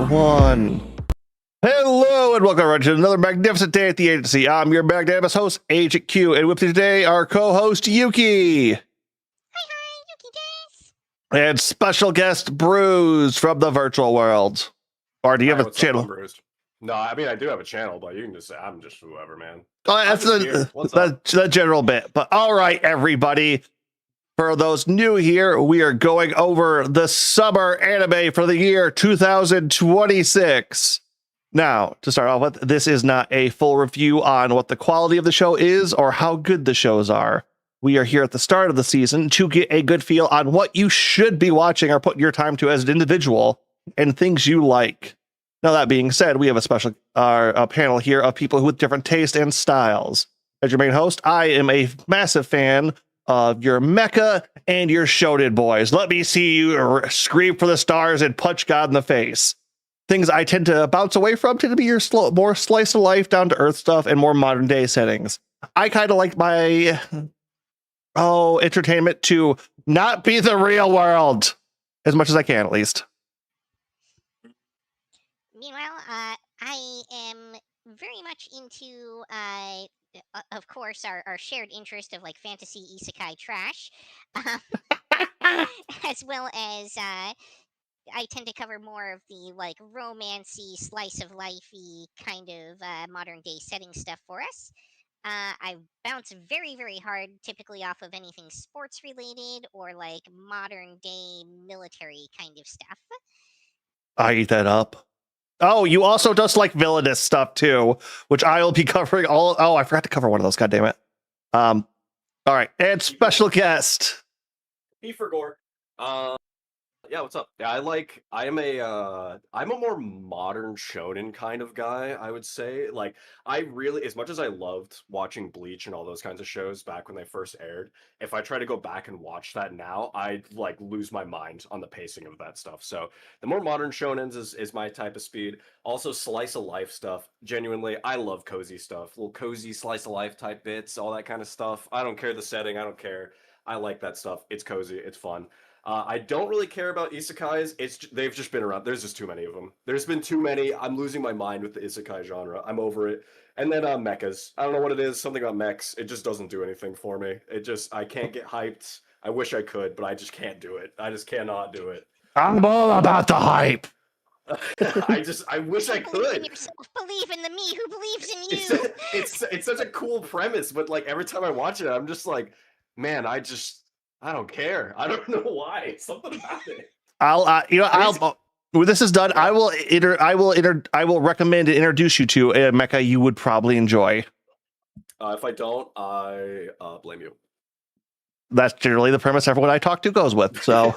One. Hello and welcome to another magnificent day at the agency. I'm your magnanimous host, Agent Q, and with me today, our co-host, Yuki. Hi, Yuki Days. And special guest, Bruce from the virtual world. Or do you have a channel? No, I mean, I do have a channel, but you can just say, I'm just whoever, man. Oh, that's the general bit. But all right, everybody. For those new here, we are going over the summer anime for the year 2026. Now, to start off with, this is not a full review on what the quality of the show is or how good the shows are. We are here at the start of the season to get a good feel on what you should be watching or putting your time to as an individual and things you like. Now, that being said, we have a special a panel here of people with different tastes and styles. As your main host, I am a massive fan of your mecha and your Shonen boys. Let me see you scream for the stars and punch God in the face. Things I tend to bounce away from tend to be your more slice of life, down to earth stuff and more modern day settings. I kind of like my entertainment to not be the real world as much as I can, at least. Meanwhile, I am very much into, of course, our shared interest of like fantasy isekai trash, as well as I tend to cover more of the like romancy, slice of lifey kind of modern day setting stuff for us. I bounce very, very hard, typically off of anything sports related or like modern day military kind of stuff. I eat that up. Oh, you also just like villainous stuff too, which I will be covering all. Oh, I forgot to cover one of those. God damn it. All right, and special guest. P for Gore. Yeah, what's up? Yeah, I'm a more modern shonen kind of guy, I would say. Like, I really, as much as I loved watching Bleach and all those kinds of shows back when they first aired, if I try to go back and watch that now, I'd like lose my mind on the pacing of that stuff. So the more modern shonens is my type of speed. Also slice of life stuff. Genuinely, I love cozy stuff. Little cozy slice of life type bits, all that kind of stuff. I don't care the setting, I don't care. I like that stuff. It's cozy, it's fun. I don't really care about isekais. They've just been around. There's just too many of them. There's been too many. I'm losing my mind with the isekai genre. I'm over it. And then mechas. I don't know what it is. Something about mechs. It just doesn't do anything for me. I can't get hyped. I wish I could, but I just can't do it. I just cannot do it. I'm all about the hype. I wish I could. Believe in yourself. Believe in the me who believes in you. It's such a cool premise, but like every time I watch it, I'm just like, man, I don't care. I don't know why. Something about it. When this is done, I will recommend and introduce you to a mecha you would probably enjoy. If I don't, I blame you. That's generally the premise everyone I talk to goes with. So,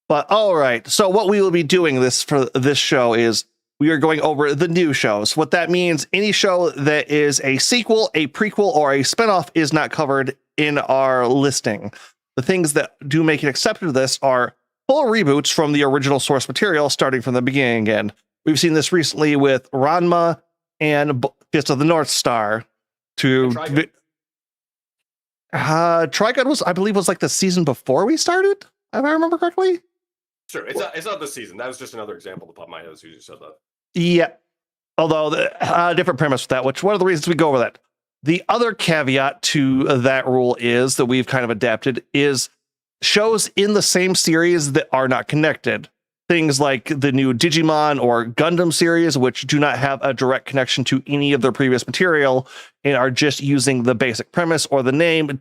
but all right. So what we will be doing for this show is we are going over the new shows. What that means, any show that is a sequel, a prequel, or a spinoff is not covered in our listing. The things that do make it accepted to this are full reboots from the original source material, starting from the beginning again. We've seen this recently with Ranma and Fist of the North Star. Trigun was, I believe, was like the season before we started, if I remember correctly. Sure, it's not this season. That was just another example to pop my head as you said that. Yeah, although different premise with that, which one of the reasons we go over that. The other caveat to that rule is that we've kind of adapted is shows in the same series that are not connected. Things like the new Digimon or Gundam series, which do not have a direct connection to any of their previous material and are just using the basic premise or the name,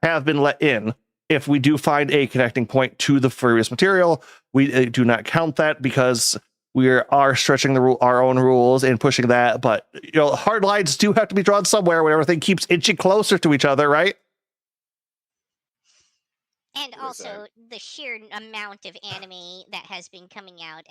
have been let in. If we do find a connecting point to the previous material, we do not count that because we are stretching our own rules and pushing that. But hard lines do have to be drawn somewhere when everything keeps inching closer to each other, right? And also the sheer amount of anime that has been coming out,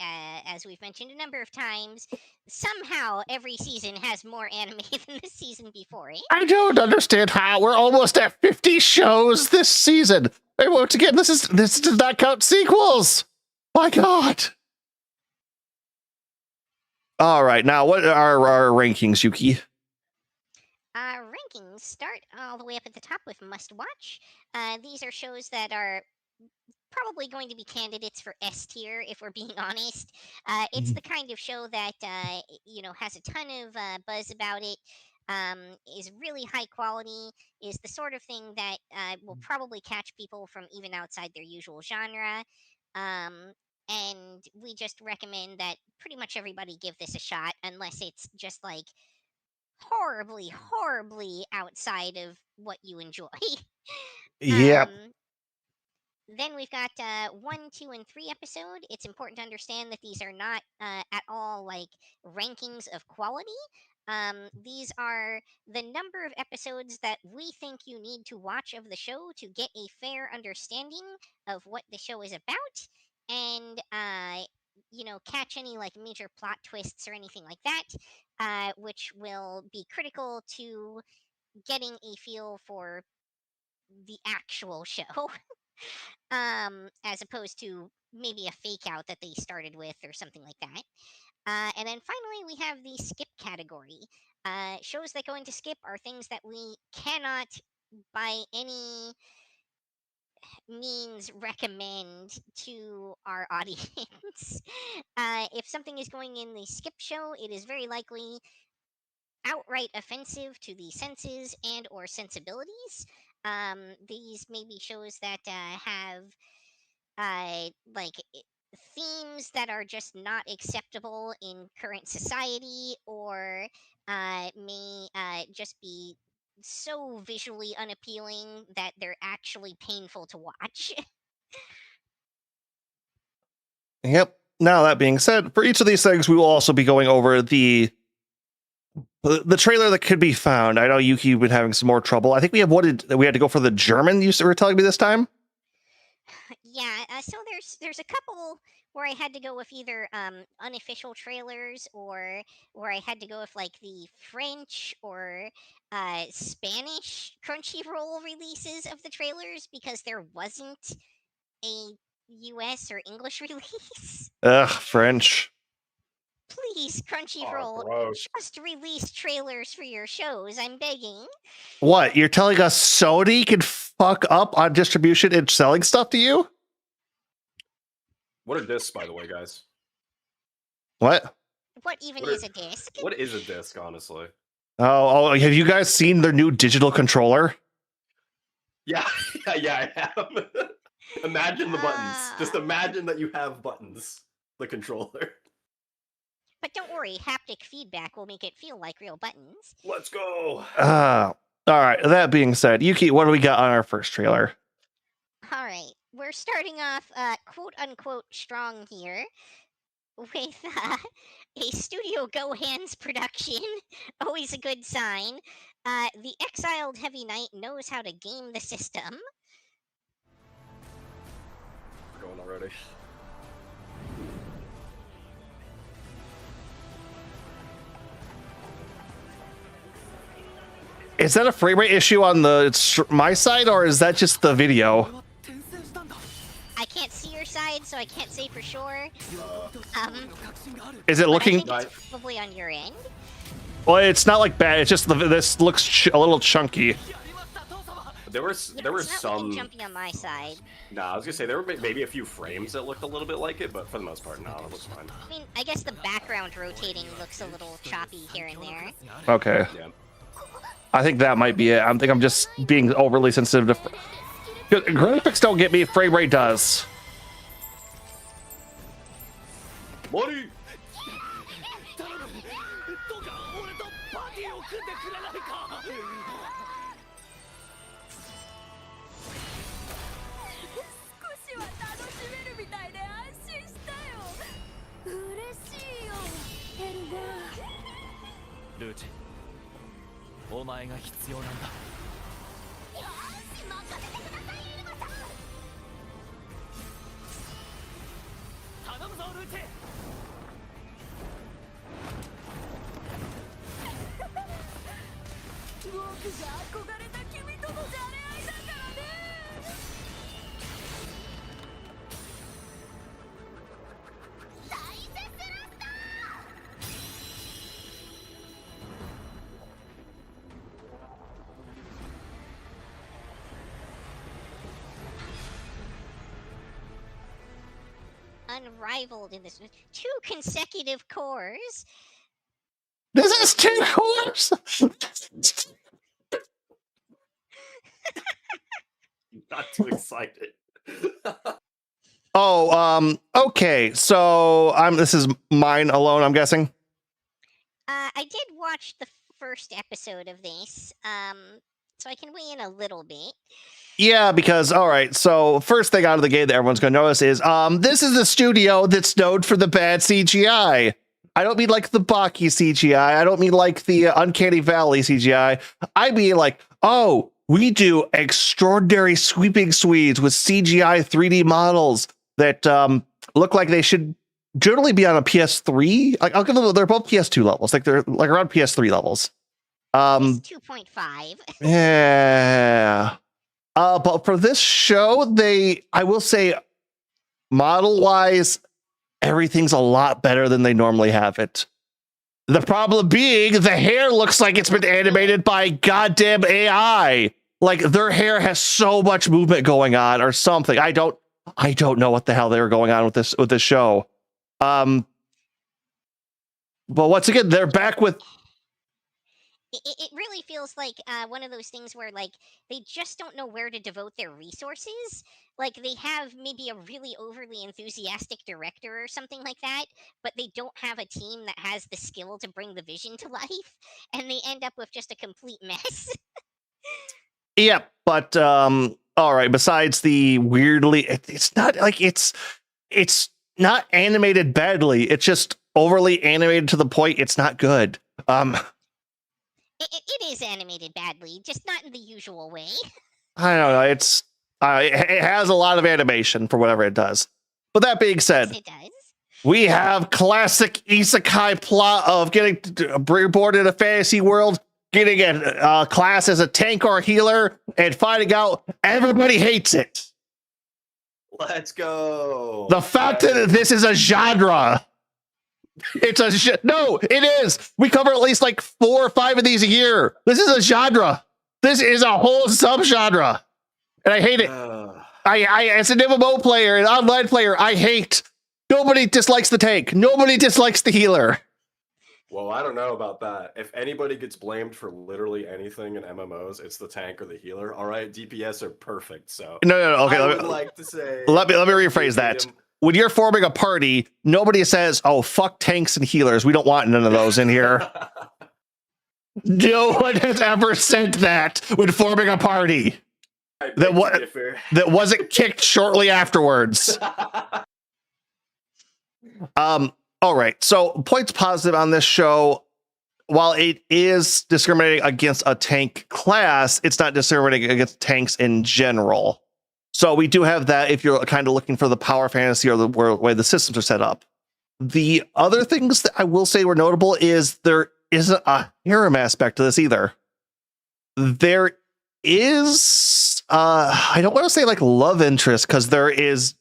as we've mentioned a number of times. Somehow every season has more anime than the season before it. I don't understand how we're almost at 50 shows this season. And once again, this does not count sequels. My God. All right, now what are our rankings, Yuki? Rankings start all the way up at the top with Must Watch. These are shows that are probably going to be candidates for S tier, if we're being honest. It's the kind of show that has a ton of buzz about it. Is really high quality. Is the sort of thing that will probably catch people from even outside their usual genre. And we just recommend that pretty much everybody give this a shot, unless it's just like horribly outside of what you enjoy. Yeah. Then we've got 1, 2, and 3 episode. It's important to understand that these are not at all like rankings of quality. These are the number of episodes that we think you need to watch of the show to get a fair understanding of what the show is about, and catch any like major plot twists or anything like that, which will be critical to getting a feel for the actual show. As opposed to maybe a fake out that they started with or something like that. And then finally, we have the skip category. Shows that go into skip are things that we cannot, by any means, recommend to our audience. If something is going in the skip show, it is very likely outright offensive to the senses and or sensibilities. These may be shows that have themes that are just not acceptable in current society, or may just be so visually unappealing that they're actually painful to watch. Yep. Now, that being said, for each of these things, we will also be going over the trailer that could be found. I know Yuki been having some more trouble. I think we had to go for the German you were telling me this time. Yeah, so there's a couple where I had to go with either unofficial trailers, or where I had to go with like the French or Spanish Crunchyroll releases of the trailers, because there wasn't a US or English release. Ugh, French. Please, Crunchyroll, just release trailers for your shows. I'm begging. What? You're telling us Sony can fuck up on distribution and selling stuff to you? What are discs, by the way, guys? What? What even is a disc? What is a disc, honestly? Oh, have you guys seen their new digital controller? Yeah, I have. Imagine the buttons. Just imagine that you have buttons. The controller. But don't worry, haptic feedback will make it feel like real buttons. Let's go. All right. That being said, Yuki, what do we got on our first trailer? All right. We're starting off quote unquote strong here with a Studio Gohan's production. Always a good sign. The exiled Heavy Knight knows how to game the system. We're going already. Is that a frame rate issue on my side, or is that just the video? I can't see your side, so I can't say for sure. Is it But I looking? think it's probably on your end. Well, it's not like bad. It's just this looks a little chunky. There were It's not some. looking jumpy on my side. Nah, I was gonna say there were maybe a few frames that looked a little bit like it, but for the most part, no, it looks fine. I mean, I guess the background rotating looks a little choppy here and there. Okay. Yeah. I think that might be it. I think I'm just being overly sensitive to. Graphics don't get me. Frame rate does. Money. ルーチお前が必要なんだ。頼むぞルーチ。僕が憧れた君とのじゃれ合いだからね。大切なんだ。 Unrivaled in this. 2 consecutive cores. This is 2 cores. Not too excited. Oh, okay. So this is mine alone, I'm guessing. I did watch the first episode of this, so I can weigh in a little bit. Yeah, because all right. So first thing out of the gate that everyone's going to notice is this is the studio that's known for the bad CGI. I don't mean like the Baki CGI. I don't mean like the Uncanny Valley CGI. I mean like, oh, we do extraordinary sweeping sweeps with CGI 3D models that look like they should generally be on a PS3. Like I'll give them, they're both PS2 levels. Like they're like around PS3 levels. It's 2.5. Yeah. But for this show, I will say, model-wise, everything's a lot better than they normally have it. The problem being, the hair looks like it's been animated by goddamn AI. Like their hair has so much movement going on, or something. I don't know what the hell they were going on with this show. But once again, they're back with. It really feels like one of those things where like they just don't know where to devote their resources. Like they have maybe a really overly enthusiastic director or something like that, but they don't have a team that has the skill to bring the vision to life, and they end up with just a complete mess. Yeah, but all right. Besides the weirdly, it's not like it's not animated badly. It's just overly animated to the point it's not good. It is animated badly, just not in the usual way. I don't know. It has a lot of animation for whatever it does. But that being said, Yes, it does. we have classic isekai plot of getting born in a fantasy world, getting a class as a tank or a healer, and finding out everybody hates it. Let's go. The fact that this is a genre. It's no, it is. We cover at least like 4 or 5 of these a year. This is a genre. This is a whole subgenre, and I hate it. I as an MMO player, an online player, I hate. Nobody dislikes the tank. Nobody dislikes the healer. Well, I don't know about that. If anybody gets blamed for literally anything in MMOs, it's the tank or the healer. All right, DPS are perfect. So No. Okay, I would like to say. let me rephrase that. When you're forming a party, nobody says, "Oh, fuck tanks and healers. We don't want none of those in here." No one has ever said that when forming a party that wasn't kicked shortly afterwards. All right. So points positive on this show. While it is discriminating against a tank class, it's not discriminating against tanks in general. So we do have that if you're kind of looking for the power fantasy or the way the systems are set up. The other things that I will say were notable is there isn't a harem aspect to this either. there is I don't want to say like love interest because there is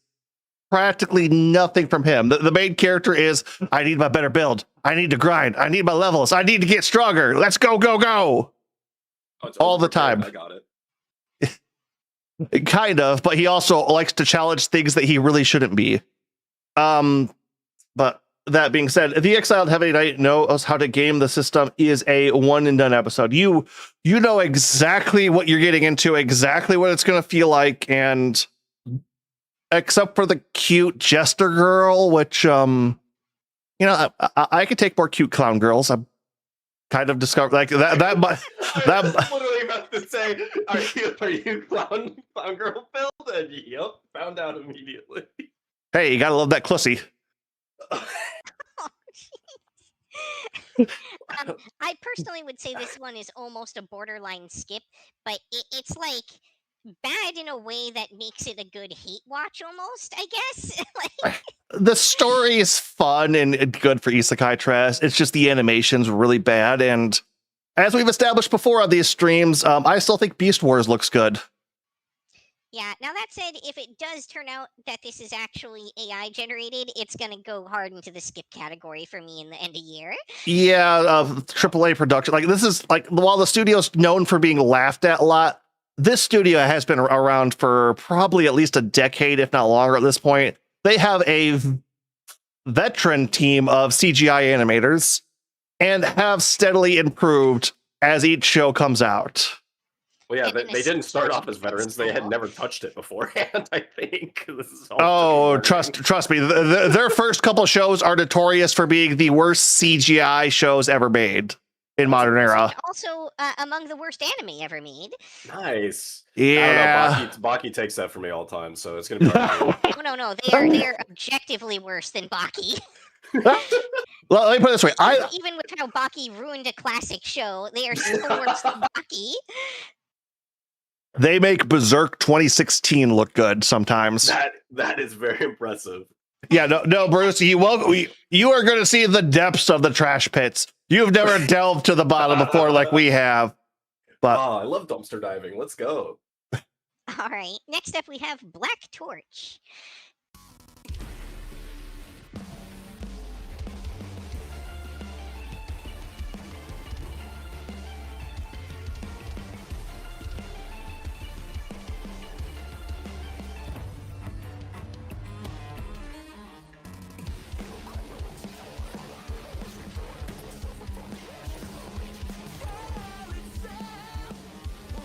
practically nothing from him. The main character is, I need my better build. I need to grind. I need my levels. I need to get stronger. Let's go, go, go. Oh, it's all the overkill. time. I got it. Kind of, but he also likes to challenge things that he really shouldn't be. But that being said, The Exiled Heavy Knight Knows How to Game the System is a one and done episode. You know exactly what you're getting into, exactly what it's going to feel like, and except for the cute jester girl, which I could take more cute clown girls. I'm kind of discovered like that. I was literally about to say, are you clown girl build? And yep, found out immediately. Hey, you gotta love that Clussy. I personally would say this one is almost a borderline skip, but it's like bad in a way that makes it a good hate watch almost, I guess. Like, The story is fun and good for Isekai Trash. It's just the animation's really bad. And as we've established before on these streams, I still think Beast Wars looks good. yeah, now that said, if it does turn out that this is actually AI generated, it's going to go hard into the skip category for me in the end of year. Yeah, AAA production. Like, this is like, while the studio's known for being laughed at a lot, this studio has been around for probably at least a decade, if not longer at this point. They have a veteran team of CGI animators and have steadily improved as each show comes out. Well, yeah, And in a they didn't start off as sequence veterans. They had style. never touched it beforehand, I think. This is all Oh, just learning. trust me. Their first couple shows are notorious for being the worst CGI shows ever made in modern era. And also among the worst anime ever made. Nice. Yeah. I don't know, Baki takes that from me all the time, so it's gonna be hard. Oh, no, they are objectively worse than Baki. Well, let me put it this way. Even with how Baki ruined a classic show, they are still worse than Baki. They make Berserk 2016 look good sometimes. that is very impressive. Yeah, no, Bruce, you are going to see the depths of the trash pits. You've never delved to the bottom before like we have. But Oh, I love dumpster diving. Let's go. All right, next up we have Black Torch.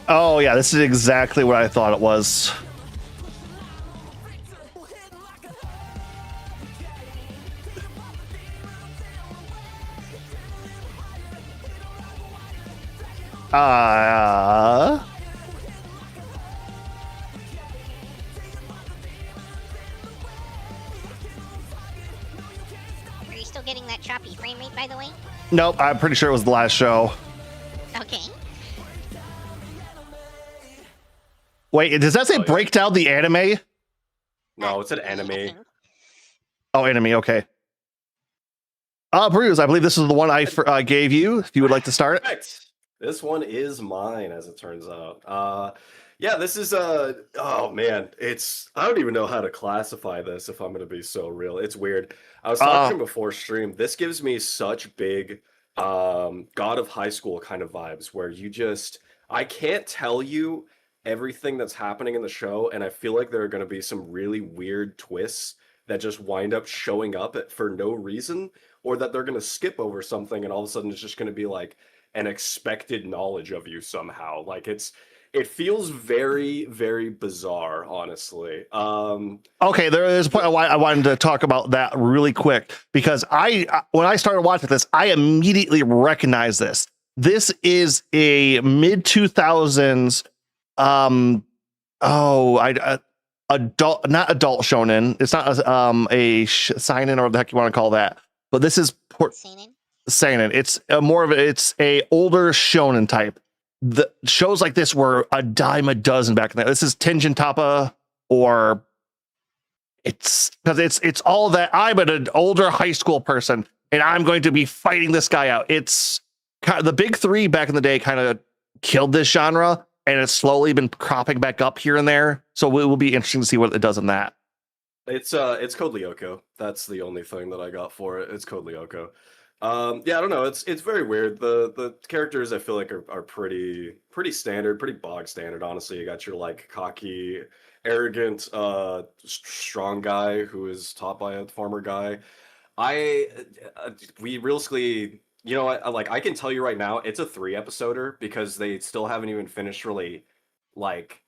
oh yeah, this is exactly what I thought it was. Are you still getting that choppy frame rate, by the way? Nope, I'm pretty sure it was the last show. Okay. Wait, does that say Oh, yeah. break down the anime? No, it's an I anime. think. Oh, anime, okay. Bruce, I believe this is the one I gave you. If you would like to start. Perfect. This one is mine, as it turns out. Yeah, this is oh man, I don't even know how to classify this if I'm gonna be so real. It's weird. I was talking before stream. This gives me such big God of High School kind of vibes where I can't tell you everything that's happening in the show, and I feel like there are gonna be some really weird twists that just wind up showing up for no reason, or that they're gonna skip over something and all of a sudden it's just gonna be like an expected knowledge of you somehow. Like it feels very, very bizarre, honestly. Okay, there's a point I wanted to talk about that really quick because when I started watching this, I immediately recognized this. This is a mid 2000s, adult, not adult shonen. It's not a seinen or what the heck you want to call that. But this is Seinen. seinen. It's it's a older shonen type. The shows like this were a dime a dozen back in the day. This is Tenjin Toppa, or it's because it's all that I'm an older high school person and I'm going to be fighting this guy out. It's kind of, the big three back in the day kind of killed this genre, and it's slowly been cropping back up here and there. So it will be interesting to see what it does in that. It's Code Lyoko. That's the only thing that I got for it. It's Code Lyoko. Yeah, I don't know. It's very weird. The characters I feel like are pretty standard, pretty bog standard. Honestly, you got your like cocky, arrogant, strong guy who is taught by a farmer guy. We realistically, you know, I can tell you right now, it's a 3-episoder because they still haven't even finished really like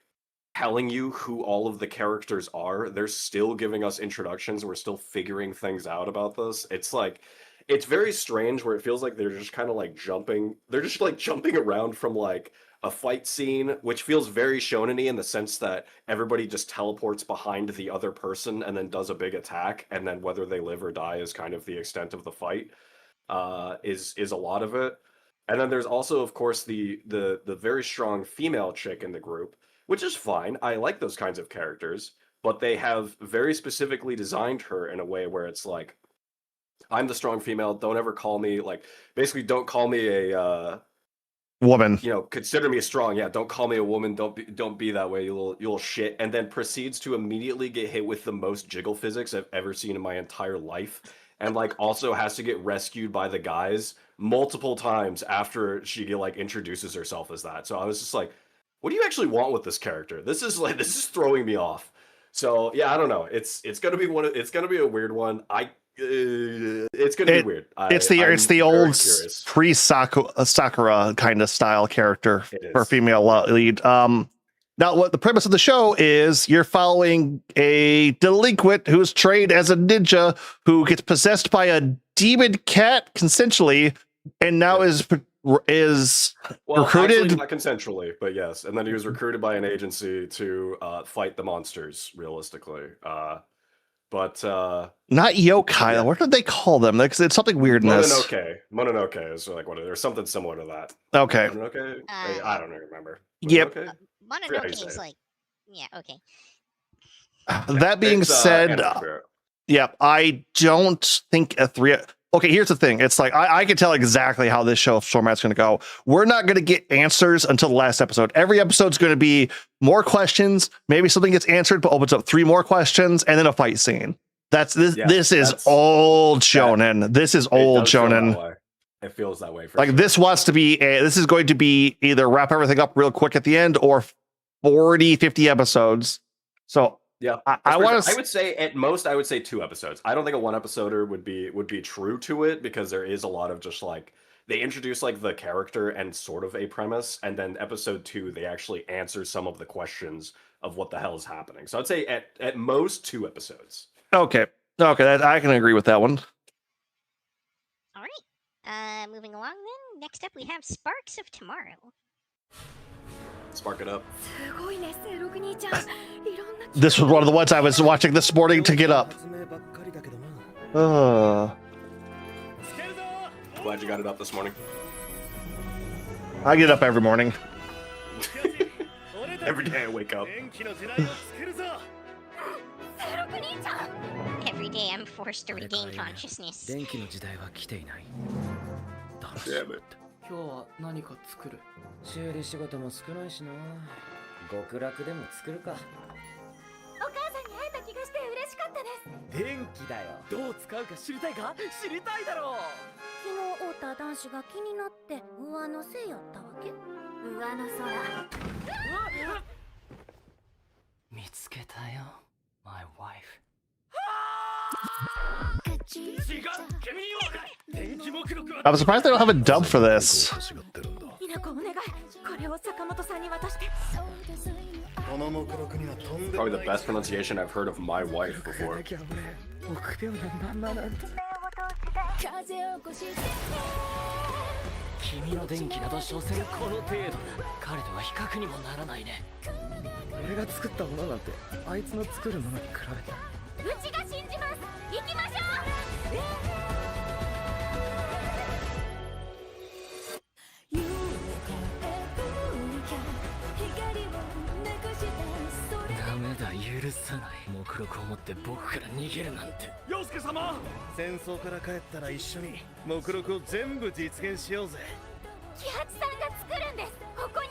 telling you who all of the characters are. They're still giving us introductions. We're still figuring things out about this. It's like it's very strange where it feels like they're just kind of like jumping. They're just like jumping around from like a fight scene, which feels very shonen-y in the sense that everybody just teleports behind the other person and then does a big attack, and then whether they live or die is kind of the extent of the fight. Is a lot of it. And then there's also, of course, the very strong female chick in the group, which is fine. I like those kinds of characters, but they have very specifically designed her in a way where it's like, I'm the strong female. Don't ever call me like, basically, don't call me a Woman. you know, consider me strong. Yeah, don't call me a woman. Don't be that way, you little shit. And then proceeds to immediately get hit with the most jiggle physics I've ever seen in my entire life. And like also has to get rescued by the guys multiple times after she like introduces herself as that. So I was just like, what do you actually want with this character? This is throwing me off. So yeah, I don't know. It's gonna be it's gonna be a weird one. It's gonna be weird. It's the old pre Sakura kind of style character for female lead. Now, what the premise of the show is, you're following a delinquent who's trained as a ninja who gets possessed by a demon cat consensually, and now is recruited. Actually, not consensually, but yes. And then he was recruited by an agency to fight the monsters. Realistically, but not yokai. Yeah. What did they call them? Because it's something weird in this. Mononoke is like what? There's something similar to that. Okay. Mononoke? I don't remember. Yep. Mononoke? Mononoke is like, yeah, okay. That being said, yeah, I don't think a 3. Okay, here's the thing. It's like I can tell exactly how this show format's going to go. We're not going to get answers until the last episode. Every episode's going to be more questions. Maybe something gets answered, but opens up 3 more questions, and then a fight scene. This is old shonen. This is old shonen. It feels that way. Like this wants to be. This is going to be either wrap everything up real quick at the end or 40, 50 episodes. So yeah, I want to. I would say at most, I would say 2 episodes. I don't think a 1-episoder would be true to it because there is a lot of just like they introduce like the character and sort of a premise, and then episode 2 they actually answer some of the questions of what the hell is happening. So I'd say at most 2 episodes. Okay, I can agree with that one. All right. Moving along then. Next up we have Sparks of Tomorrow. Spark it up. This was one of the ones I was watching this morning to get up. Glad you got it up this morning. I get up every morning. Every day I wake up. Every day I'm forced to regain consciousness. Damn it. 今日は何か作る。修理仕事も少ないしな。極楽でも作るか。お母さんに会えた気がして嬉しかったです。電気だよ。どう使うか知りたいか？知りたいだろう。昨日会った男子が気になって上乗せやったわけ。上の空。見つけたよ。My wife。I'm surprised they don't have a dub for this. みなこお願い。これを坂本さんに渡して。 Probably the best pronunciation I've heard of my wife before. 君の電気など所詮この程度だ。彼とは比較にもならないね。俺が作ったものなんてあいつの作るものに比べたら。うちが信じます。行きましょう。ダメだ、許さない。目録を持って僕から逃げるなんて。陽介様、戦争から帰ったら一緒に目録を全部実現しようぜ。喜八さんが作るんです。ここに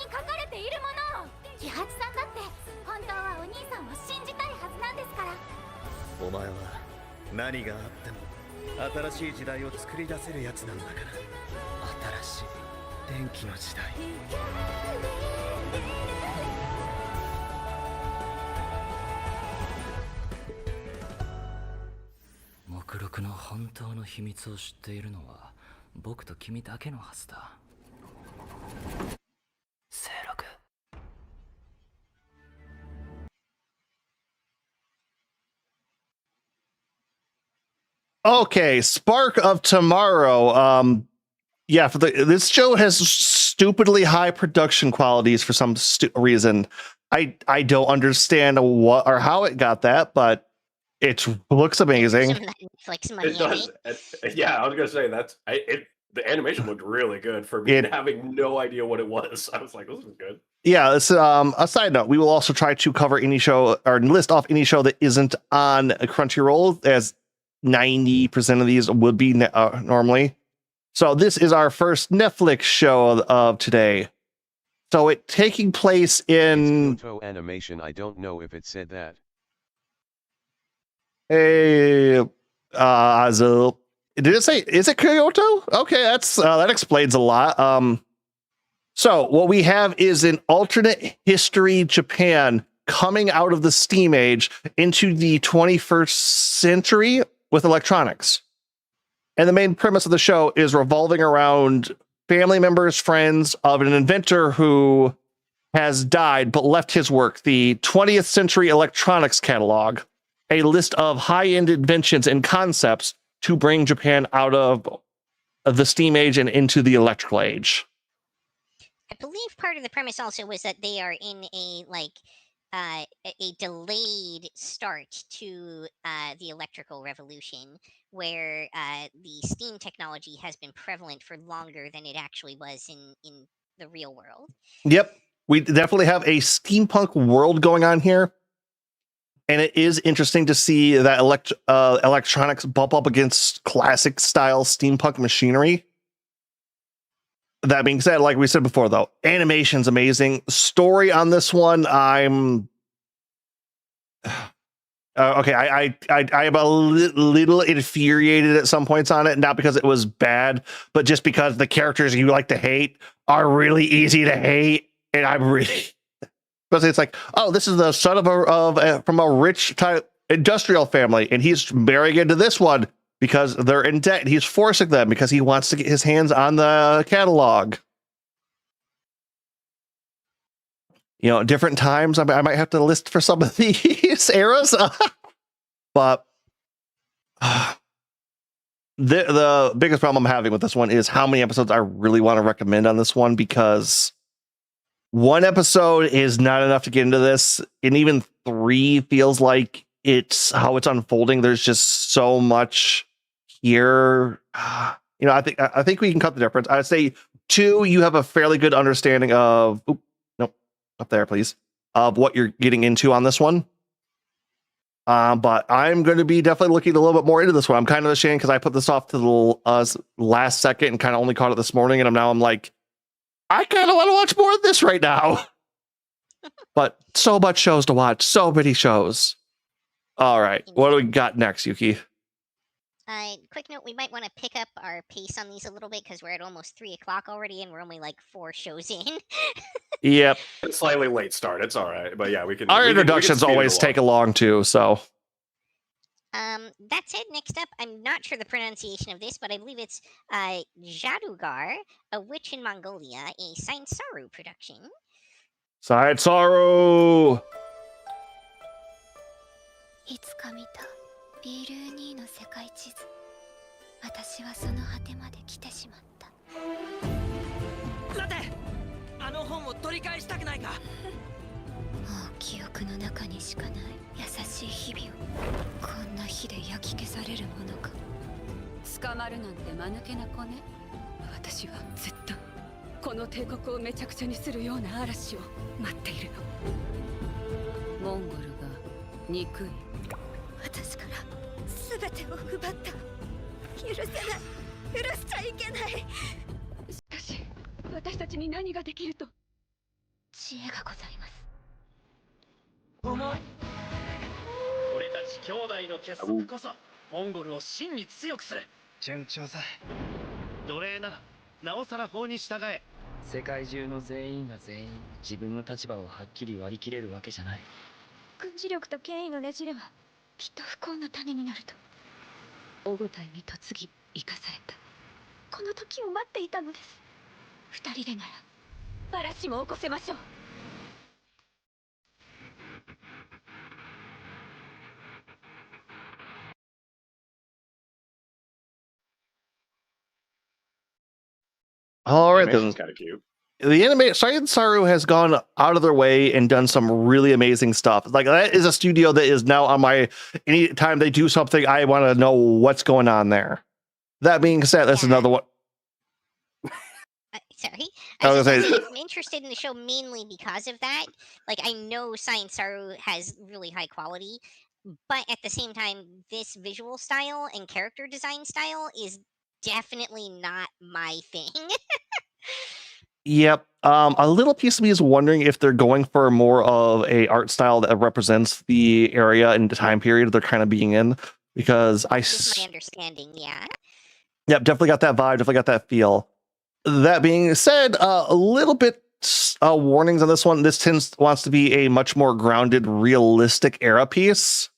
お前は何があっても新しい時代を作り出せるやつなんだから。新しい電気の時代。目録の本当の秘密を知っているのは僕と君だけのはずだ。清六。Okay, Spark of Tomorrow. Yeah, this show has stupidly high production qualities for some reason. I don't understand what or how it got that, but it looks amazing. Some of that Netflix money. It does. Yeah, I was gonna say the animation looked really good for me having no idea what it was. I was like, this is good. Yeah, it's a side note. We will also try to cover any show or list off any show that isn't on Crunchyroll, as 90% of these would be normally. So this is our first Netflix show of today. So it taking place in Kyoto Animation. I don't know if it said that. Hey, Azul. Did it say, is it Kyoto? Okay, that explains a lot. So what we have is an alternate history Japan coming out of the Steam Age into the 21st century with electronics. And the main premise of the show is revolving around family members, friends of an inventor who has died but left his work, the 20th Century Electronics Catalog, a list of high-end inventions and concepts to bring Japan out of the Steam Age and into the Electrical Age. I believe part of the premise also was that they are in a delayed start to the electrical revolution, where the steam technology has been prevalent for longer than it actually was in the real world. Yep, we definitely have a steampunk world going on here. And it is interesting to see that electronics bump up against classic style steampunk machinery. That being said, like we said before, though, animation's amazing. Story on this one, I'm okay. I am a little infuriated at some points on it, not because it was bad, but just because the characters you like to hate are really easy to hate, and I'm really. Because it's like, oh, this is the son from a rich type industrial family, and he's marrying into this one because they're in debt. And he's forcing them because he wants to get his hands on the catalog. You know, different times. I might have to list for some of these eras, but the biggest problem I'm having with this one is how many episodes I really want to recommend on this one, because one episode is not enough to get into this, and even 3 feels like it's how it's unfolding. There's just so much here. You know, I think we can cut the difference. I'd say 2, you have a fairly good understanding of. Nope, up there, please. Of what you're getting into on this one. But I'm going to be definitely looking a little bit more into this one. I'm kind of ashamed because I put this off to the last second and kind of only caught it this morning, and I'm like, I kind of want to watch more of this right now. But so much shows to watch. So many shows. All right. What do we got next, Yuki? Quick note, we might want to pick up our pace on these a little bit because we're at almost 3 o'clock already and we're only like 4 shows in. Yep. It's slightly late start. It's all right. But yeah, we can. Our introductions always take long too, so. That said, next up, I'm not sure the pronunciation of this, but I believe it's Jadugar, A Witch in Mongolia, a Science Saru production. Science Saru! いつか見た B-2 の世界地図。私はその果てまで来てしまった。待て、あの本を取り返したくないか。もう記憶の中にしかない優しい日々をこんな火で焼き消されるものか。捕まるなんて間抜けな子ね。私はずっとこの帝国をめちゃくちゃにするような嵐を待っているの。モンゴルが憎い。私から全てを奪った。許せない。許しちゃいけない。しかし私たちに何ができると。知恵がございます。俺たち兄弟の結束こそモンゴルを真に強くする。順調さ。奴隷ならなおさら法に従え。世界中の全員が全員自分の立場をはっきり割り切れるわけじゃない。軍事力と権威のねじれはきっと不幸な種になると大舞台に嫁ぎ生かされたこの時を待っていたのです。二人でなら嵐も起こせましょう。All right, then. Animation's kind of cute. The anime Science Saru has gone out of their way and done some really amazing stuff. Like that is a studio that is now on my anytime they do something, I want to know what's going on there. That being said, that's another one. Sorry. I was gonna say- I'm interested in the show mainly because of that. Like, I know Science Saru has really high quality, but at the same time, this visual style and character design style is definitely not my thing. Yep. A little piece of me is wondering if they're going for more of a art style that represents the area and the time period they're kind of being in. Because Is my understanding, yeah. Yep, definitely got that vibe, definitely got that feel. That being said, a little bit warnings on this one. This wants to be a much more grounded, realistic era piece.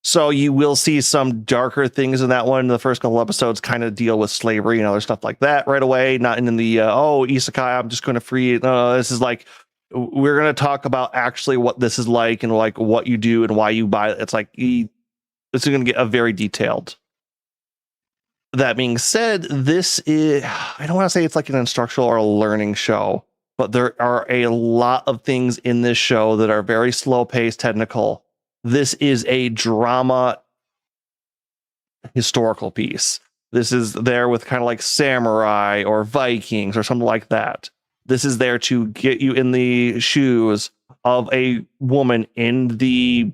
So you will see some darker things in that one. The first couple episodes kind of deal with slavery and other stuff like that right away. Not in the, isekai, I'm just going to free it. No, this is like, we're going to talk about actually what this is like and like what you do and why you buy it. It's like, this is going to get a very detailed. That being said, this is, I don't want to say it's like an instructional or a learning show, but there are a lot of things in this show that are very slow paced, technical. This is a drama historical piece. This is there with kind of like samurai or Vikings or something like that. This is there to get you in the shoes of a woman in the,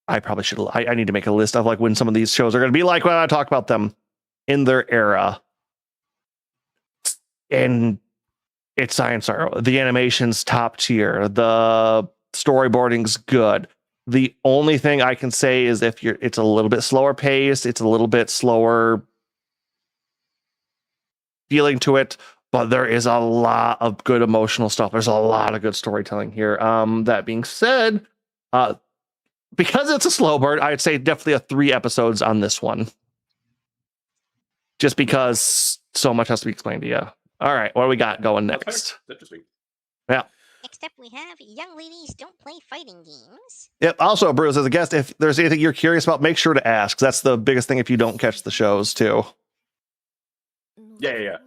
I probably should, I need to make a list of like when some of these shows are going to be like when I talk about them in their era. And it's Science Saru. The animation's top tier. The storyboarding's good. The only thing I can say is it's a little bit slower paced, it's a little bit slower feeling to it, but there is a lot of good emotional stuff. There's a lot of good storytelling here. That being said, because it's a slow burn, I'd say definitely a 3 episodes on this one. Just because so much has to be explained to you. All right, what do we got going next? That's interesting. Yeah. Next up, we have Young Ladies Don't Play Fighting Games. Yep. Also, Bruce, as a guest, if there's anything you're curious about, make sure to ask. That's the biggest thing if you don't catch the shows, too. Yeah.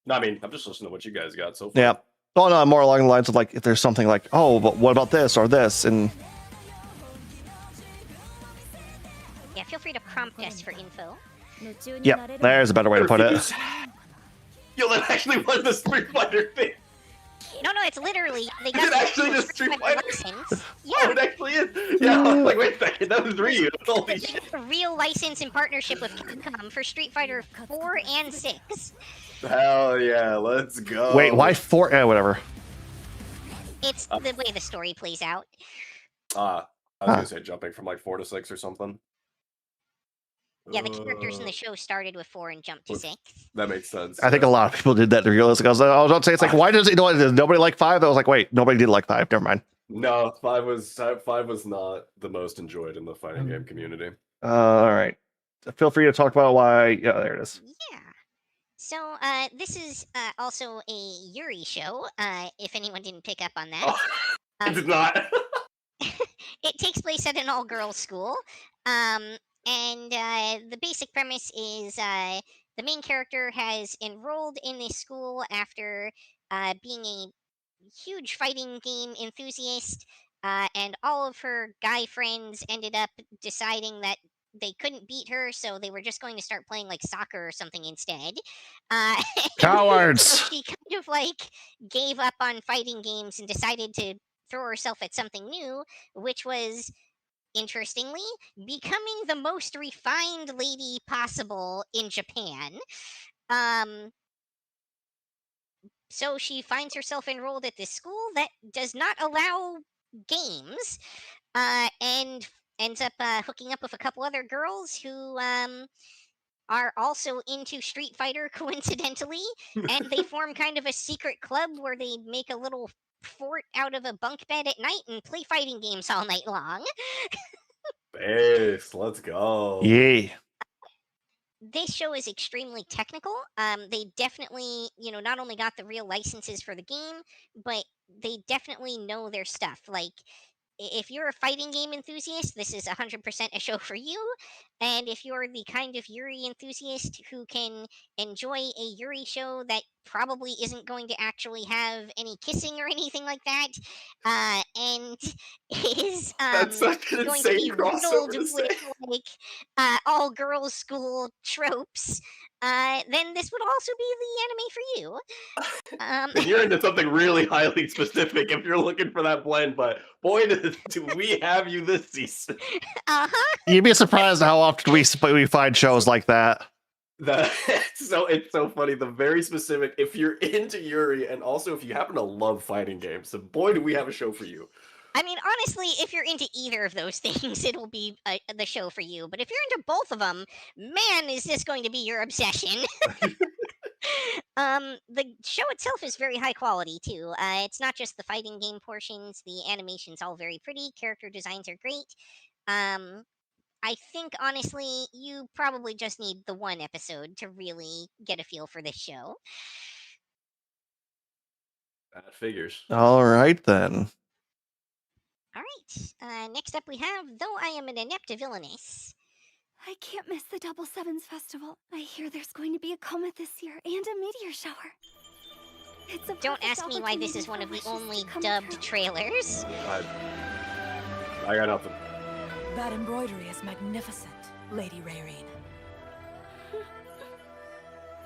No, I mean, I'm just listening to what you guys got so far. Yeah. Oh, no, more along the lines of like, if there's something like, oh, but what about this or this? And Yeah, feel free to prompt us for info. yep, there's a better way to put it. Yo, that actually was the Street Fighter thing. No, it's literally they Is got it actually the Street Street Fighter Fighter? license. Oh, Yeah, it actually is. Yeah, I was like, wait a second, that was Ryu. Holy they shit. have a real license in partnership with Capcom for Street Fighter 4 and 6. Hell yeah, let's go. Wait, why 4? Whatever. It's the way the story plays out. I was gonna say jumping from like 4 to 6 or something. Yeah, the characters in the show started with 4 and jumped to with- 6. That makes sense. I think a lot of people did that realistic. I was about to say, it's like, why does nobody like 5? I was like, wait, nobody did like 5. Never mind. No, 5 was not the most enjoyed in the fighting game community. All right. Feel free to talk about why. Yeah, there it is. Yeah. So, this is also a Yuri show, if anyone didn't pick up on that. Oh, I did not. It takes place at an all-girls school, and the basic premise is the main character has enrolled in this school after being a huge fighting game enthusiast, and all of her guy friends ended up deciding that they couldn't beat her, so they were just going to start playing like soccer or something instead. Cowards! So she kind of like gave up on fighting games and decided to throw herself at something new, which was, interestingly, becoming the most refined lady possible in Japan. So she finds herself enrolled at this school that does not allow games, and ends up hooking up with a couple other girls who are also into Street Fighter coincidentally, and they form kind of a secret club where they make a little fort out of a bunk bed at night and play fighting games all night long. Base, let's go. Yay. This show is extremely technical. They definitely, not only got the real licenses for the game, but they definitely know their stuff. Like, if you're a fighting game enthusiast, this is 100% a show for you. And if you're the kind of Yuri enthusiast who can enjoy a Yuri show that probably isn't going to actually have any kissing or anything like that, and is That's such an going to be insane crossover riddled to with say. like all girls school tropes, then this would also be the anime for you. And you're into something really highly specific if you're looking for that blend, but boy, do we have you this season. You'd be surprised how often we find shows like that. It's so funny. The very specific, if you're into Yuri, and also if you happen to love fighting games, then boy, do we have a show for you. I mean, honestly, if you're into either of those things, it'll be the show for you. But if you're into both of them, man, is this going to be your obsession. The show itself is very high quality too. It's not just the fighting game portions. The animation's all very pretty. Character designs are great. I think honestly, you probably just need the one episode to really get a feel for this show. That figures. All right, then. All right. Next up, we have Though I Am an Inept Villainess. I can't miss the Double Sevens Festival. I hear there's going to be a comet this year and a meteor shower. It's a Don't perfect ask me why this is one of the opportunity only for wishes to come dubbed true. trailers. I got nothing. That embroidery is magnificent, Lady Rayreen.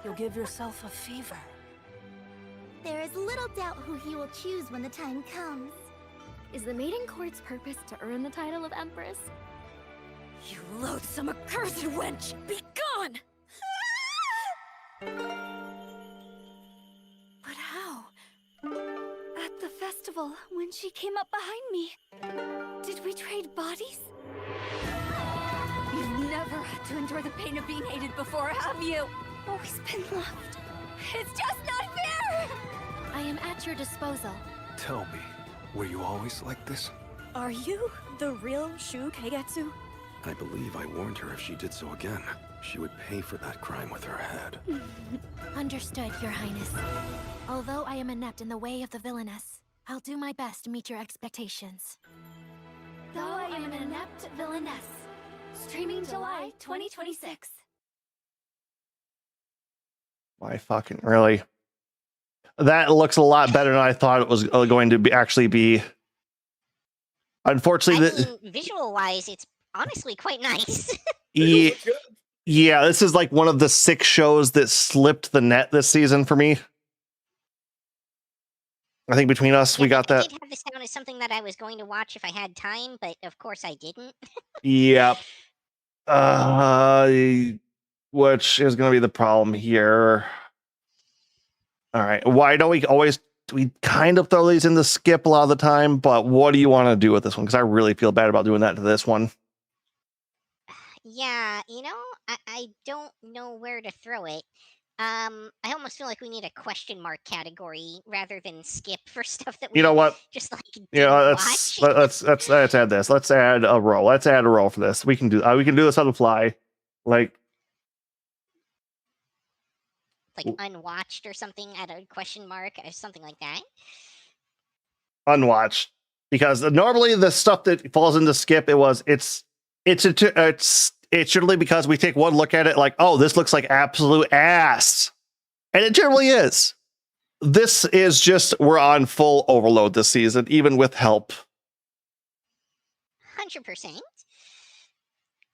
You'll give yourself a fever. There is little doubt who he will choose when the time comes. Is the maiden court's purpose to earn the title of Empress? You loathsome accursed wench! Be gone! But how? At the festival, when she came up behind me, did we trade bodies? You've never had to endure the pain of being hated before, have you? Always been loved. It's just not fair! I am at your disposal. Tell me, were you always like this? Are you the real Shu Keigetsu? I believe I warned her if she did so again, she would pay for that crime with her head. Understood, Your Highness. Although I am inept in the way of the villainess, I'll do my best to meet your expectations. Though I am an inept villainess. Streaming July 2026. Why fucking really? That looks a lot better than I thought it was going to be actually be. Unfortunately, Visual-wise, it's honestly quite nice. Yeah, this is like one of the 6 shows that slipped the net this season for me. I think between us, we got I that. did have this down as something that I was going to watch if I had time, but of course I didn't. Yep. Which is going to be the problem here. All right. Why don't we kind of throw these in the skip a lot of the time, but what do you want to do with this one? Because I really feel bad about doing that to this one. Yeah, I don't know where to throw it. I almost feel like we need a question mark category rather than skip for stuff that we You know what? just like let's add this. Let's add a roll. Let's add a roll for this. We can do this on the fly. Like unwatched or something at a question mark or something like that. Unwatched. Because normally the stuff that falls into skip, it's generally because we take one look at it like, oh, this looks like absolute ass. And it generally is. This is just, we're on full overload this season, even with help. 100%.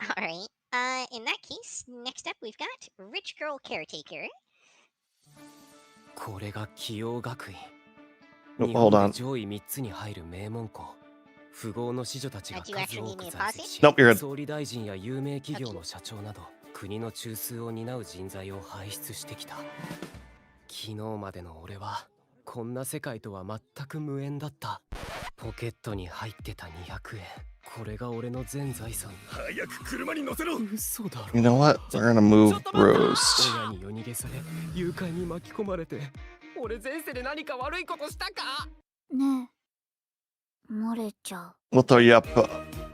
All right. In that case, next up we've got Rich Girl Caretaker. これが崎陽学院。 Hold on. 上位3つに入る名門校。富豪の子女たちが Do you 数 actually 多く need me to 在 pause 籍し Nope, you're good. 総理大臣や有名企業の社長など国の中枢を担う人材を輩出してきた。昨日までの俺はこんな世界とは全く無縁だった。ポケットに入ってた200円。これが俺の全財産。早く車に乗せろ。嘘だろ。 You know what? We're gonna move Rose. 親に夜逃げされ、誘拐に巻き込まれて、俺前世で何か悪いことしたか？ねえ、漏れちゃう。 We'll throw you up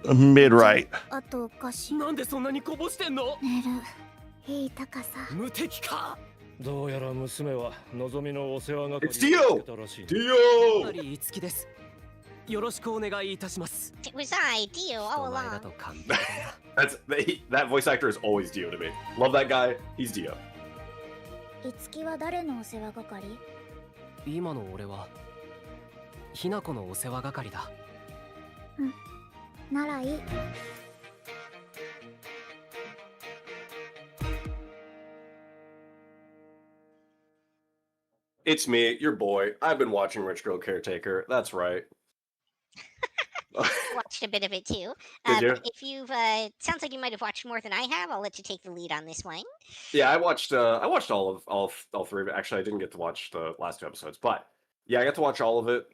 mid right. あとお菓子。なんでそんなにこぼしてんの？寝る。いい高さ。無敵か。どうやら娘は望みのお世話係 It's Dio! たらしい。 Dio! マリー樹です。よろしくお願いいたします。 It was I, Dio, all 人前だ along. と完璧だな。 That voice actor is always Dio to me. Love that guy. He's Dio. いつきは誰のお世話係？今の俺はひな子のお世話係だ。ならいい。 It's me, your boy. I've been watching Rich Girl Caretaker. That's right. Watched a bit of it too. Did you? If you've, sounds like you might have watched more than I have. I'll let you take the lead on this one. Yeah, I watched all three of it. Actually, I didn't get to watch the last 2 episodes, but yeah, I got to watch all of it.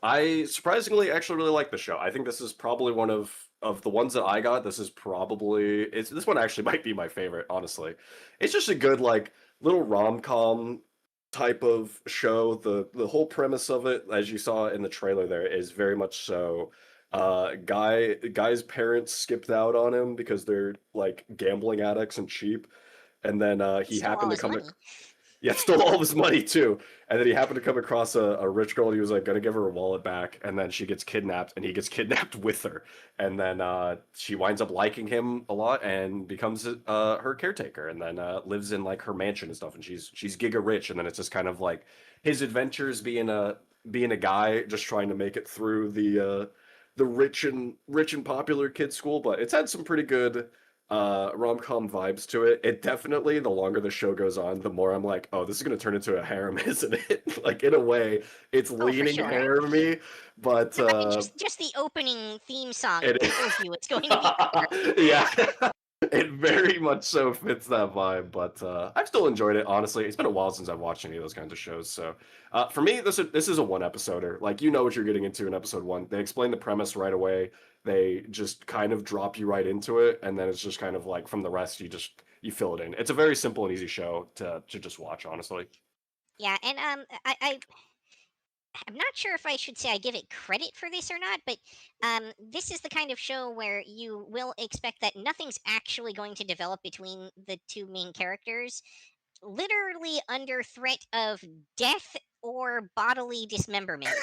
I surprisingly actually really like the show. I think this is probably one of the ones that I got. This is probably this one actually might be my favorite, honestly. It's just a good like little rom-com type of show. The whole premise of it, as you saw in the trailer there, is very much so guy's parents skipped out on him because they're like gambling addicts and cheap, and then he Stole all happened to his come money. yeah, stole all of his money too. And then he happened to come across a rich girl and he was like gonna give her her wallet back, and then she gets kidnapped and he gets kidnapped with her. And then she winds up liking him a lot and becomes her caretaker, and then lives in like her mansion and stuff, and she's giga rich. And then it's just kind of like his adventures being a guy just trying to make it through the rich and popular kids school. But it's had some pretty good rom-com vibes to it. It definitely, the longer the show goes on, the more I'm like, oh, this is going to turn into a harem, isn't it? Like, in a way, it's leaning sure. harem-y, but I mean, just the opening theme song it tells you it's going to be. yeah, it very much so fits that vibe. But I've still enjoyed it, honestly. It's been a while since I've watched any of those kinds of shows, so for me, this is a one-episoder. Like, you know what you're getting into in episode 1. They explain the premise right away. They just kind of drop you right into it, and then it's just kind of like from the rest, you fill it in. It's a very simple and easy show to just watch, honestly. Yeah, and I'm not sure if I should say I give it credit for this or not, but this is the kind of show where you will expect that nothing's actually going to develop between the 2 main characters, literally under threat of death or bodily dismemberment.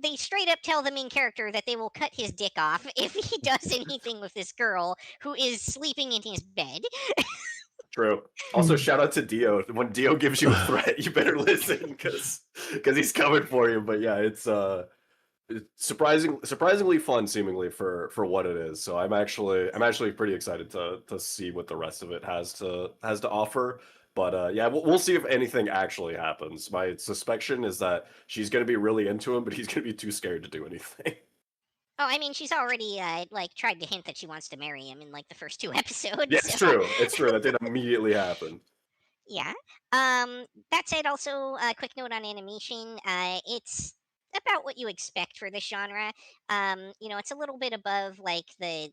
They straight up tell the main character that they will cut his dick off if he does anything with this girl who is sleeping in his bed. True. Also, shout out to Dio. When Dio gives you a threat, you better listen because he's coming for you. But yeah, it's surprisingly fun, seemingly for what it is. So I'm actually pretty excited to see what the rest of it has to offer. But yeah, we'll see if anything actually happens. My suspicion is that she's going to be really into him, but he's going to be too scared to do anything. Oh, I mean, she's already like tried to hint that she wants to marry him in like the first 2 episodes. Yeah, it's so. true. It's true. That did immediately happen. Yeah. That said, also a quick note on animation. It's about what you expect for this genre. You know, it's a little bit above like the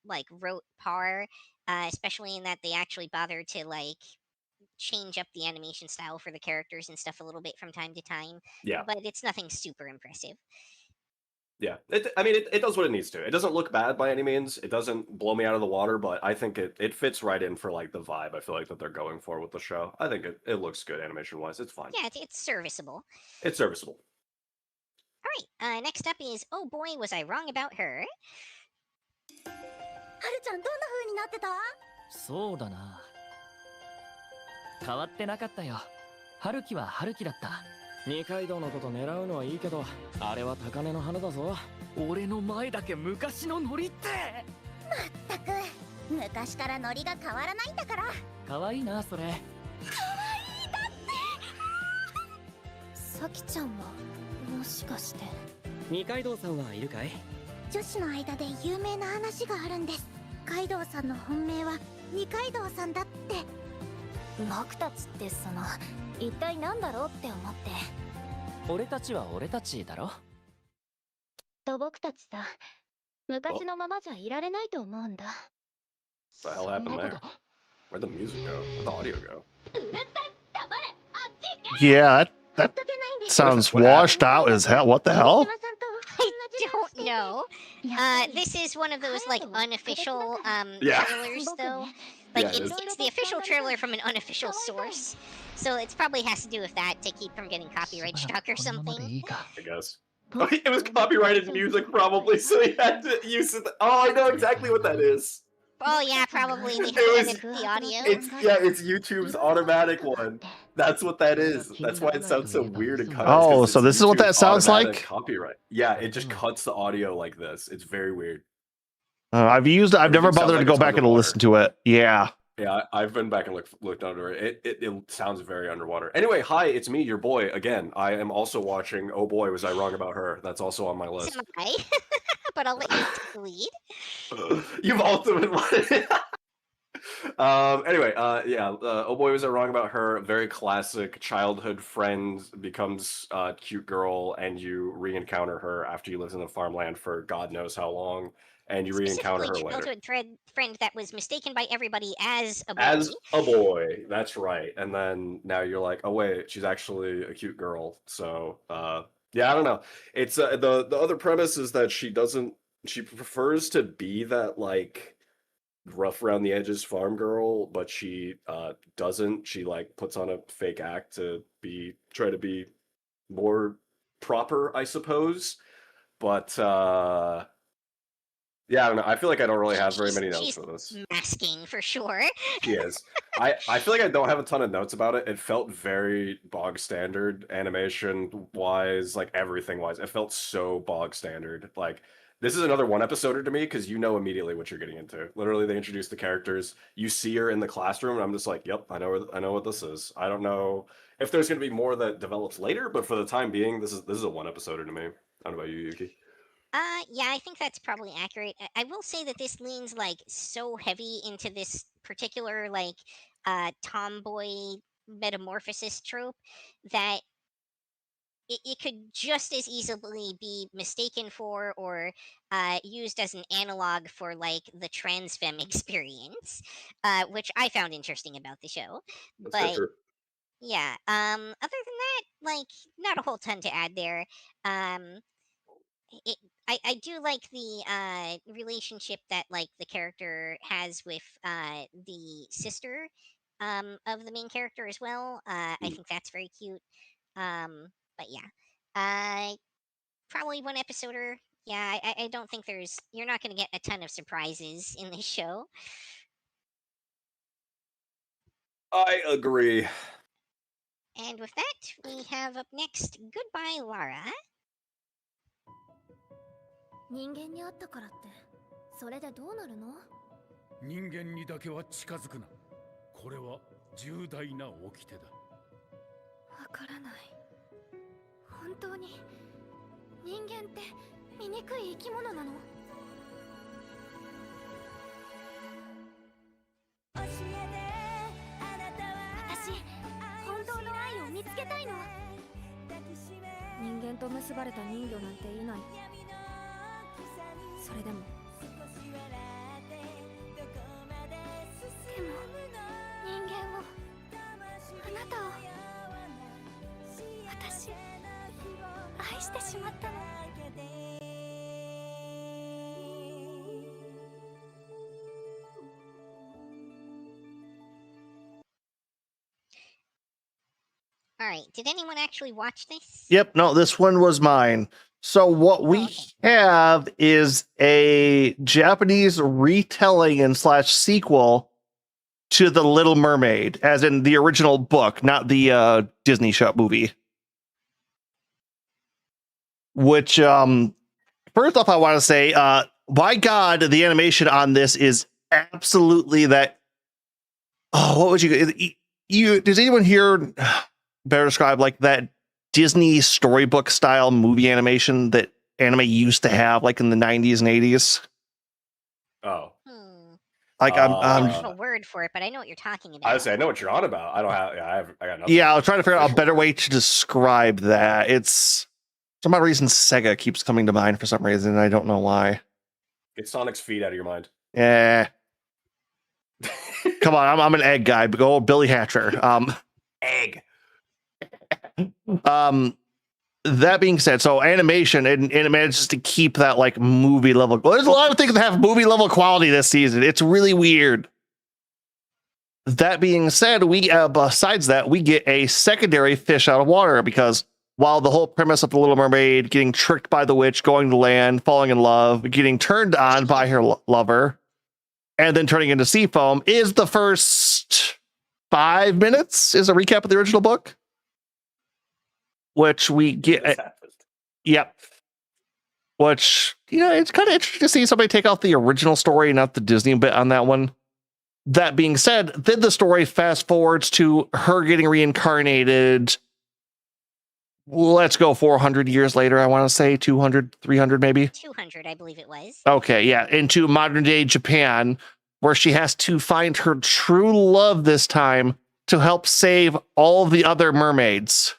like rote par, especially in that they actually bother to like change up the animation style for the characters and stuff a little bit from time to time. Yeah. But it's nothing super impressive. Yeah, it does what it needs to. It doesn't look bad by any means. It doesn't blow me out of the water, but I think it fits right in for like the vibe I feel like that they're going for with the show. I think it looks good animation wise. It's fine. Yeah, it's serviceable. It's serviceable. All right. Next up is Oh Boy, Was I Wrong About Her? はるちゃんどんな風になってた？そうだな。変わってなかったよ。春樹は春樹だった。二階堂のこと狙うのはいいけど、あれは高嶺の花だぞ。俺の前だけ昔のノリって。まったく昔からノリが変わらないんだから。可愛いなそれ。可愛いだって。さきちゃんはもしかして。二階堂さんはいるかい？女子の間で有名な話があるんです。階堂さんの本命は二階堂さんだって。僕たちって一体何だろうって思って。俺たちは俺たちだろ。と僕たちさ、昔のままじゃいられないと思うんだ。 What the hell happened there? Where'd the music go? Where'd the audio go? Yeah, that sounds washed out as hell. What the hell? I don't know. This is one of those like unofficial Yeah. trailers though. Like Yeah, it it's, is. it's the official trailer from an unofficial source. So it probably has to do with that to keep from getting copyright struck or something. I guess. Oh, it was copyrighted music, probably, so he had to use it. Oh, I know exactly what that is. Oh yeah, probably they It was- edit the audio. It's YouTube's automatic one. That's what that is. That's why it sounds so weird and cut. Oh, so this is what that sounds like? Copyright. Yeah, it just cuts the audio like this. It's very weird. I've never Everything sounds bothered to like go it's back and underwater. listen to it. Yeah. Yeah, I've been back and looked under it. It sounds very underwater. Anyway, hi, it's me, your boy again. I am also watching. Oh boy, was I wrong about her? That's also on my list. So am I. But I'll let you take the lead. You've also been watching. Anyway, oh boy, was I wrong about her? Very classic childhood friend becomes a cute girl, and you re-encounter her after you lived in the farmland for God knows how long, and you re-encounter her Specifically, later childhood friend that was mistaken by everybody as a boy. as a boy. That's right. And then now you're like, oh wait, she's actually a cute girl. So yeah, I don't know. It's the other premise is that she prefers to be that like rough around the edges farm girl, but she doesn't. She like puts on a fake act to try to be more proper, I suppose. But yeah, I don't know. I feel like I don't really have very many notes She's for this. masking for sure. She is. I feel like I don't have a ton of notes about it. It felt very bog standard animation wise, like everything wise. It felt so bog standard. Like this is another one episoder to me because you know immediately what you're getting into. Literally, they introduce the characters. You see her in the classroom, and I'm just like, "Yep, I know what this is." I don't know if there's going to be more that develops later, but for the time being, this is a one episoder to me. I don't know about you, Yuki. Yeah, I think that's probably accurate. I will say that this leans like so heavy into this particular like tomboy metamorphosis trope that it could just as easily be mistaken for or used as an analog for like the trans femme experience, which I found interesting about the show. That's But true. yeah, other than that, like not a whole ton to add there. I do like the relationship that like the character has with the sister of the main character as well. I think that's very cute. But yeah, probably one episoder. Yeah, I don't think you're not going to get a ton of surprises in this show. I agree. And with that, we have up next Goodbye, Lara. 人間に会ったからってそれでどうなるの？人間にだけは近づくな。これは重大な掟だ。わからない。本当に人間って醜い生き物なの？私、本当の愛を見つけたいの。人間と結ばれた人魚なんていない。それでも人間をあなたを私愛してしまったの。All right, did anyone actually watch this? Yep, no, this one was mine. So what we have is a Japanese retelling and / sequel to The Little Mermaid, as in the original book, not the Disney show movie. Which, first off, I want to say, by God, the animation on this is absolutely that. Oh, what would you does anyone here better describe like that Disney storybook style movie animation that anime used to have like in the 90s and 80s? Oh. Like I don't I'm have a word for it, but I know what you're talking about. I would say I know what you're on about. I don't have. Yeah, I got nothing. yeah, I was trying to figure out a Official better word. way to describe that. It's for some odd reason Sega keeps coming to mind for some reason, and I don't know why. Get Sonic's feet out of your mind. Yeah. Come on, I'm an egg guy. But go Billy Hatcher. Egg. That being said, so animation and it manages to keep that like movie level. There's a lot of things that have movie level quality this season. It's really weird. That being said, we besides that, we get a secondary fish out of water because while the whole premise of the Little Mermaid getting tricked by the witch, going to land, falling in love, getting turned on by her lover, and then turning into sea foam is the first 5 minutes is a recap of the original book. Which we get, yep. Which, you know, it's kind of interesting to see somebody take off the original story, not the Disney bit on that one. That being said, then the story fast forwards to her getting reincarnated. Let's go 400 years later. I want to say 200, 300 maybe. 200, I believe it was. Okay, yeah, into modern day Japan, where she has to find her true love this time to help save all the other mermaids.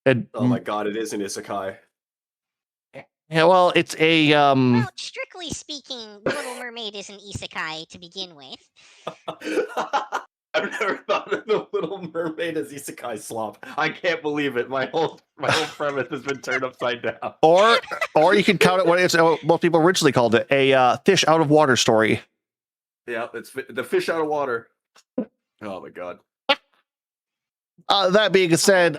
And, Oh my god, it is an isekai. yeah, well, it's a Well, strictly speaking, The Little Mermaid is an isekai to begin with. I've never thought of the Little Mermaid as isekai slop. I can't believe it. My whole premise has been turned upside down. or you can count it what it's what people originally called it, a fish out of water story. Yeah, it's the fish out of water. Oh my god. That being said,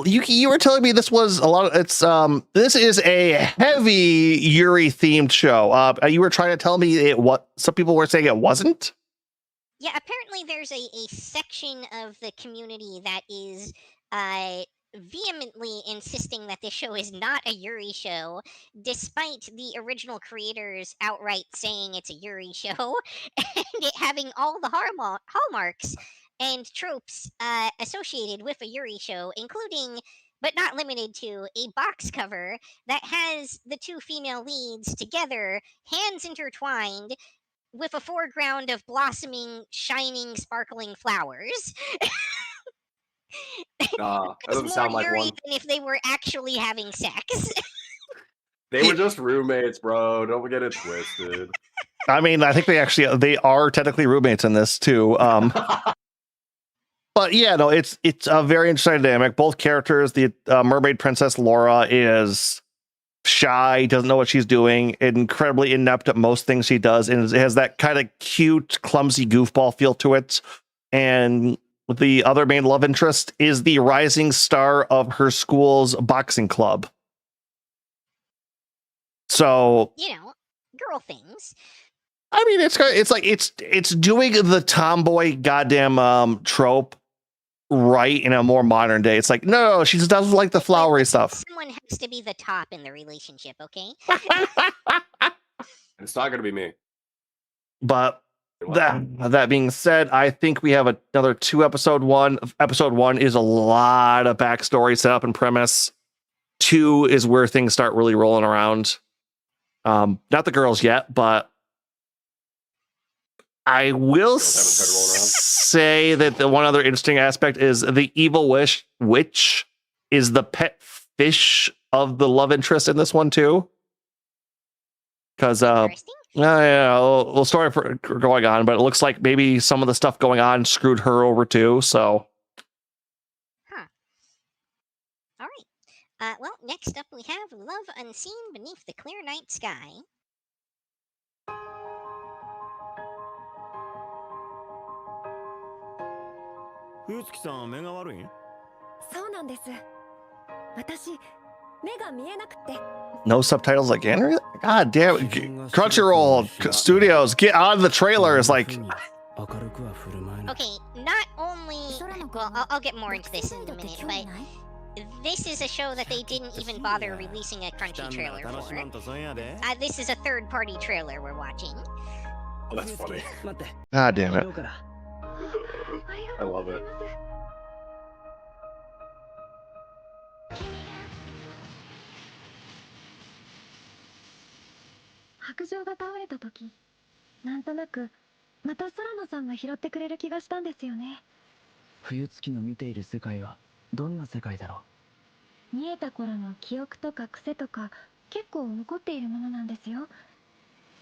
you were telling me this was a lot of this is a heavy Yuri themed show. You were trying to tell me what some people were saying it wasn't. Yeah, apparently there's a section of the community that is vehemently insisting that this show is not a Yuri show, despite the original creators outright saying it's a Yuri show, and it having all the hallmarks and tropes associated with a Yuri show, including, but not limited to, a box cover that has the two female leads together, hands intertwined, with a foreground of blossoming, shining, sparkling flowers. That It's doesn't more sound like Yuri one. than if they were actually having sex. They were just roommates, bro. Don't get it twisted. I mean, I think they are technically roommates in this too. But yeah, no, it's a very interesting dynamic. Both characters, the mermaid princess Laura is shy, doesn't know what she's doing, incredibly inept at most things she does, and it has that kind of cute, clumsy goofball feel to it. And the other main love interest is the rising star of her school's boxing club. So, You know, girl things. I mean, it's doing the tomboy goddamn trope right in a more modern day. It's like, no, she just doesn't like the flowery stuff. Someone has to be the top in the relationship, okay? It's not gonna be me. But that being said, I think we have another 2 episode 1. Episode 1 is a lot of backstory set up and premise. 2 is where things start really rolling around. Not the girls yet, but I will say that the one other interesting aspect is the evil witch is the pet fish of the love interest in this one too. Because yeah, a little story going on, but it looks like maybe some of the stuff going on screwed her over too. So, All right. Well, next up we have Love Unseen Beneath the Clear Night Sky. 冬月さん目が悪いん？そうなんです。私、目が見えなくて。 no subtitles again? God damn it. Crunchyroll Studios, get on the trailers. Like, Okay, not only... Well, I'll get more into this in a minute, but this is a show that they didn't even bother releasing a Crunchy trailer for. This is a third-party trailer we're watching. Oh, that's funny. God damn it. I love it. 白杖が倒れた時、なんとなくまた空野さんが拾ってくれる気がしたんですよね。冬月の見ている世界はどんな世界だろ見えた頃の記憶とか癖とか結構残っているものなんですよ。う。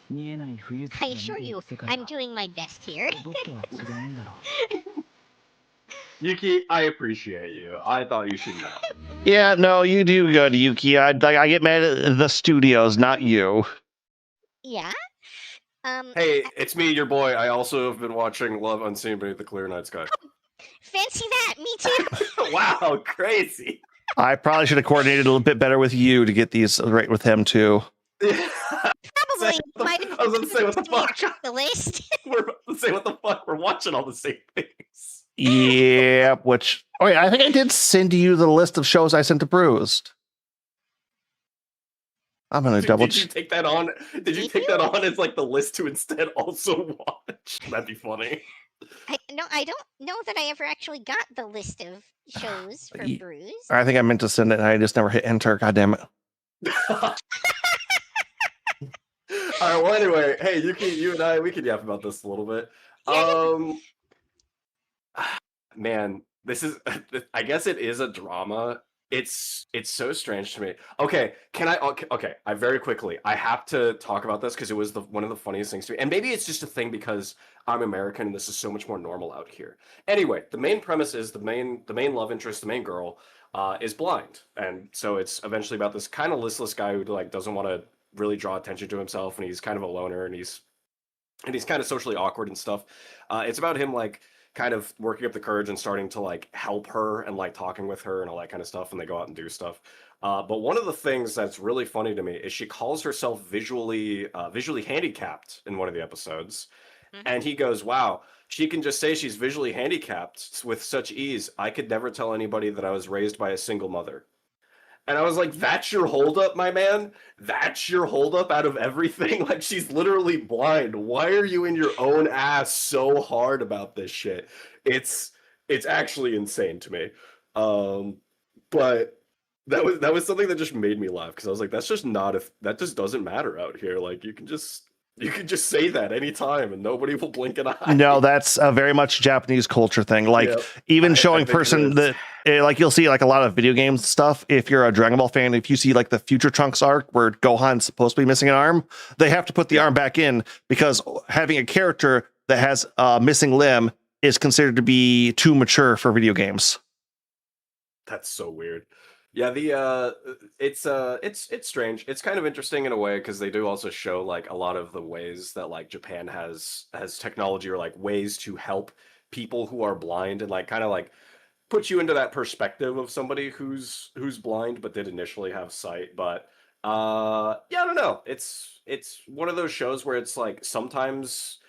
見えない冬月 I の見 assure てい you, る世界 I'm は doing my best here. 僕とは違うんだろう。 Yuki, I appreciate you. I thought you should know. Yeah, no, you do good, Yuki. I get mad at the studios, not you. Yeah. Hey, it's me, your boy. I also have been watching Love Unseen Beneath the Clear Night Sky. Fancy that. Me too. Wow, crazy. I probably should have coordinated a little bit better with you to get these right with him too. Probably. I was going to say, what the fuck? The list. We're about to say, what the fuck? We're watching all the same things. Yeah, which I think I did send you the list of shows I sent to Bruised. I'm gonna double Did you take that on? Did you take that on as like the list to instead also watch? That'd be funny. I don't know that I ever actually got the list of shows for Bruise. I think I meant to send it and I just never hit enter. God damn it. All right, well, anyway, hey, you and I, we could yap about this a little bit. Man, this is, I guess it is a drama. It's so strange to me. Okay, I very quickly, I have to talk about this because it was one of the funniest things to me. And maybe it's just a thing because I'm American and this is so much more normal out here. Anyway, the main premise is the main love interest, the main girl, is blind. And so it's eventually about this kind of listless guy who like doesn't want to really draw attention to himself, and he's kind of a loner, and he's kind of socially awkward and stuff. It's about him like kind of working up the courage and starting to like help her and like talking with her and all that kind of stuff, and they go out and do stuff. But one of the things that's really funny to me is she calls herself visually handicapped in one of the episodes. And he goes, wow, she can just say she's visually handicapped with such ease. I could never tell anybody that I was raised by a single mother. And I was like, that's your holdup, my man? That's your holdup out of everything? Like, she's literally blind. Why are you in your own ass so hard about this shit? It's actually insane to me. But that was something that just made me laugh because I was like, that's just not that just doesn't matter out here. Like, you can just say that anytime and nobody will blink an eye. No, that's a very much Japanese culture thing. Like even showing person that like you'll see like a lot of video games stuff. If you're a Dragon Ball fan, if you see like the Future Trunks arc where Gohan's supposed to be missing an arm, they have to put the arm back in because having a character that has a missing limb is considered to be too mature for video games. That's so weird. Yeah, it's strange. It's kind of interesting in a way because they do also show like a lot of the ways that like Japan has technology or like ways to help people who are blind and like kind of like put you into that perspective of somebody who's blind but did initially have sight. But yeah, I don't know. It's one of those shows where it's like sometimes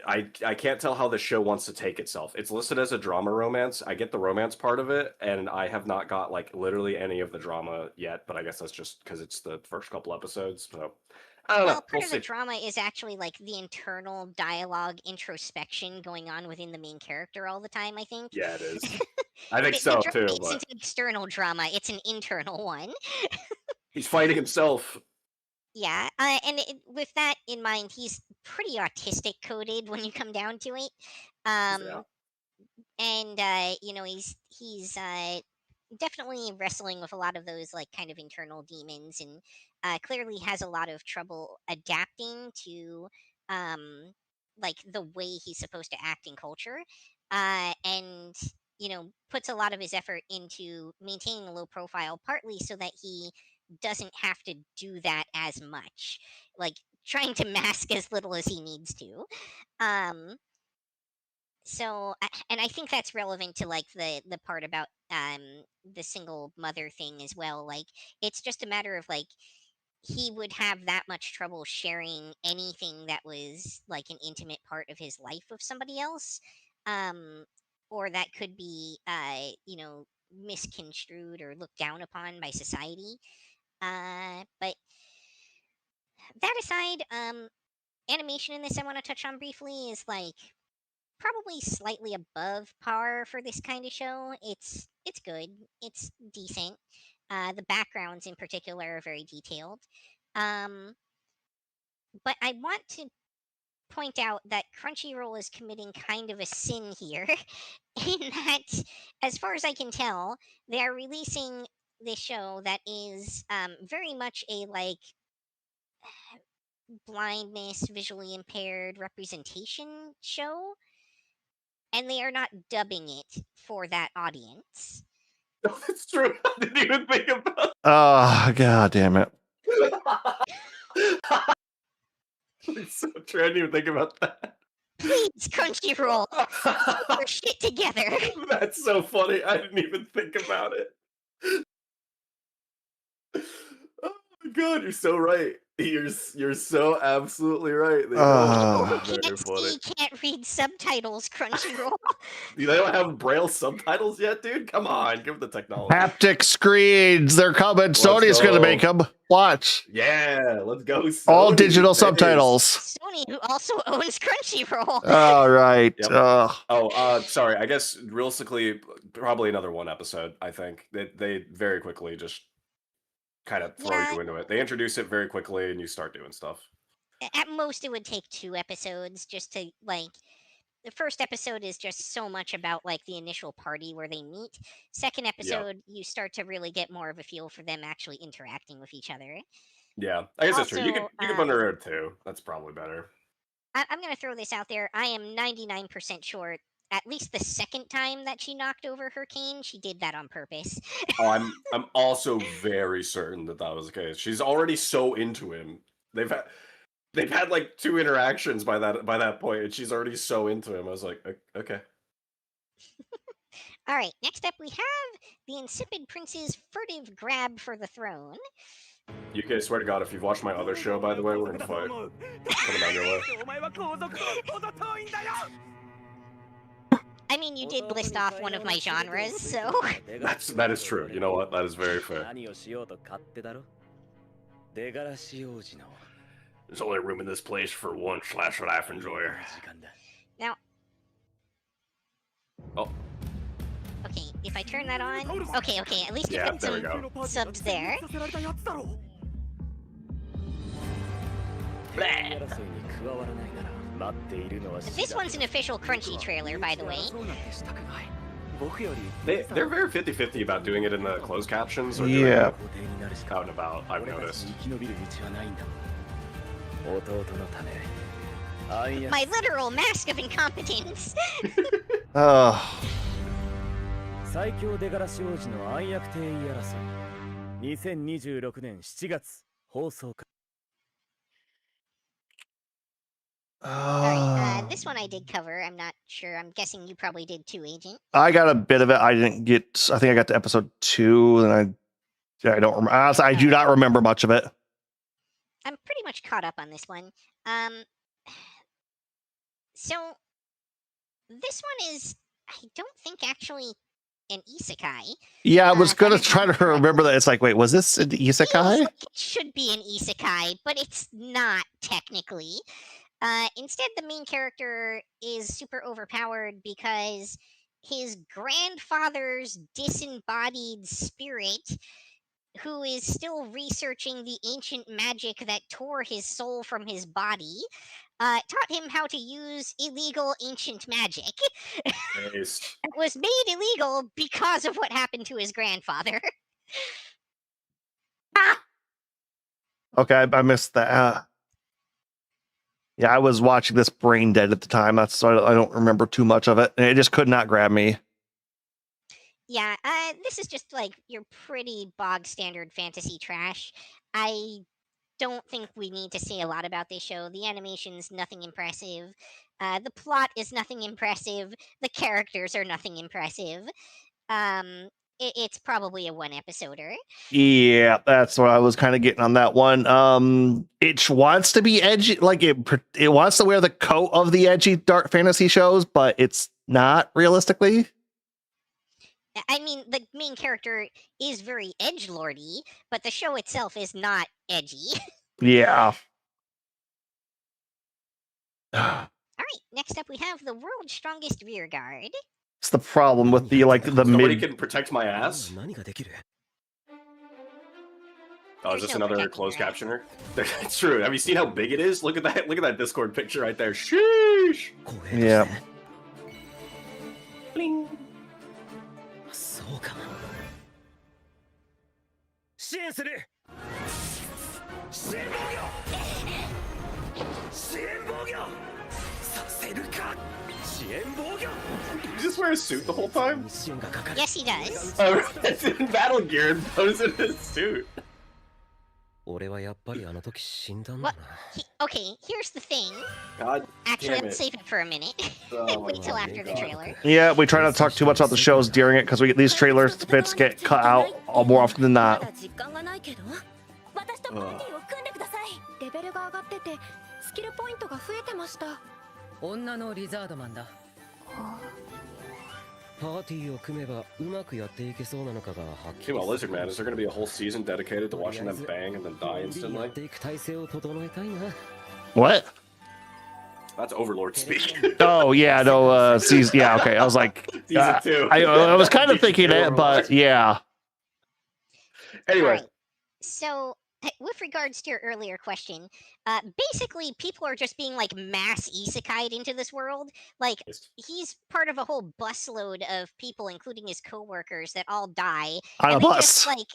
I can't tell how the show wants to take itself. It's listed as a drama romance. I get the romance part of it, and I have not got like literally any of the drama yet, but I guess that's just because it's the first couple episodes. So I don't know. Well, part of the drama is actually like the internal dialogue introspection going on within the main character all the time, I think. Yeah, it is. I think so the drama too. isn't an external drama, it's an internal one. He's fighting himself. Yeah, and with that in mind, he's pretty autistic coded when you come down to it. And you know, he's definitely wrestling with a lot of those like kind of internal demons, and clearly has a lot of trouble adapting to like the way he's supposed to act in culture, and you know, puts a lot of his effort into maintaining a low profile, partly so that he doesn't have to do that as much, like trying to mask as little as he needs to. So and I think that's relevant to like the part about the single mother thing as well. Like it's just a matter of like he would have that much trouble sharing anything that was like an intimate part of his life with somebody else, or that could be you know, misconstrued or looked down upon by society. But that aside, animation in this I want to touch on briefly is like probably slightly above par for this kind of show. It's good. It's decent. The backgrounds in particular are very detailed. But I want to point out that Crunchyroll is committing kind of a sin here, in that, as far as I can tell, they are releasing this show that is very much a like blindness, visually impaired representation show, and they are not dubbing it for that audience. No, that's true. I didn't even think about Oh, god damn it. It's so true. I didn't even think about that. Please, Crunchyroll, get your shit together. That's so funny. I didn't even think about it. Oh my god, you're so right. You're so absolutely right. They Ah. don't. Very Can't funny. see, can't read subtitles, Crunchyroll. They don't have Braille subtitles yet, dude? Come on, give them the technology. Haptic screens, they're coming. Sony's going to make them. Watch. Yeah, let's go. All Sony. digital Thanks. subtitles. Sony, who also owns Crunchyroll. All right. Yep. Sorry. I guess realistically, probably another one episode. I think they very quickly just kind of throw you into it. They introduce it very quickly, and you start doing stuff. At most, it would take 2 episodes just to like. The first episode is just so much about like the initial party where they meet. Second episode, you start to really get more of a feel for them actually interacting with each other. Yeah, I guess that's true. You Also, could put her too. That's probably better. I'm going to throw this out there. I am 99% sure at least the second time that she knocked over her cane, she did that on purpose. Oh, I'm also very certain that was the case. She's already so into him. They've had like 2 interactions by that point, and she's already so into him. I was like, okay. All right, next up we have the Insipid Prince's furtive grab for the throne. UK, swear to God, if you've watched my other show, by the way, we're gonna fight. Coming down your way. I mean, you did list off one of my genres, so. That is true. You know what? That is very fair. There's only room in this place for one /life enjoyer. Now. Oh. Okay, if I turn that on. Okay, at least you Yeah, put there we some go. subs there. This one's an official Crunchy trailer, by the way. They're very 50-50 about doing it in the closed captions or doing Yeah. it out and about, I've noticed. My literal mask of incompetence. Oh. 最強出がらし王子の暗躍帝位争い2026年7月放送か Alright, this one I did cover. I'm not sure. I'm guessing you probably did too, Agent. I got a bit of it. I didn't get. I think I got to episode 2, and I don't remember. Honestly, I do not remember much of it. I'm pretty much caught up on this one. So this one is, I don't think, actually an isekai. Yeah, I was gonna try to remember that. It's like, wait, was this an isekai? It should be an isekai, but it's not technically. Instead, the main character is super overpowered because his grandfather's disembodied spirit, who is still researching the ancient magic that tore his soul from his body, taught him how to use illegal ancient magic. Nice. It was made illegal because of what happened to his grandfather. Okay, I missed that. Yeah, I was watching this brain dead at the time. That's so I don't remember too much of it, and it just could not grab me. Yeah, this is just like your pretty bog standard fantasy trash. I don't think we need to say a lot about this show. The animation's nothing impressive. The plot is nothing impressive. The characters are nothing impressive. It's probably a 1-episoder. Yeah, that's what I was kind of getting on that one. It wants to be edgy, like it wants to wear the coat of the edgy dark fantasy shows, but it's not realistically. I mean, the main character is very edgelordy, but the show itself is not edgy. Yeah. All right, next up we have the world's strongest rear guard. It's the problem with the Somebody mid. can protect my ass. Oh, is There's this no another protecting closed her. captioner? It's true. Have you seen how big it is? Look at that. Look at that Discord picture right there. Sheesh. Yeah. Bling. そうか支援する支援防御支援防御させるか支援防御 Did you just wear a suit the whole time? Yes, he does. Oh, it's in Battle Gear and pose in his suit. 俺はやっぱりあの時死んだん What? だな Okay, here's the thing. God Actually, damn let's it. save it for a minute. Oh, Wait till after the God. trailer. Yeah, we try not to talk too much about the shows during it because these trailer bits get cut out more often than ま not. だ実感がないけど私とパーティーを組んでくださいレベルが上がっててスキルポイントが増えてました女のリザードマンだパーティーを組めばうまくやっていけそうなのかがはっき Hey, り well, Lizard Man, is there going to be a whole season dedicated to とりあ watching え them ず bang and then die のんびり instantly? やっていく体制を整えたいな What? That's Overlord speak. Oh yeah, no. Season. Yeah, okay. I was like, Season 2. I was kind of thinking it, but yeah. Anyway, Alright, so with regards to your earlier question, basically people are just being like mass isekai'd into this world. Like he's part of a whole busload of people, including his coworkers, that all die. On a and they bus. just like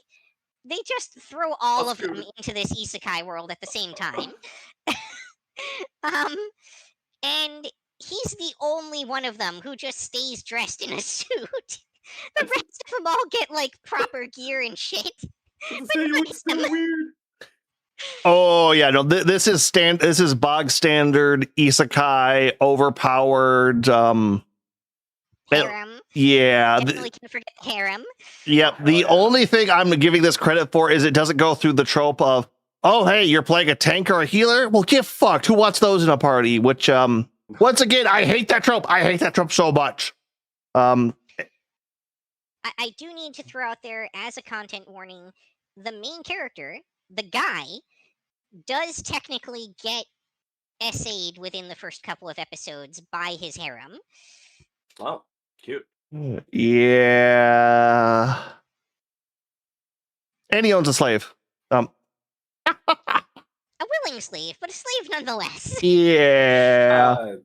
they just throw all That's of them true. into this isekai world at the same time. And he's the only one of them who just stays dressed in a suit. The rest of them all get like proper gear and shit. But none of them- weird. Oh yeah, no. This is bog standard isekai, overpowered. harem. Yeah. Definitely can't forget the harem. Yep. The only thing I'm giving this credit for is it doesn't go through the trope of, oh, hey, you're playing a tank or a healer? Well, get fucked. Who wants those in a party? Which, once again, I hate that trope. I hate that trope so much. I do need to throw out there as a content warning, the main character, the guy, does technically get essayed within the first couple of episodes by his harem. Oh, cute. Yeah. And he owns a slave. A willing slave, but a slave nonetheless. Yeah.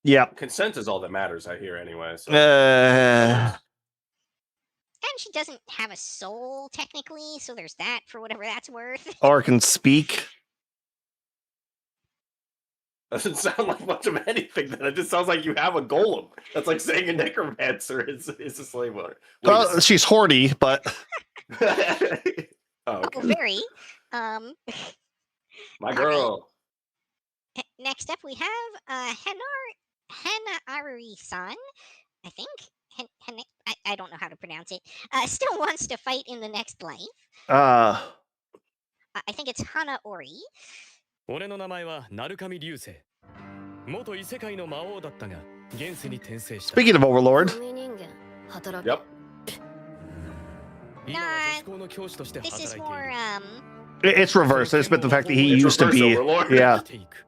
Yeah. Consent is all that matters, I hear, anyway. So. Uh, And she doesn't have a soul, technically, so there's that for whatever that's worth. or can speak. Doesn't sound like much of anything. Then it just sounds like you have a golem. That's like saying a necromancer is a slave owner. Well, she's horny, but Oh, Oh, okay. very. My girl. Next up, we have Hanaruri-san, I think. I don't know how to pronounce it. Still wants to fight in the next life. uh, I think it's Hana-ori. 俺の名前は鳴神流星元異世界の魔王だったが現世に転生した speaking of Overlord, 神人間働 Yep. 今は女子校の教師として This 働い is てい more, る it's reversed. It's been the fact that he It's used to reverse be. Overlord. Yeah. 生きていく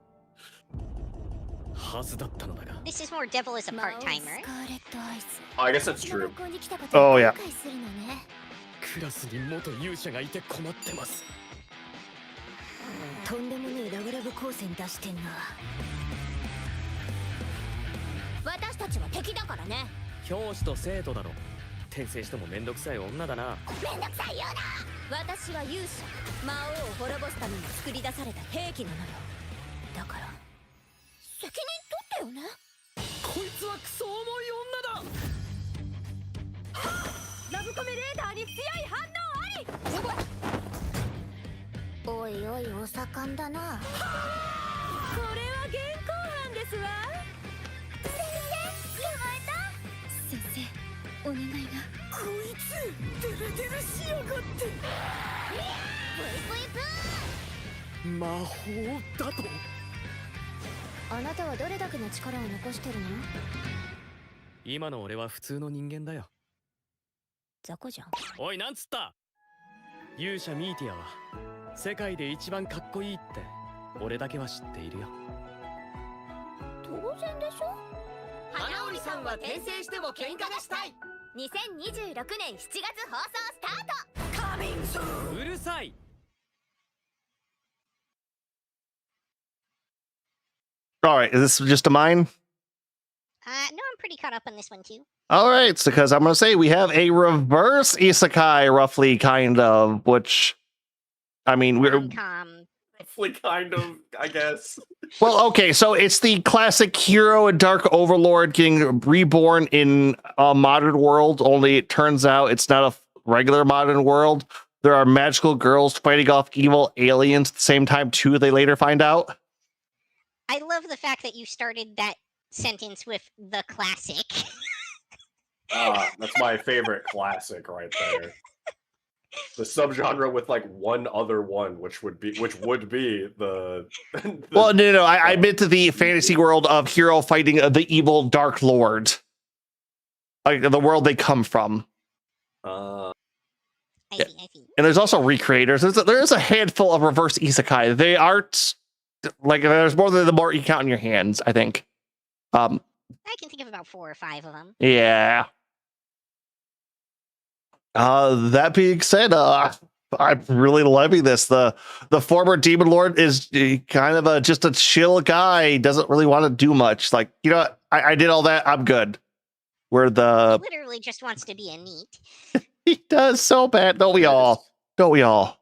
はずだったのだが this is more Devil is a 魔王 part-timer. スカーレットアイス Oh, I guess that's うちの true. 学校に来たことを Oh, 後 yeah. 悔するのねクラスに元勇者がいて困ってますとんでもねえラブラブ光線出してんな私たちは敵だからね教師と生徒だろ転生してもめんどくさい女だなめんどくさいよな私は勇者魔王を滅ぼすために作り出された兵器なのよだから責任取ってよねこいつはクソ重い女だラブコメレーダーに強い反応ありおいおいお盛んだなこれは現行犯ですわ先生捕まえた先生お願いがこいつデレデレしやがってブイブイブ魔法だとーあなたはどれだけの力を残してるの今の俺は普通の人間だよ雑魚じゃんおいなんつった勇者ミーティアは世界で一番かっこいいって俺だけは知っているよ当然でしょ花織さんは転生しても喧嘩がしたい2026年7月放送スタートうるさい。 All right, is this just a mine? No, I'm pretty caught up on this one too. All right, it's because I'm going to say we have a reverse isekai, roughly, kind of, which, I mean, we're... Roughly, kind of, I guess. Well, okay, so it's the classic hero and dark overlord getting reborn in a modern world, only it turns out it's not a regular modern world. There are magical girls fighting off evil aliens at the same time, too, they later find out. I love the fact that you started that sentence with the classic. That's my favorite classic right there. The subgenre with like one other one, which would be the Well, no, I meant to the fantasy world of hero fighting the evil dark lord, like the world they come from. I see. And there's also recreators. There's a handful of reverse isekai. They aren't like there's more than the more you count in your hands, I think. I can think of about 4 or 5 of them. Yeah. That being said, I'm really loving this. The former demon lord is kind of just a chill guy. He doesn't really want to do much. Like, you know, I did all that. I'm good. Where the He literally just wants to be a neat. he does so bad. Don't we all? Don't we all?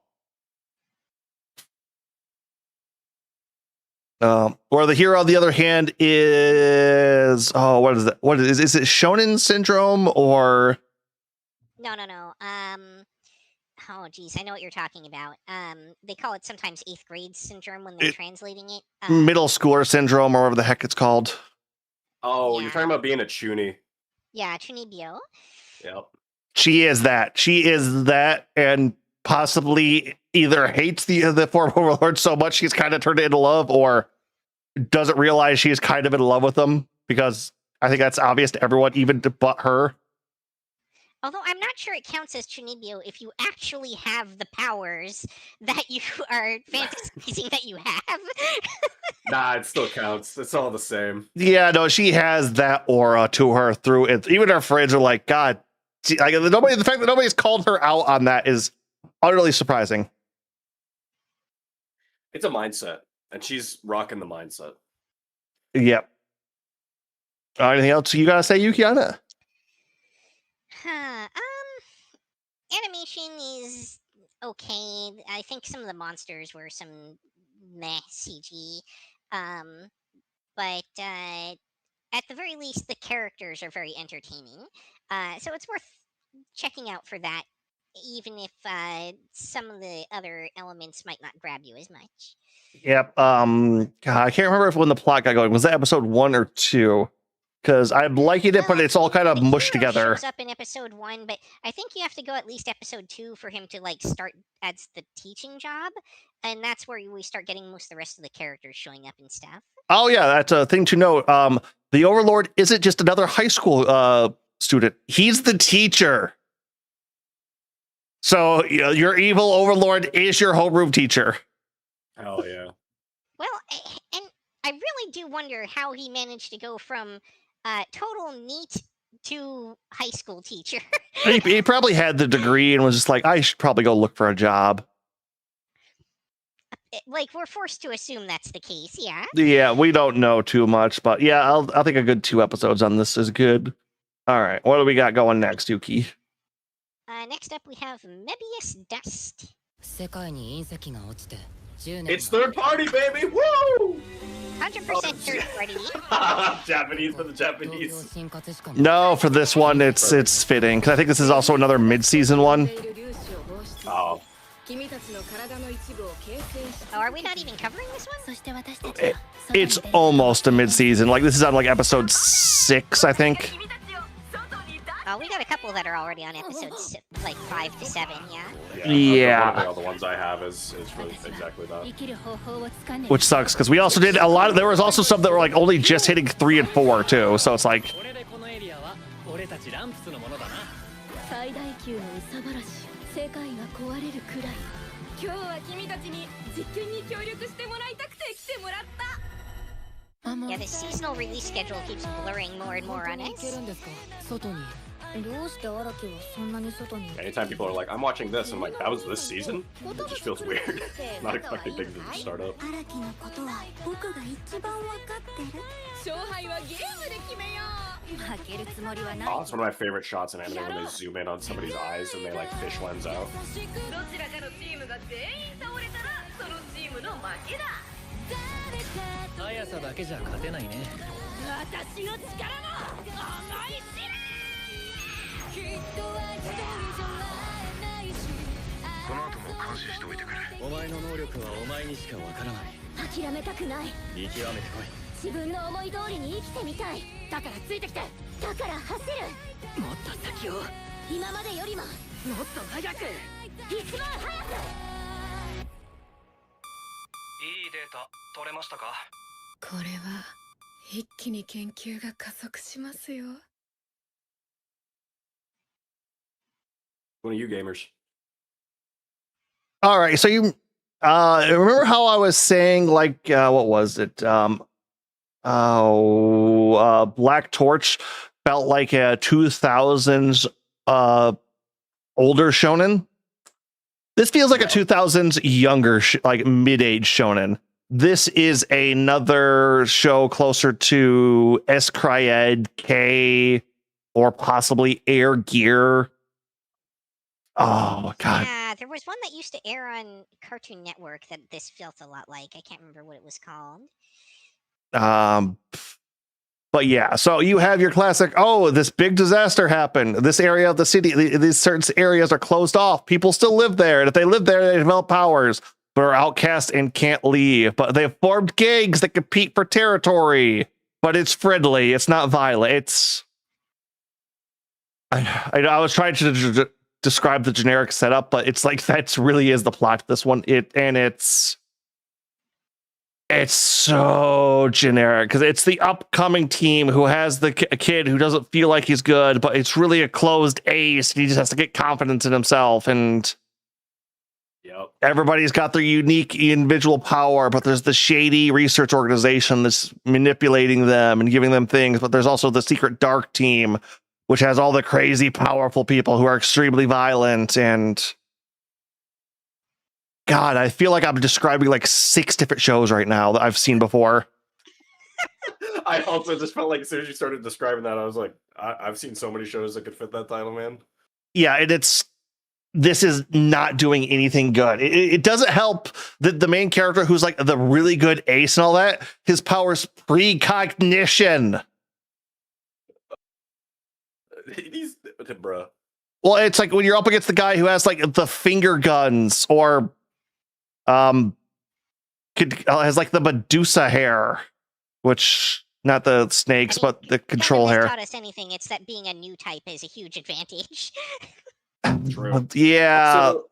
Or the hero, on the other hand, is what is that? What is it? Shonen syndrome or? No. Oh, geez, I know what you're talking about. They call it sometimes 8th grade syndrome when they're translating it. Middle schooler syndrome, or whatever the heck it's called. Oh, you're talking about being a chuny. Yeah, chunibyo. Yep. She is that. She is that, and possibly either hates the former overlord so much she's kind of turned it into love, or doesn't realize she's kind of in love with him, because I think that's obvious to everyone, even but her. Although I'm not sure it counts as chunibyo if you actually have the powers that you are fantasizing that you have. Nah, it still counts. It's all the same. Yeah, no, she has that aura to her through it. Even her friends are like, God, the fact that nobody's called her out on that is utterly surprising. It's a mindset, and she's rocking the mindset. Yep. Anything else you gotta say, Yukiana? Animation is okay. I think some of the monsters were some meh CG. But at the very least, the characters are very entertaining. So it's worth checking out for that, even if some of the other elements might not grab you as much. Yep. God, I can't remember when the plot got going. Was that episode 1 or 2? Because I'm liking it, but it's all kind of mushed together. Shows up in episode 1, but I think you have to go at least episode 2 for him to like start as the teaching job, and that's where we start getting most of the rest of the characters showing up and stuff. Oh yeah, that's a thing to note. The Overlord isn't just another high school student; he's the teacher. So your evil Overlord is your homeroom teacher. Hell yeah. Well, and I really do wonder how he managed to go from total neat to high school teacher. He probably had the degree and was just like, I should probably go look for a job. Like, we're forced to assume that's the case, yeah? Yeah, we don't know too much, but yeah, I think a good 2 episodes on this is good. All right, what do we got going next, Yuki? Next up, we have Mebius Dust. It's third party, baby! Woo! 100% third party. Japanese for the Japanese. No, for this one, it's fitting, because I think this is also another mid-season one. Oh. Oh, are we not even covering this one? It's almost a mid-season. Like, this is on, like, episode 6, I think. Oh, we got a couple that are already on episodes, like 5 to 7, yeah? Yeah. One of the other ones I have is really exactly that. Which sucks, because we also did a lot of, there was also some that were, like, only just hitting 3 and 4, too. So it's like... Yeah, the seasonal release schedule keeps blurring more and more on us. どうして荒木はそんなに外に Anytime people are like, I'm watching this, I'm like, that was this season? It just feels weird. Not expecting things to just start up. 荒木のことは僕が一番分かってる勝敗はゲームで決めよう負けるつもりはない Oh, it's one of my favorite shots in anime when they zoom in on somebody's eyes and they like fish lens out. どちらかのチームが全員倒れたらそのチームの負けだ速さだけじゃ勝てないね私の力も思い知れこの後も監視しておいてくれ。お前の能力はお前にしかわからない諦めたくない見極めてこい自分の思い通りに生きてみたいだからついてきてだから走るもっと先を今までよりももっと早く一番早くいいデータ取れましたか？これは一気に研究が加速しますよ One of you gamers. All right, so you remember how I was saying, like, what was it? Black Torch felt like a 2000s older shonen. This feels like a 2000s younger, like mid-age shonen. This is another show closer to S. Cryed, K, or possibly Air Gear. Oh god. Yeah, there was one that used to air on Cartoon Network that this felt a lot like. I can't remember what it was called. But yeah, so you have your classic, oh, this big disaster happened. This area of the city, these certain areas are closed off. People still live there. And if they live there, they develop powers, but are outcast and can't leave. But they've formed gangs that compete for territory. But it's friendly. It's not violent. It's... I was trying to describe the generic setup, but it's like that's really is the plot to this one. It's so generic because it's the upcoming team who has the kid who doesn't feel like he's good, but it's really a closed ace. And he just has to get confidence in himself, and everybody's got their unique individual power, but there's the shady research organization that's manipulating them and giving them things. But there's also the secret dark team, which has all the crazy powerful people who are extremely violent. And God, I feel like I'm describing like 6 different shows right now that I've seen before. I also just felt like as soon as you started describing that, I was like, I've seen so many shows that could fit that title, man. Yeah, and this is not doing anything good. It doesn't help that the main character, who's like the really good ace and all that, his power's precognition. He's bruh. Well, it's like when you're up against the guy who has like the finger guns, or has like the Medusa hair, which not the snakes, but the control hair. Taught us anything? It's that being a new type is a huge advantage. True. Yeah. So,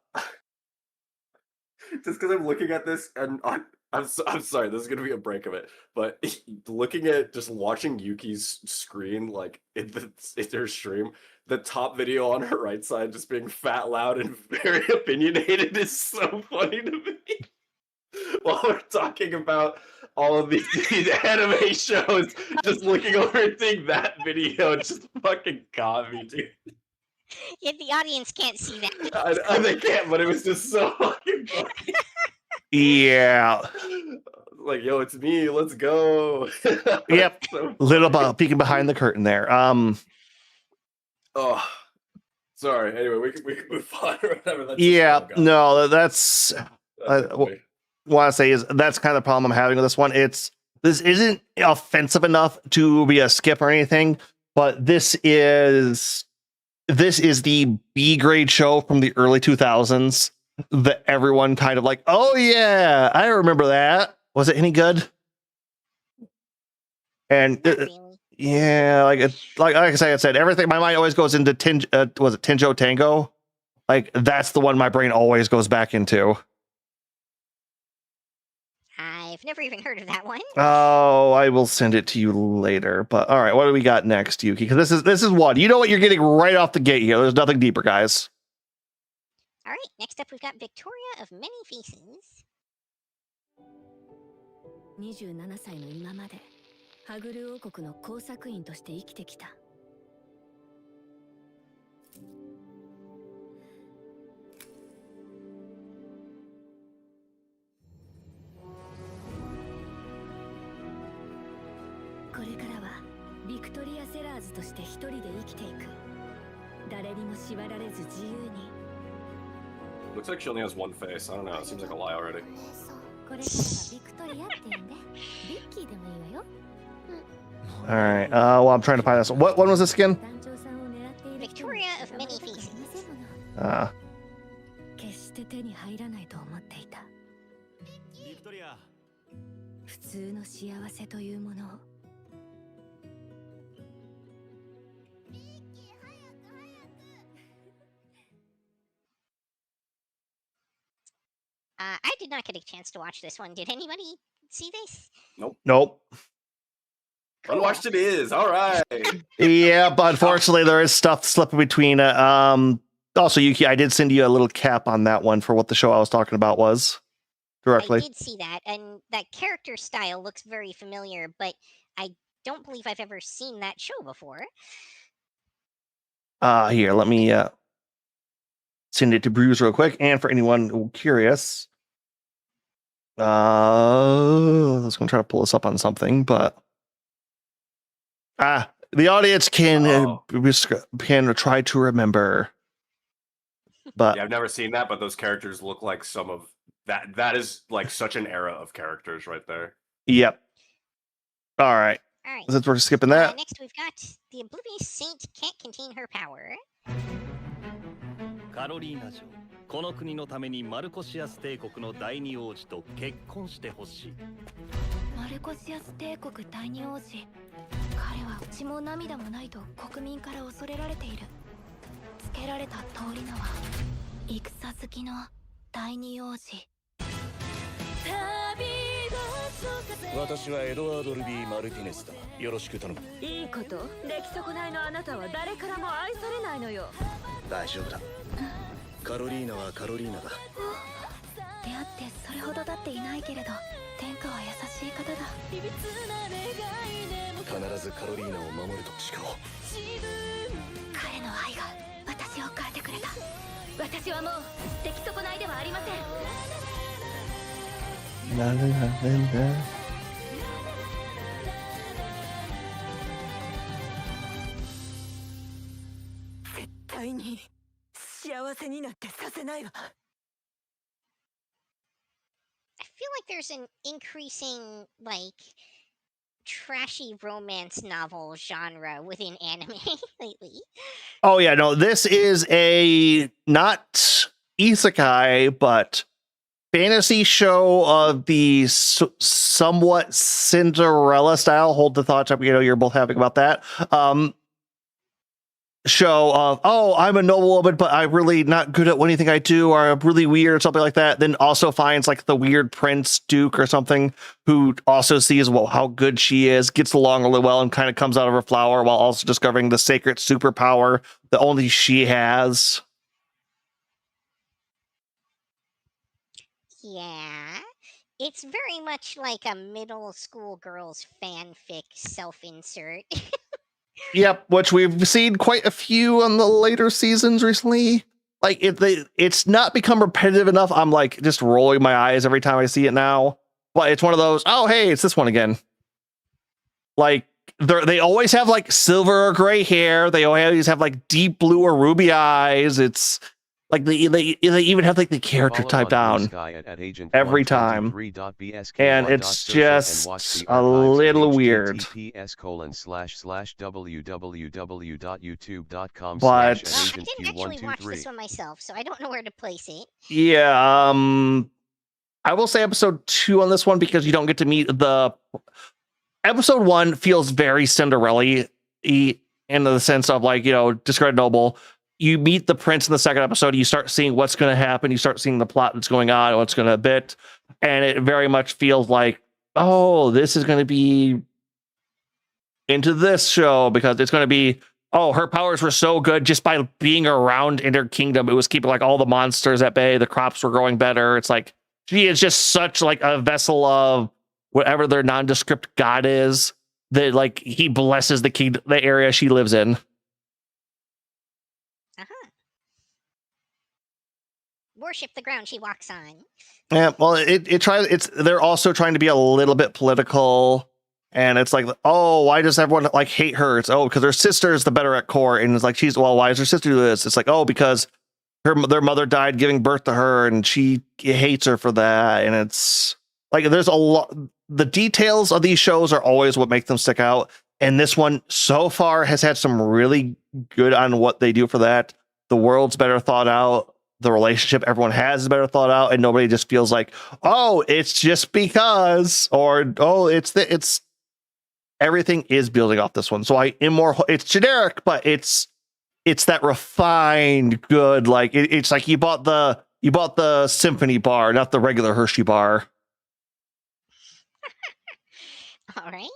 just because I'm looking at this, and I'm sorry, this is gonna be a break of it, but looking at just watching Yuki's screen, like in their stream, the top video on her right side just being fat, loud, and very opinionated is so funny to me. While we're talking about all of these anime shows, just looking over and seeing that video just fucking got me, dude. Yeah, the audience can't see that. They can't, but it was just so fucking funny. Yeah. Like, yo, it's me. Let's go. Yep. So Little peeking behind the curtain there. Oh, sorry. Anyway, we can move on or whatever. That's Yeah. No, that's what I say is that's kind of the problem I'm having with this one. This isn't offensive enough to be a skip or anything, but this is the B grade show from the early 2000s that everyone kind of like, oh yeah, I remember that. Was it any good? And yeah, like I said, everything, my mind always goes into was it Tenjo Tango? Like that's the one my brain always goes back into. I've never even heard of that one. Oh, I will send it to you later. But all right, what do we got next, Yuki? Because this is one. You know what you're getting right off the gate here. There's nothing deeper, guys. All right, next up we've got Victoria of Many Faces. 27歳の今までハグル王国の工作員として生きてきたスとして一人で生きていく。誰にも縛られず自由に。 Looks like she only has one face. I don't know. It seems like a lie already. これからはビクトリアって呼んで、ビッキーでもいいわよ。 All right. Well, I'm trying to find this. What one was this again? Victoria of Many Faces. 決して手に入らないと思っていた。ビクトリア。普通の幸せというものを。 I did not get a chance to watch this one. Did anybody see this? Nope. Unwatched it is. All right. Yeah, but unfortunately, there is stuff slipping between. Also, Yuki, I did send you a little cap on that one for what the show I was talking about was directly. I did see that, and that character style looks very familiar, but I don't believe I've ever seen that show before. Here, let me send it to Bruce real quick. And for anyone curious, I was going to try to pull this up on something, but the audience can try to remember. But yeah, I've never seen that, but those characters look like some of that. That is like such an era of characters right there. Yep. All right. All right. Since we're skipping that. Next, we've got the Oblivious Saint can't contain her power. カロリーナ城、この国のためにマルコシアス帝国の第二王子と結婚してほしい。マルコシアス帝国第二王子。彼は血も涙もないと国民から恐れられている。つけられた通りのは戦好きの第二王子。私はエドワード・ルビー・マルティネスだ。よろしく頼む。いいこと。出来損ないのあなたは誰からも愛されないのよ。大丈夫だ。カロリーナはカロリーナだ。出会ってそれほど経っていないけれど、天下は優しい方だ。必ずカロリーナを守ると誓おう。彼の愛が私を変えてくれた。私はもう出来損ないではありません。絶対に幸せになってさせないわ。I feel like there's an increasing, like, trashy romance novel genre within anime lately. Oh, yeah, no, this is a not isekai, but fantasy show of the somewhat Cinderella style. Hold the thoughts up, you're both having about that. Show of, oh, I'm a noble woman, but I'm really not good at anything I do, or I'm really weird, something like that. Then also finds like the weird prince, duke, or something, who also sees, well, how good she is, gets along really well, and kind of comes out of her flower while also discovering the sacred superpower that only she has. Yeah. It's very much like a middle school girl's fanfic self-insert. Yep, which we've seen quite a few on the later seasons recently. Like, it's not become repetitive enough. I'm like just rolling my eyes every time I see it now. But it's one of those, oh, hey, it's this one again. Like, they always have like silver or gray hair. They always have like deep blue or ruby eyes. It's like they even have like the character type down every time, and it's just a little weird. But I didn't actually watch this one myself, so I don't know where to place it. Yeah, I will say episode 2 on this one, because you don't get to meet the episode 1 feels very Cinderella-y in the sense of, like, discarded noble. You meet the prince in the second episode. You start seeing what's going to happen. You start seeing the plot that's going on, what's going to bit. And it very much feels like, oh, this is going to be into this show, because it's going to be, oh, her powers were so good just by being around in her kingdom. It was keeping like all the monsters at bay. The crops were growing better. It's like, she is just such like a vessel of whatever their nondescript god is, that like he blesses the kingdom, the area she lives in. Worship the ground she walks on. Yeah, well, they're also trying to be a little bit political And it's like, oh, why does everyone like hate her? It's because her sister is the better at core, and it's like why does her sister do this? It's like, because their mother died giving birth to her, and she hates her for that. And it's like there's a lot. The details of these shows are always what make them stick out, and this one so far has had some really good on what they do for that. The world's better thought out. The relationship everyone has is better thought out, and nobody just feels like, oh, it's just because, or oh, it's everything is building off this one. So it's generic, but it's that refined good. Like it's like you bought the symphony bar, not the regular Hershey bar. All right.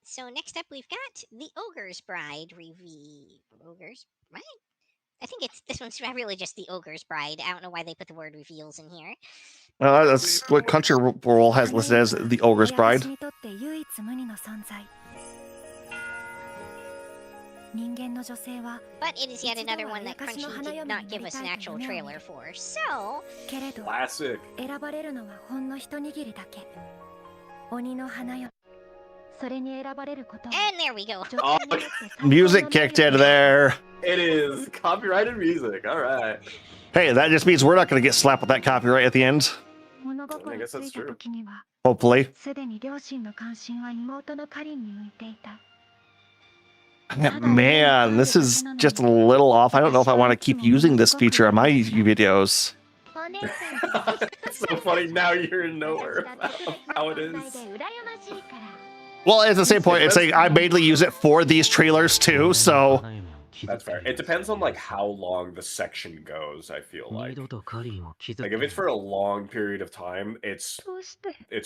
So next up we've got the Ogre's Bride review. Ogre's Bride? I think this one's really just the Ogre's Bride. I don't know why they put the word reveals in here. That's what Crunchyroll has listed as the Ogre's Bride. But it is yet another one that Crunchy did not give us an actual trailer for. So classic. And there we go. Oh, music kicked in there. It is copyrighted music. All right. Hey, that just means we're not going to get slapped with that copyright at the end. I guess that's true. Hopefully. Man, this is just a little off. I don't know if I want to keep using this feature on my videos. It's so funny. Now you're nowhere about how it is. Well, it's the same point. It's like I mainly use it for these trailers too, so that's fair. It depends on like how long the section goes, I feel like. Like if it's for a long period of time, it's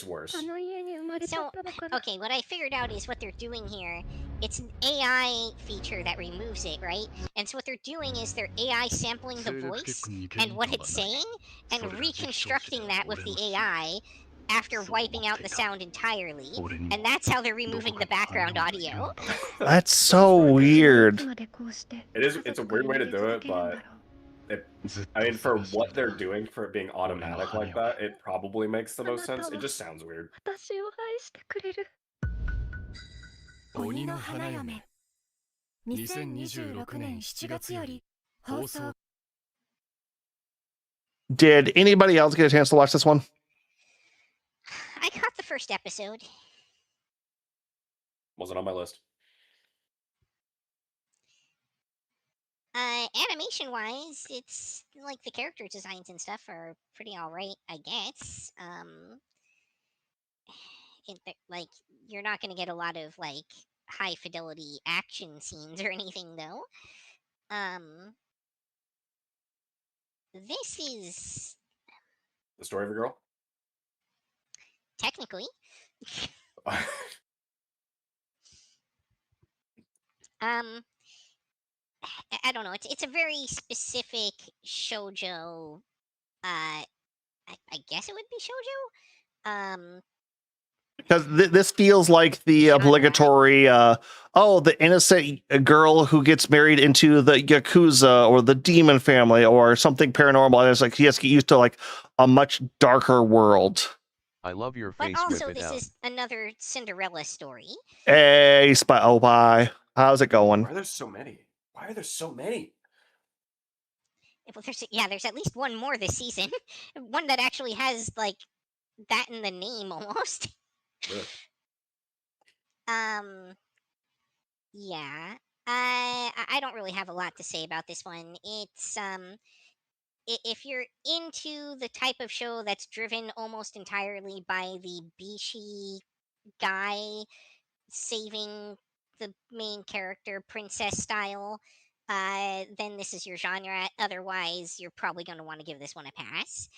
worse. So, okay, what I figured out is what they're doing here. It's an AI feature that removes it, right? And so what they're doing is they're AI sampling the voice and what it's saying and reconstructing that with the AI after wiping out the sound entirely. And that's how they're removing the background audio. That's so weird. It's a weird way to do it, but I mean, for what they're doing, for it being automatic like that, it probably makes the most sense. It just sounds weird. Did anybody else get a chance to watch this one? I caught the first episode. Wasn't on my list. Animation-wise, it's like the character designs and stuff are pretty alright, I guess. Like you're not going to get a lot of like high fidelity action scenes or anything though. This is The Story of a Girl? Technically. I don't know. It's a very specific shoujo. I guess it would be shoujo. Because this feels like the obligatory, the innocent girl who gets married into the Yakuza or the demon family or something paranormal. And it's like he has to get used to like a much darker world. I love your face. But also, this is another Cinderella story. Hey, oh, bye. How's it going? Why are there so many? Well, there's at least one more this season. One that actually has like that in the name almost. Really? Yeah. I don't really have a lot to say about this one. It's if you're into the type of show that's driven almost entirely by the Bishi guy saving the main character princess style, then this is your genre. Otherwise, you're probably going to want to give this one a pass.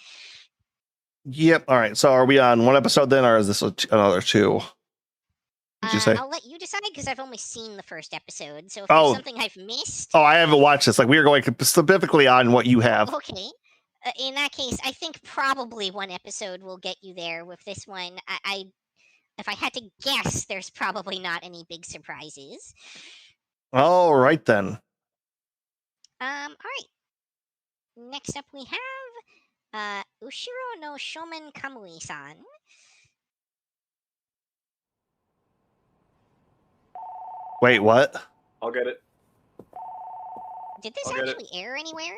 Yep. All right. So are we on one episode then, or is this another two? Did you say? I'll let you decide because I've only seen the first episode. So if there's something I've missed. Oh, I haven't watched this. Like we are going specifically on what you have. Okay. In that case, I think probably one episode will get you there. With this one, if I had to guess, there's probably not any big surprises. All right then. All right. Next up, we have Ushiro no Shomen Kamui-san. Wait, what? I'll get it. Did this I'll get it. actually air anywhere?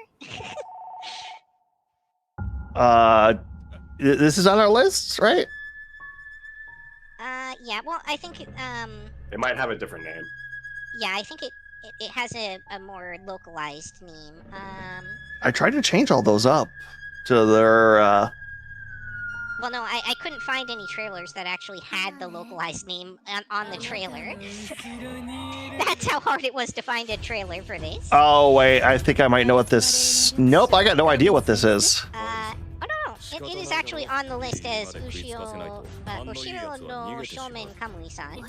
This is on our list, right? Yeah. Well, I think It might have a different name. yeah, I think it has a more localized name. I tried to change all those up to their. Well, no, I couldn't find any trailers that actually had the localized name on the trailer. That's how hard it was to find a trailer for this. Oh wait, I think I might know what this. Nope, I got no idea what this is. Oh no, it is actually on the list as Ushiro no Shomen Kamui-san.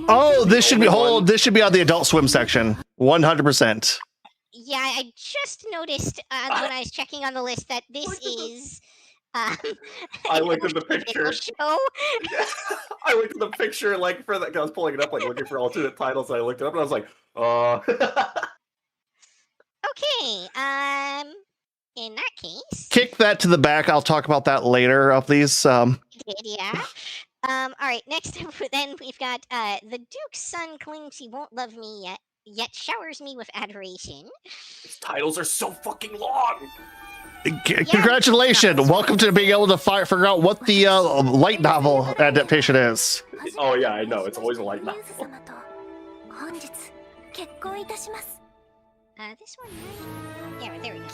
Oh, this should be This should be on the Adult Swim section. 100%. Yeah, I just noticed when I was checking on the list that this is. I looked at the picture. Show. I looked at the picture like for that. I was pulling it up like looking for alternate titles. And I looked it up and I was like, Okay. In that case. Kick that to the back. I'll talk about that later of these. Yeah. All right. Next up, then we've got the Duke's son claims he won't love me yet showers me with adoration. These titles are so fucking long. Congratulations! Welcome to being able to figure out what the light novel adaptation is. Oh yeah, I know. It's always a light novel. This one, yeah, there we go.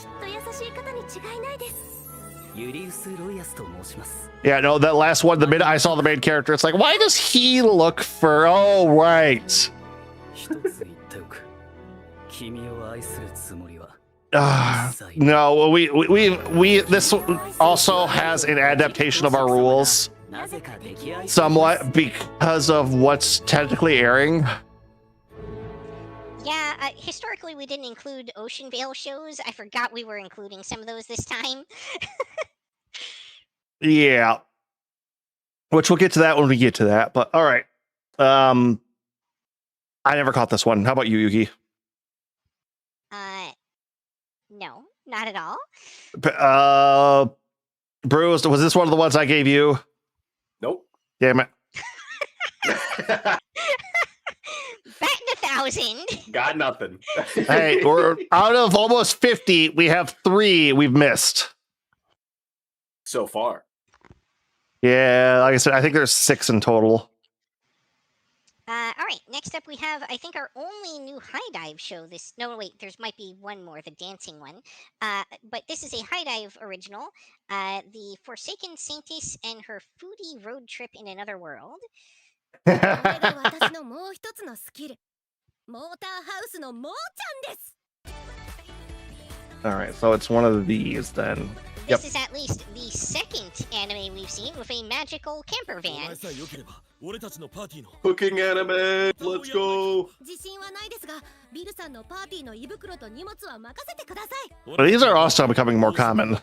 Yeah, no, that last one, the minute I saw the main character, it's like, why does he look for? Oh, right. No, we this also has an adaptation of our rules, somewhat because of what's technically airing. Yeah, historically we didn't include Ocean Vale shows. I forgot we were including some of those this time. Yeah, which we'll get to that when we get to that. But all right, I never caught this one. How about you, Yuki? No, not at all. Bruce, was this one of the ones I gave you? Nope. Damn it. Batting 1,000. Got nothing. Hey, we're out of almost 50. We have 3 we've missed so far. Yeah, like I said, I think there's 6 in total. All right, next up we have, I think, our only new High Dive show. No, wait, there's might be one more, the dancing one. But this is a High Dive original. The Forsaken Saintess and her foodie road trip in another world. All right, so it's one of these then. This is at least the second anime we've seen with a magical camper van. Cooking anime, let's go. But these are also becoming more common.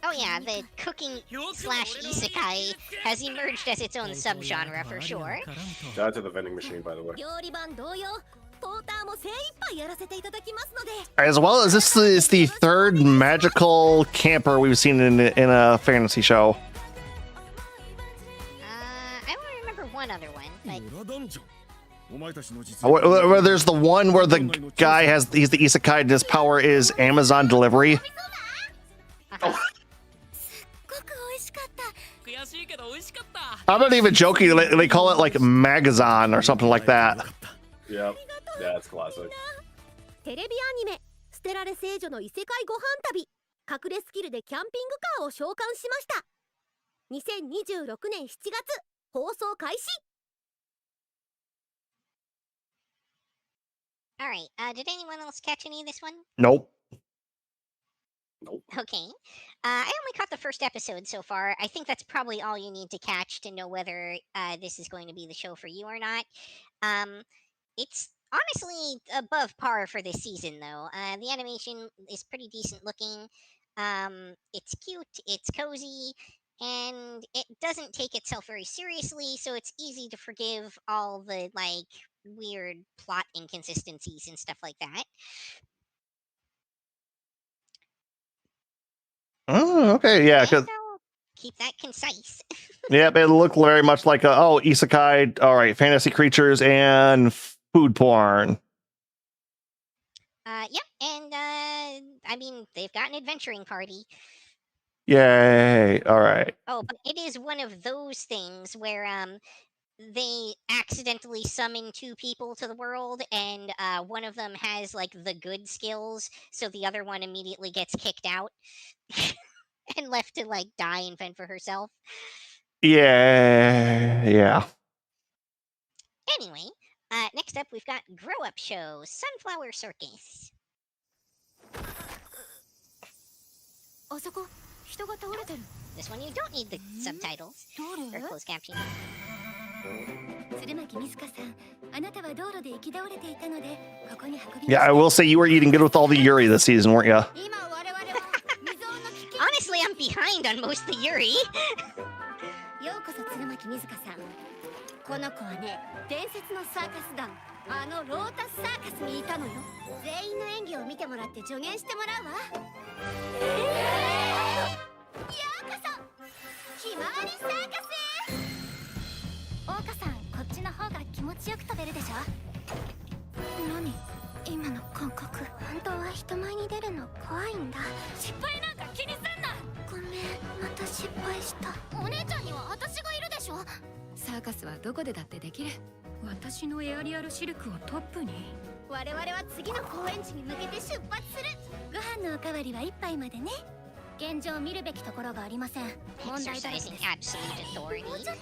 Oh yeah, the cooking / isekai has emerged as its own subgenre for sure. Shout out to the vending machine, by the way. As well as this is the 3rd magical camper we've seen in a fantasy show. I don't remember one other one, but where there's the one where the guy he's the isekai and his power is Amazon delivery. I'm not even joking. They call it like Magazon or something like that. Yep. Yeah, it's classic. テレビアニメ「捨てられ聖女の異世界ご飯旅」隠れスキルでキャンピングカーを召喚しました。2026年7月放送開始。All right. Did anyone else catch any of this one? Nope. Nope. Okay. I only caught the first episode so far. I think that's probably all you need to catch to know whether this is going to be the show for you or not. It's honestly above par for this season, though. The animation is pretty decent looking. It's cute, it's cozy, and it doesn't take itself very seriously, so it's easy to forgive all the weird plot inconsistencies and stuff like that. Oh, okay, yeah. And keep that concise. Yep, it looked very much like isekai. All right, fantasy creatures and food porn. Yep, and I mean they've got an adventuring party. Yay! All right. Oh, but it is one of those things where they accidentally summon two people to the world, and one of them has like the good skills, so the other one immediately gets kicked out and left to like die and fend for herself. Yeah. Anyway, next up we've got Grow Up Show, Sunflower Circus. あそこ人が倒れてる。 This one you don't need the subtitles or closed captioning. 鶴巻水香さん、あなたは道路で行き倒れていたので、ここに運びました。 Yeah, I will say you were eating good with all the Yuri this season, weren't you? Honestly, I'm behind on most of the Yuri. ようこそ鶴巻水香さん。この子はね、伝説のサーカス団、あのロータスサーカスにいたのよ。全員の演技を見てもらって助言してもらうわ。ようこそ、ひまわりサーカスへ。桜花さん、こっちの方が気持ちよく飛べるでしょ。何？今の感覚。本当は人前に出るの怖いんだ。失敗なんか気にすんな。ごめん、また失敗した。お姉ちゃんには私がいるでしょ。サーカスはどこでだってできる。私のエアリアルシルクをトップに。我々は次の公演地に向けて出発する。ご飯のおかわりは一杯までね。現状見るべきところがありません。問題だらけです。もうちょっと言い方を。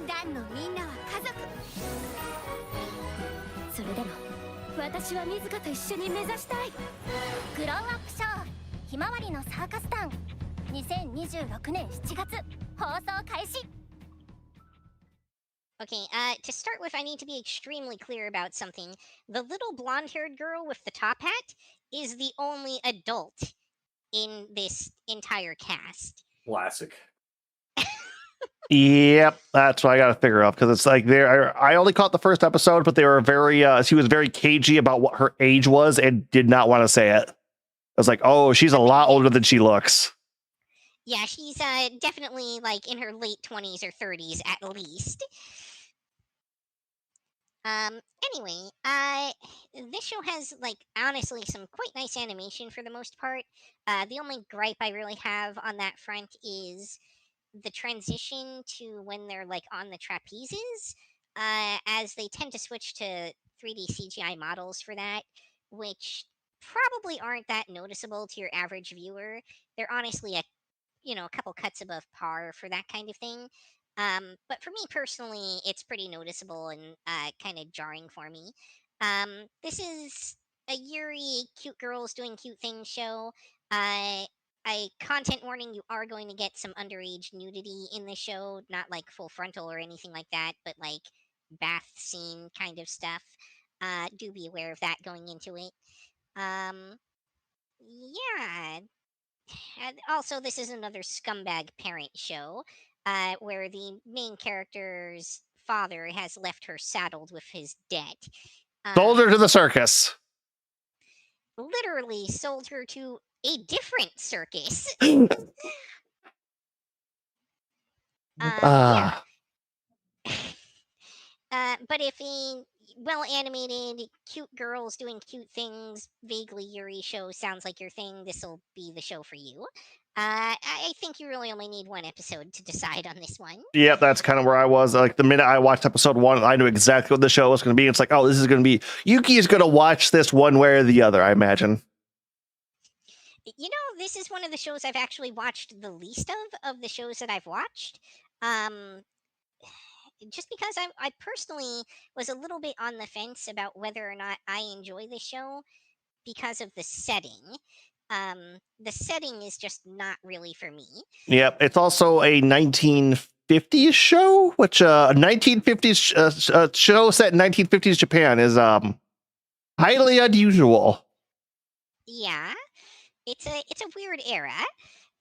団のみんなは家族。それでも私は水香と一緒に目指したい。グローアップショーひまわりのサーカス団2026年7月放送開始。 Okay, to start with, I need to be extremely clear about something. The little blonde-haired girl with the top hat is the only adult in this entire cast. Classic. Yep, that's what I got to figure out because it's like I only caught the first episode, but they were very. She was very cagey about what her age was and did not want to say it. I was like, oh, she's a lot older than she looks. Yeah, she's definitely like in her late 20s or 30s at least. Anyway, this show has like honestly some quite nice animation for the most part. The only gripe I really have on that front is the transition to when they're like on the trapezes, as they tend to switch to 3D CGI models for that, which probably aren't that noticeable to your average viewer. They're honestly a couple cuts above par for that kind of thing. But for me personally, it's pretty noticeable and kind of jarring for me. This is a Yuri cute girls doing cute things show. Content warning, you are going to get some underage nudity in the show, not like full frontal or anything like that, but like bath scene kind of stuff. Do be aware of that going into it. Yeah. Also, this is another scumbag parent show, where the main character's father has left her saddled with his debt. Sold her to the circus. Literally sold her to a different circus. Yeah. But if a well-animated, cute girls doing cute things, vaguely Yuri show sounds like your thing, this'll be the show for you. I think you really only need one episode to decide on this one. Yep, that's kind of where I was. Like the minute I watched episode 1, I knew exactly what the show was going to be. It's like, oh, this is going to be Yuki is going to watch this one way or the other, I imagine. You know, this is one of the shows I've actually watched the least of the shows that I've watched. Just because I personally was a little bit on the fence about whether or not I enjoy the show because of the setting. The setting is just not really for me. Yep, it's also a 1950s show, which a 1950s show set in 1950s Japan is highly unusual. Yeah, it's a weird era.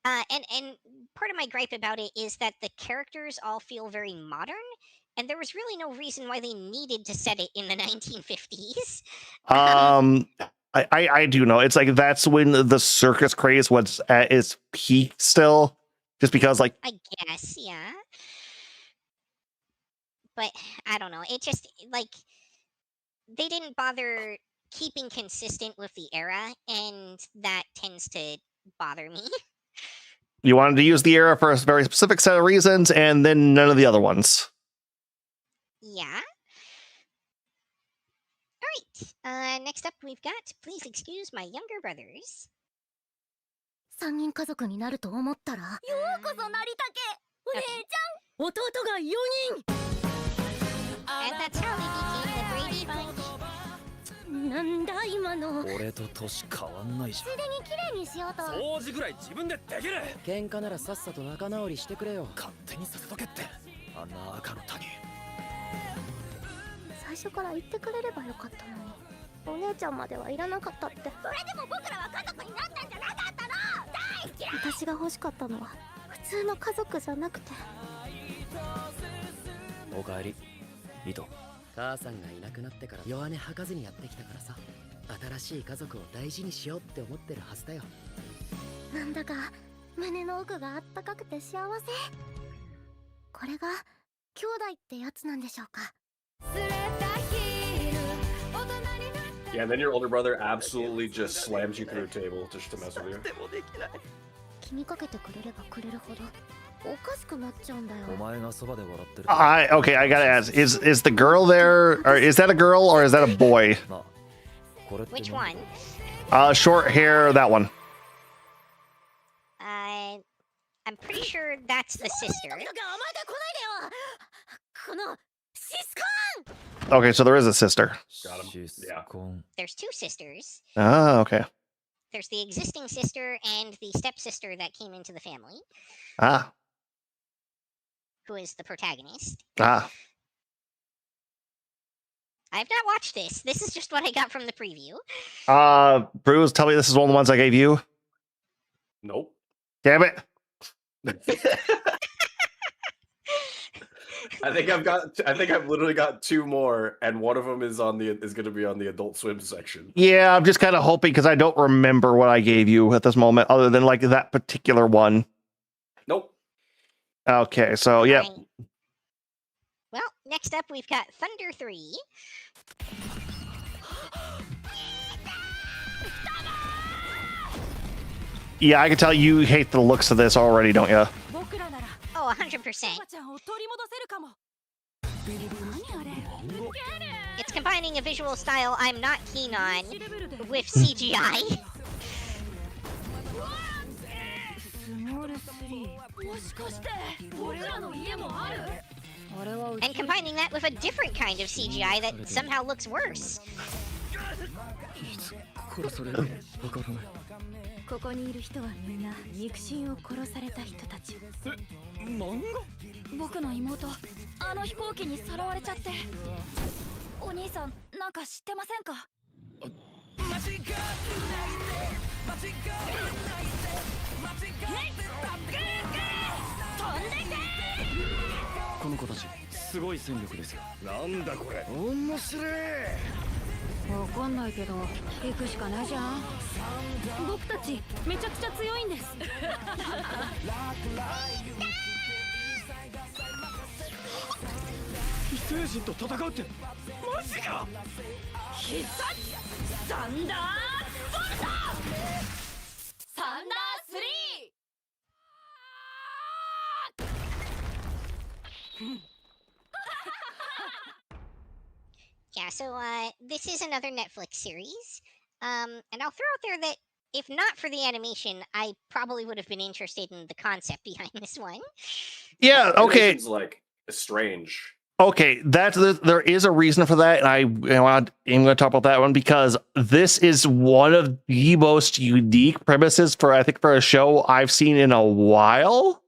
And part of my gripe about it is that the characters all feel very modern, and there was really no reason why they needed to set it in the 1950s. I do know. It's like that's when the circus craze was at its peak still. Just because, like, I guess, yeah. But I don't know. It just like they didn't bother keeping consistent with the era, and that tends to bother me. you wanted to use the era for a very specific set of reasons, and then none of the other ones. Yeah. All right. Next up, we've got Please Excuse My Younger Brothers. 3人家族になると思ったらようこそ成竹お姉ちゃん弟が4人 And that's how they became the Brady Bunch. なんだ今の俺と年変わんないじついでに綺麗にしようと掃除ぐらい自分でできる喧嘩ならさっさと仲直りしてくれよ勝手にさせとけってあんな赤の谷最初から言ってくれればよかったのにお姉ちゃんまではいらなかったってそれでも僕らは家族になったんじゃなかったの大嫌い私が欲しかったのは普通の家族じゃなくておかえり糸母さんがいなくなってから弱音吐かずにやってきたからさ新しい家族を大事にしようって思ってるはずだよなんだか胸の奥があったかくて幸せこれが兄弟ってやつなんでしょうか Yeah, and then your older brother absolutely just slams you through a table just to mess with you. 気にかけてくれればくれるほどおかしくなっちゃうんだよお前がそばで笑ってる Okay, I gotta ask: is the girl there, or is that a girl, or is that a boy? Which one? Short hair, that one. I'm pretty sure that's the sister. Okay, so there is a sister. Got him. Yeah. There's two sisters. Ah, okay. There's the existing sister and the stepsister that came into the family, Ah, who is the protagonist. ah. I've not watched this. This is just what I got from the preview. Bruce, tell me this is one of the ones I gave you. Nope. Damn it. I think I've literally got two more, and one of them is going to be on the Adult Swim section. Yeah, I'm just kind of hoping because I don't remember what I gave you at this moment, other than like that particular one. Nope. Okay, so yeah. Fine. Well, next up we've got Thunder 3. Yeah, I can tell you hate the looks of this already, don't you? Oh, 100%. It's combining a visual style I'm not keen on with CGI. And combining that with a different kind of CGI that somehow looks worse. ここにいる人はみんな肉親を殺された人たち。漫画？僕の妹、あの飛行機にさらわれちゃって。お兄さん、なんか知ってませんか？この子たちすごい戦力ですよ。なんだこれ。面白い。わかんないけど行くしかないじゃん。僕たちめちゃくちゃ強いんです。異星人と戦うってマジか。必殺サンダーボルト。サンダー3。Yeah, so this is another Netflix series. And I'll throw out there that if not for the animation, I probably would have been interested in the concept behind this one. Yeah, okay. Animation's like strange. Okay, there is a reason for that, and I'm going to talk about that one because this is one of the most unique premises for a show I've seen in a while.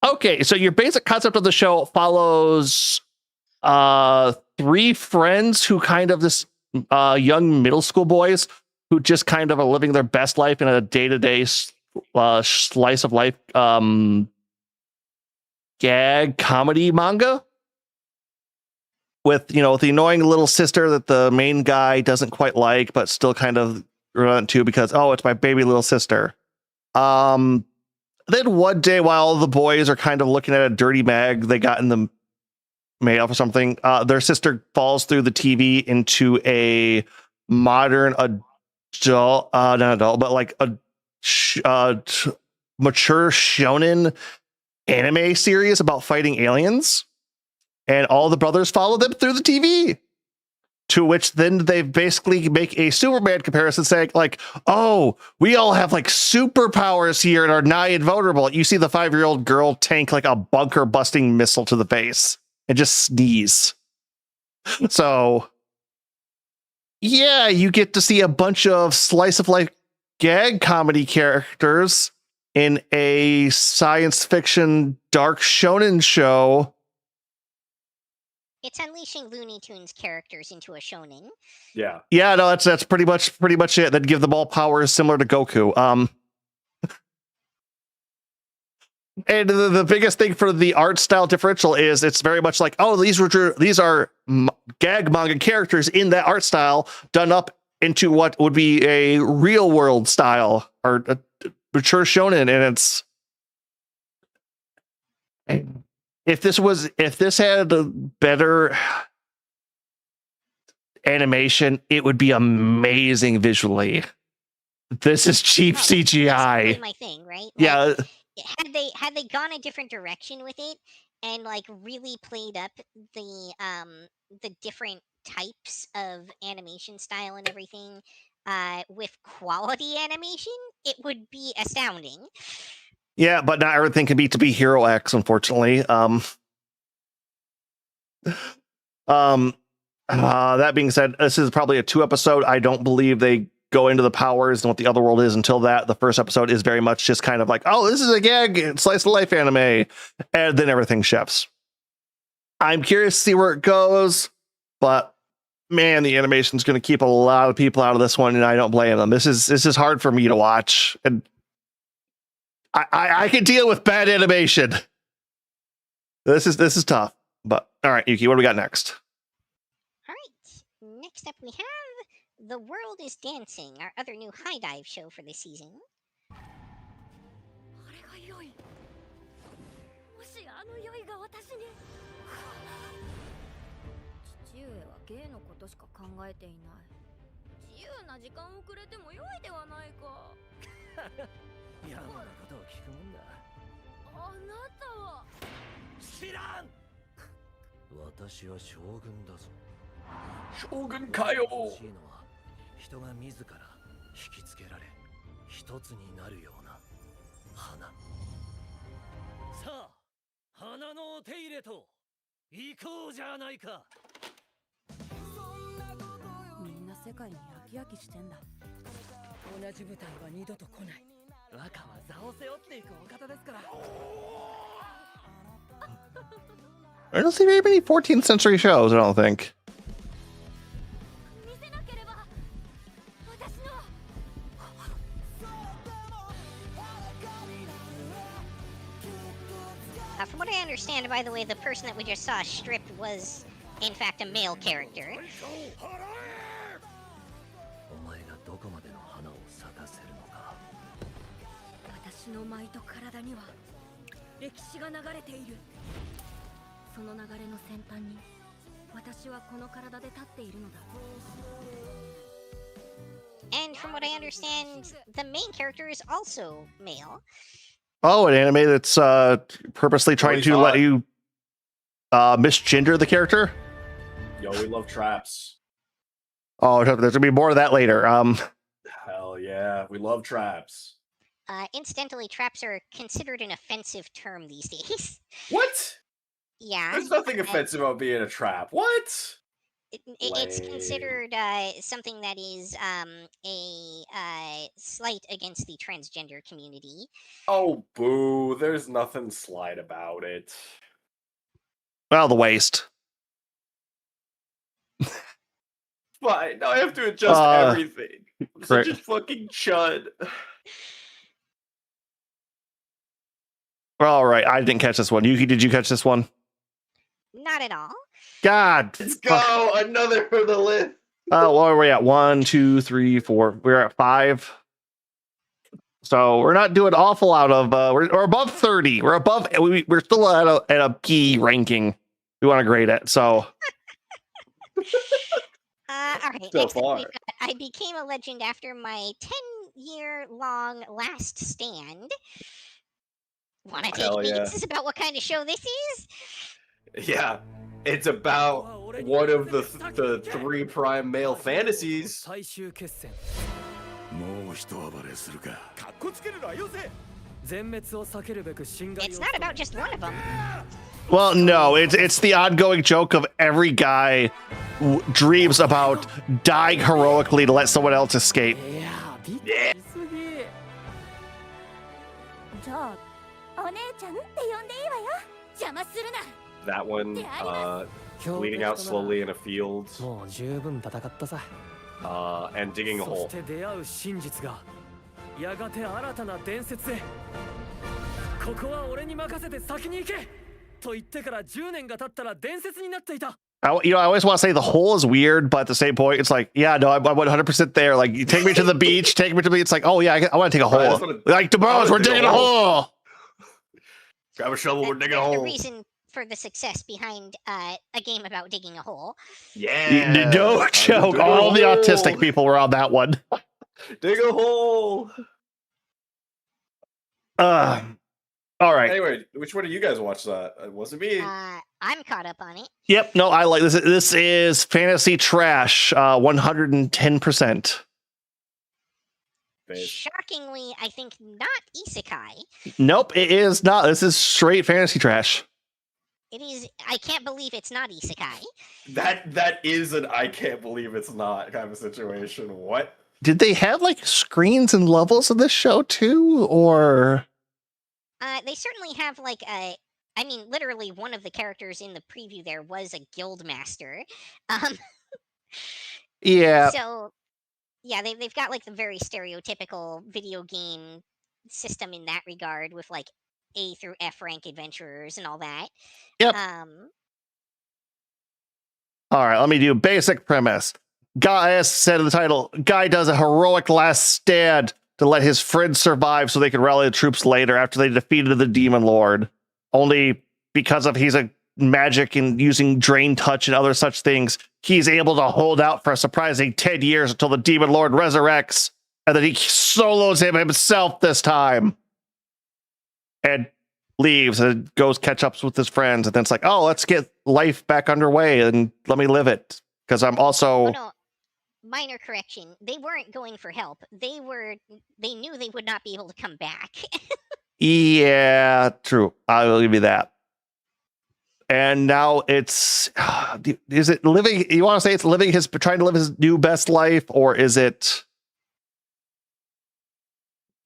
Okay, so your basic concept of the show follows three friends who kind of this young middle school boys who just kind of are living their best life in a day-to-day slice of life gag comedy manga. with the annoying little sister that the main guy doesn't quite like, but still kind of run to because it's my baby little sister. Then one day, while the boys are kind of looking at a dirty mag they got in the mail or something, their sister falls through the TV into a modern adult, not adult, but like a mature shonen anime series about fighting aliens. And all the brothers follow them through the TV. To which then they basically make a Superman comparison saying like, oh, we all have like superpowers here and are nigh invulnerable. You see the 5-year-old girl tank like a bunker busting missile to the face and just sneeze. So yeah, you get to see a bunch of slice of life gag comedy characters in a science fiction dark shonen show. It's unleashing Looney Tunes characters into a shonen. Yeah. Yeah, no, that's pretty much it. That'd give them all powers similar to Goku. And the biggest thing for the art style differential is it's very much like, oh, these are gag manga characters in that art style done up into what would be a real world style or a mature shonen, and it's. If this had a better animation, it would be amazing visually. This is cheap CGI. That's really my thing, right? Like, Yeah. Had they gone a different direction with it and like really played up the different types of animation style and everything with quality animation, it would be astounding. Yeah, but not everything can be to be Hero X, unfortunately. That being said, this is probably a 2-episode. I don't believe they go into the powers and what the other world is until that. The first episode is very much just kind of like, oh, this is a gag slice of life anime, and then everything shifts. I'm curious to see where it goes, but man, the animation is going to keep a lot of people out of this one, and I don't blame them. This is hard for me to watch, and I can deal with bad animation. This is tough, but all right, Yuki, what do we got next? All right, next up we have The World is Dancing, our other new high dive show for this season. 父上は芸のことしか考えていない。自由な時間をくれてもよいではないか。嫌なことを聞くもんだ。あなたは知らん。私は将軍だぞ。将軍かよ。欲しいのは人が自ら引きつけられ一つになるような花。さあ、花のお手入れと行こうじゃないか。みんな世界に飽き飽きしてんだ。同じ舞台は二度と来ない。若は座を背負っていくお方ですから。 I don't see very many 14th century shows, I don't think. From what I understand, by the way, the person that we just saw stripped was, in fact, a male character. お前がどこまでの花を咲かせるのか。私の舞と体には歴史が流れている。その流れの先端に私はこの体で立っているのだ。 And from what I understand, the main character is also male. Oh, an anime that's purposely trying to let you misgender the character? Yo, we love traps. Oh, there's gonna be more of that later. Hell yeah, we love traps. Incidentally, traps are considered an offensive term these days. What? Yeah. There's nothing offensive about being a trap. What? It's considered something that is a slight against the transgender community. Oh, boo. There's nothing slight about it. Well, the waist. Fine. Now I have to adjust everything. I'm such a fucking chud. All right, I didn't catch this one. Yuki, did you catch this one? Not at all. God. Let's go. Another for the list. What are we at? 1, 2, 3, 4. We're at 5. So we're not doing awful out of. We're above 30. We're above. We're still at a key ranking. We want to grade it. So. All right. So Next up far. we've got, I became a legend after my 10-year-long last stand. Want to take Hell yeah. beats about what kind of show this is? Yeah, it's about one of the 3 prime male fantasies. 最終決戦もう一暴れするか。かっこつけるなよせ全滅を避けるべく侵害を It's not about just one of them. Well, no, it's the ongoing joke of every guy dreams about dying heroically to let someone else escape. いやびっくりすぎじゃあお姉ちゃんって呼んでいいわよ。邪魔するな。 That one, bleeding out slowly in a field, もう十分戦ったさ and digging a そ hole. して出会う真実がやがて新たな伝説へここは俺に任せて先に行けと言ってから10年が経ったら伝説になっていた I always want to say the hole is weird, but at the same point, it's like, yeah, no, I'm 100% there. Like, you take me to the beach, take me to the beach. It's like, oh, yeah, I want to take a Right, hole. that's what Like, DeBose, we're digging a hole. Grab a shovel, we're digging a The hole. reason for the success behind a game about digging a hole. Yeah. No joke. Dig a All the hole. autistic people were on that one. Dig a hole. All right. Anyway, which one of you guys watched that? It wasn't me. I'm caught up on it. Yep. No, I like this. This is fantasy trash. 110%. Shockingly, I think not isekai. Nope, it is not. This is straight fantasy trash. It is. I can't believe it's not isekai. That is an I can't believe it's not kind of situation. What? Did they have like screens and levels of this show too, or? They certainly have like a. I mean, literally, one of the characters in the preview there was a guild master. Yeah. So, yeah, they've got like the very stereotypical video game system in that regard, with like A through F rank adventurers and all that. Yep. All right, let me do basic premise. Guy, as said in the title, guy does a heroic last stand to let his friends survive so they can rally the troops later after they defeated the demon lord. Only because of he's a magic and using drain touch and other such things, he's able to hold out for a surprising 10 years until the demon lord resurrects, and then he solos him himself this time. And leaves and goes catch ups with his friends, and then it's like, oh, let's get life back underway and let me live it. Because I'm also minor correction. They weren't going for help. They knew they would not be able to come back. Yeah, true. I will give you that. And now it's is it living, you want to say it's living his trying to live his new best life, or is it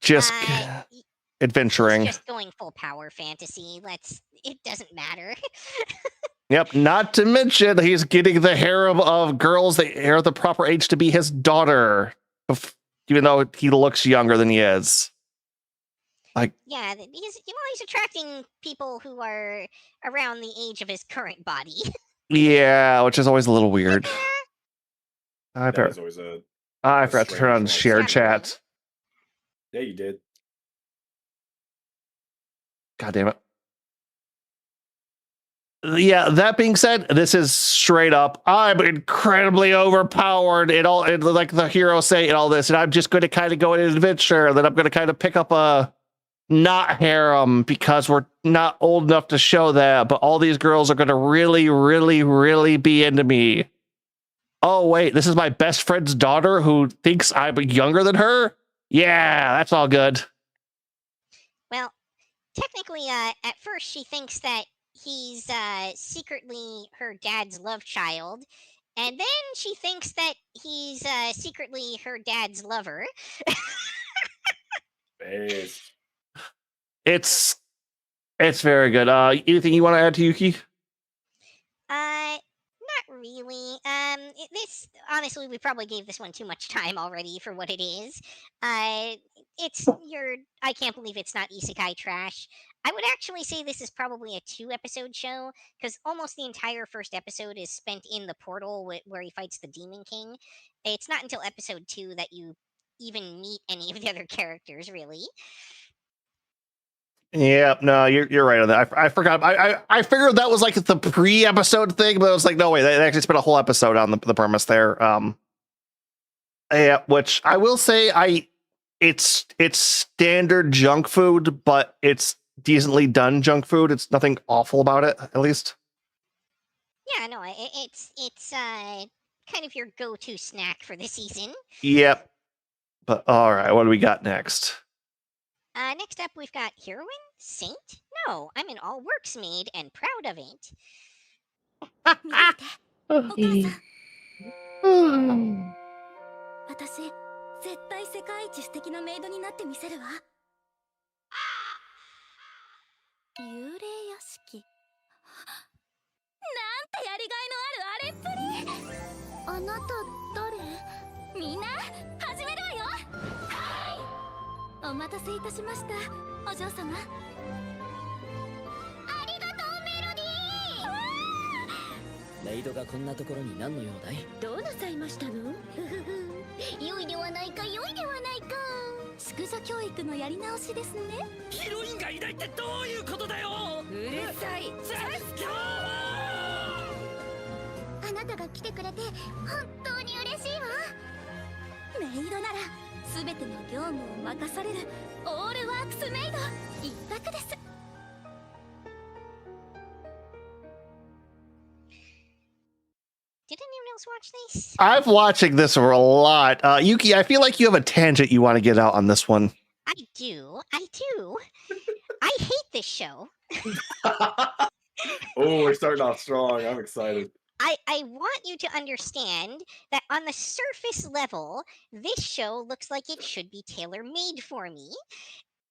just adventuring? Just going full power fantasy. It doesn't matter. Yep, not to mention he's getting the harem of girls that are the proper age to be his daughter, even though he looks younger than he is. Like, yeah, he's attracting people who are around the age of his current body. yeah, which is always a little weird. I That is always a forgot to turn on strange shared one. chat. Yeah, you did. God damn it. Yeah, that being said, this is straight up, I'm incredibly overpowered and all, and like the hero say and all this, and I'm just going to kind of go on an adventure, and then I'm going to kind of pick up a not harem because we're not old enough to show that, but all these girls are going to really, really, really be into me. Oh, wait, this is my best friend's daughter who thinks I'm younger than her? Yeah, that's all good. Well, technically, at first she thinks that he's secretly her dad's love child, and then she thinks that he's secretly her dad's lover. It's very good. Anything you want to add to Yuki? Not really. This honestly, we probably gave this one too much time already for what it is. It's your. I can't believe it's not isekai trash. I would actually say this is probably a 2-episode show because almost the entire first episode is spent in the portal where he fights the Demon King. It's not until episode 2 that you even meet any of the other characters, really. Yeah, no, you're right on that. I forgot. I figured that was like the pre-episode thing, but it was like, no way, they actually spent a whole episode on the premise there. Yeah, which I will say, it's standard junk food, but it's decently done junk food. It's nothing awful about it, at least. Yeah, no, it's kind of your go-to snack for the season. Yep. But all right, what do we got next? Next up, we've got Heroine? Saint? No, I'm an all works maid and proud of it. 私絶対世界一素敵なメイドになってみせるわ。幽霊屋敷。なんてやりがいのあるあれっぷり。あなた誰？みんな始めるわよ。お待たせいたしました、お嬢様。ありがとうメロディー。メイドがこんなところに何の用だい？どうなさいましたの？良いではないか、良いではないか。淑女教育のやり直しですね。ヒロインがいないってどういうことだよ。うるさい。あなたが来てくれて本当に嬉しいわ。メイドなら全ての業務を任されるオールワークスメイド一択です。Did anyone else watch this? I'm watching this a lot. Yuki, I feel like you have a tangent you want to get out on this one. I do. I hate this show. Oh, we're starting off strong. I'm excited. I want you to understand that on the surface level, this show looks like it should be tailor-made for me.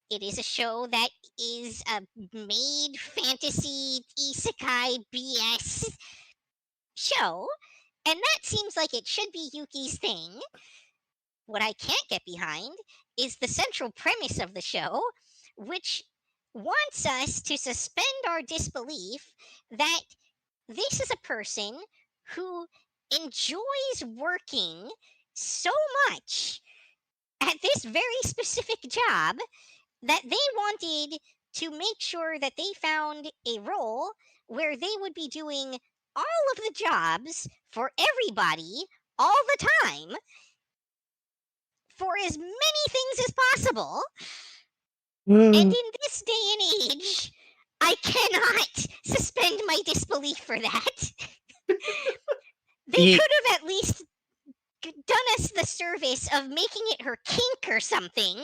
It is a show that is a maid fantasy isekai BS show, and that seems like it should be Yuki's thing. What I can't get behind is the central premise of the show, which wants us to suspend our disbelief that this is a person who enjoys working so much at this very specific job that they wanted to make sure that they found a role where they would be doing all of the jobs for everybody all the time for as many things as possible. And in this day and age, I cannot suspend my disbelief for that. They could have at least done us the service of making it her kink or something,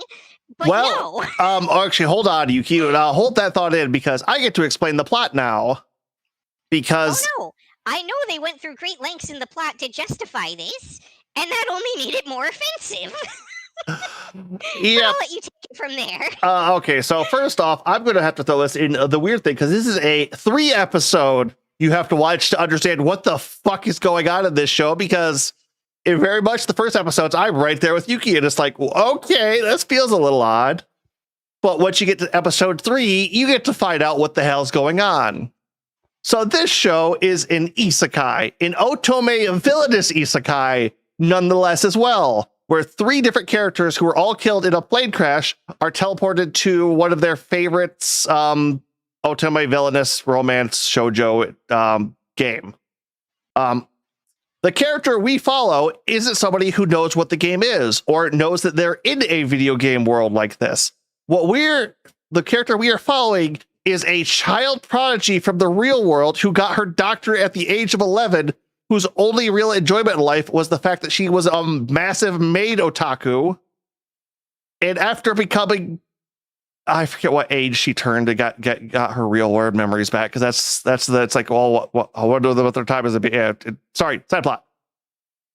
but no. Actually, hold on, Yuki. Hold that thought in because I get to explain the plot now. Because no, I know they went through great lengths in the plot to justify this, and that only made it more offensive. Yeah, I'll let you take it from there. Okay, so first off, I'm going to have to throw this in the weird thing because this is a 3-episode you have to watch to understand what the fuck is going on in this show because it very much the first episodes I'm right there with Yuki and it's like, well, okay, this feels a little odd. But once you get to episode 3, you get to find out what the hell's going on. So this show is an isekai, an otome villainous isekai nonetheless as well, where 3 different characters who were all killed in a plane crash are teleported to one of their favorites otome villainous romance shoujo game. The character we follow isn't somebody who knows what the game is or knows that they're in a video game world like this. The character we are following is a child prodigy from the real world who got her doctorate at the age of 11, whose only real enjoyment in life was the fact that she was a massive maid otaku. And after becoming, I forget what age she turned and got her real world memories back. Cause that's like, well, I wonder what their time is. Sorry, side plot.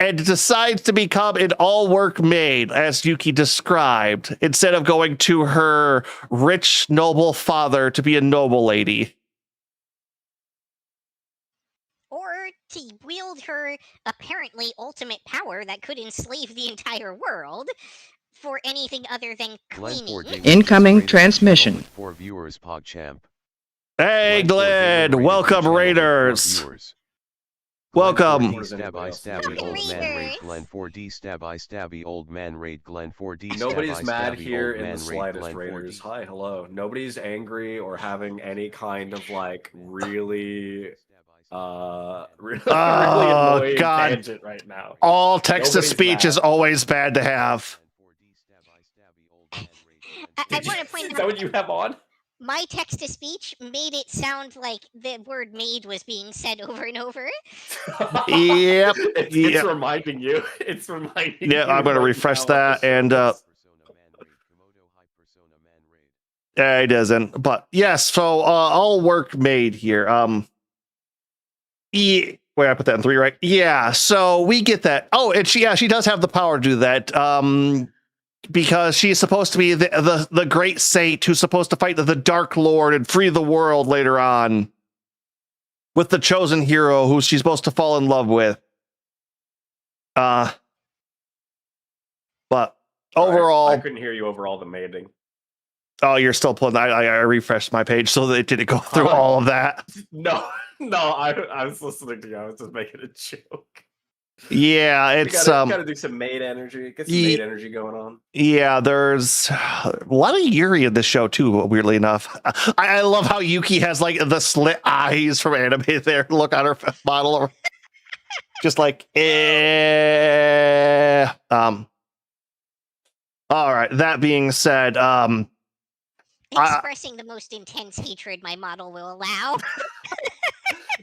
And decides to become an all-work maid, as Yuki described, instead of going to her rich, noble father to be a noble lady. Or to wield her apparently ultimate power that could enslave the entire world. for anything other than Glenn cleaning. 4 Incoming transmission. With 4 viewers, PogChamp. Hey, Glenn! Welcome, Raiders! Welcome! 4D stab I stabby old man raid Glenn 4D stab I stabby old man raid Glenn 4D stab Nobody's I mad stabby here old in the man raid slightest, Glenn Raiders. 4D. Hi, hello. Nobody's angry or having any kind of like really really annoying God. tangent right now. All text to Nobody's speech mad. is always bad to have. I want to point Is out that what you have on? my text to speech made it sound like the word "made" was being said over and over. Yep. It's Yep. reminding you. It's reminding you. Yeah, I'm going to right refresh now that. of the And service. it doesn't. But yes, so all work made here. Yeah, wait, I put that in 3, right? Yeah, so we get that. Oh, and she does have the power to do that. Because she's supposed to be the great saint who's supposed to fight the Dark Lord and free the world later on with the chosen hero who she's supposed to fall in love with. But overall, I couldn't hear you over all the mating. oh, you're still pulling. I refreshed my page so that it didn't go through all of that. No, I was listening to you. I was just making a joke. Yeah, We it's gotta do some maid energy. Get some maid energy going on. Yeah, there's a lot of Yuri in this show too, weirdly enough. I love how Yuki has like the slit eyes from anime there. Look on her model. Just like, all right, that being said, Expressing the most intense hatred my model will allow.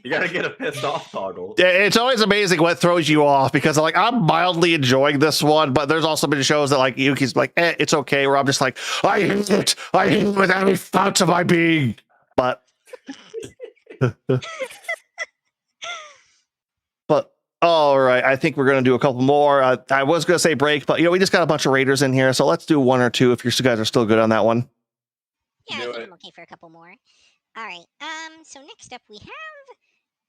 You gotta get a pissed off toggle. it's always amazing what throws you off because I'm mildly enjoying this one, but there's also been shows that like Yuki's like, it's okay, where I'm just like, I hate it with every ounce of my being. But all right, I think we're gonna do a couple more. I was gonna say break, but we just got a bunch of raiders in here, so let's do 1 or 2 if you guys are still good on that one. Yeah, I think I'm okay for a couple more. All right. So next up we have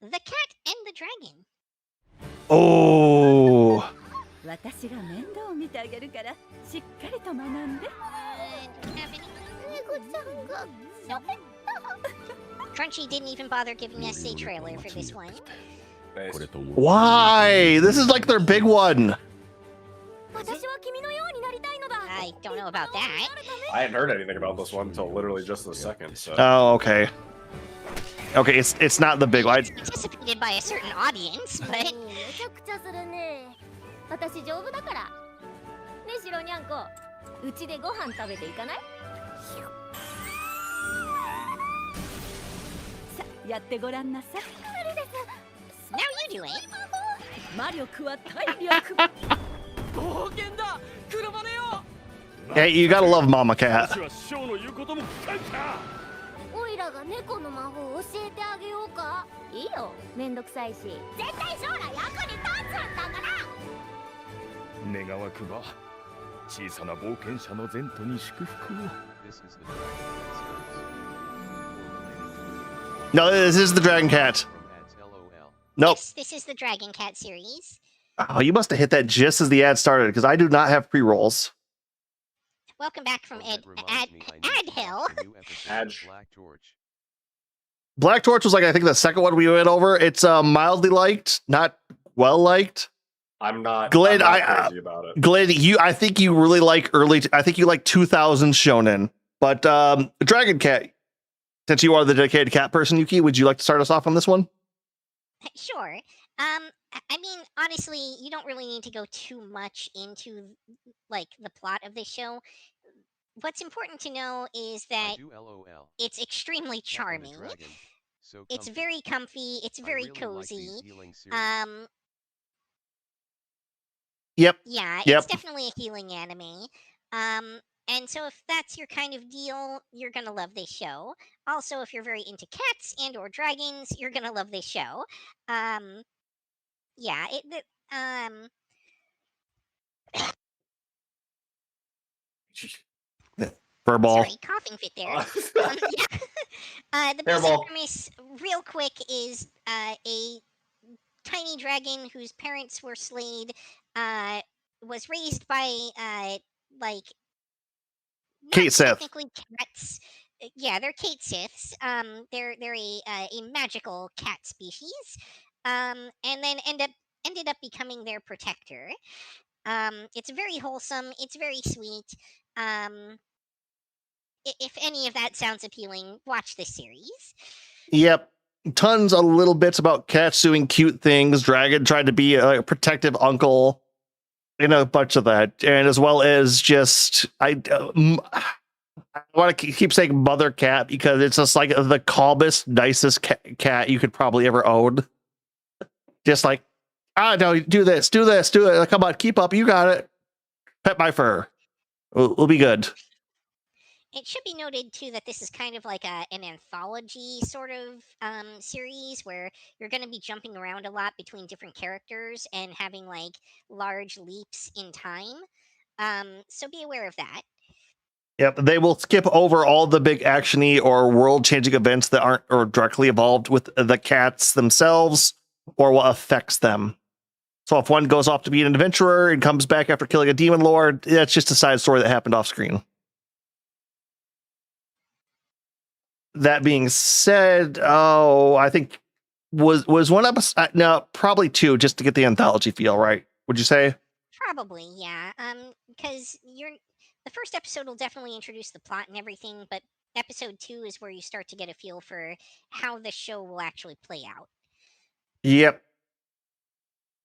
the cat and the dragon. Oh. 私が面倒を見てあげるからしっかりと学んで。 Nope. Crunchy didn't even bother giving us a trailer for this one. Why? This is like their big one. I don't know about that. I hadn't heard anything about this one until literally just the second. So. Oh, okay. Okay, it's not the big one. It's anticipated by a certain audience, but めちゃくちゃするね。私丈夫だから。ねえ、白にゃんこ。うちでご飯食べていかない？さ、やってごらんなさい。 Now you do it. 魔力は体力。冒険だ。車でよ。 Hey, you gotta love Mama Cat. オイラが猫の魔法を教えてあげようか？いいよ。めんどくさいし。絶対将来役に立つんだから。願わくば小さな冒険者の前途に祝福を。 No, this is the Dragon Cat. Nope. Yes, this is the Dragon Cat series. Oh, you must have hit that just as the ad started because I do not have pre-rolls. Welcome back from Adhill. Black Torch was like I think the second one we went over. It's mildly liked, not well liked. I'm not. Glenn, I'm not crazy about it. Glenn, I think you really like early. I think you like 2000 shonen, but Dragon Cat. Since you are the dedicated cat person, Yuki, would you like to start us off on this one? Sure. I mean, honestly, you don't really need to go too much into like the plot of this show. What's important to know is that it's extremely charming. It's very comfy. It's very cozy. Yep. Yeah, Yep. it's definitely a healing anime. And so if that's your kind of deal, you're gonna love this show. Also, if you're very into cats and/or dragons, you're gonna love this show. Yeah, Furball. Sorry, coughing fit there. The basic premise, real quick, is a tiny dragon whose parents were slayed, was raised by like not Kate Sith. technically cats. Yeah, they're Kate Siths. They're a magical cat species. And then ended up becoming their protector. It's very wholesome. It's very sweet. If any of that sounds appealing, watch this series. Yep. Tons of little bits about cats doing cute things. Dragon tried to be a protective uncle, and a bunch of that. And as well as just, I want to keep saying mother cat because it's just like the calmest, nicest cat you could probably ever own. Just like, no, do this, do it. Come on, keep up. You got it. Pet my fur. We'll be good. It should be noted too that this is kind of like an anthology sort of series where you're going to be jumping around a lot between different characters and having like large leaps in time. So be aware of that. Yep, they will skip over all the big actiony or world-changing events that aren't or directly involved with the cats themselves or what affects them. So if one goes off to be an adventurer and comes back after killing a demon lord, that's just a side story that happened off screen. That being said, I think was one episode, no, probably two, just to get the anthology feel, right? Would you say? Probably, yeah. Because the first episode will definitely introduce the plot and everything, but episode 2 is where you start to get a feel for how the show will actually play out. Yep.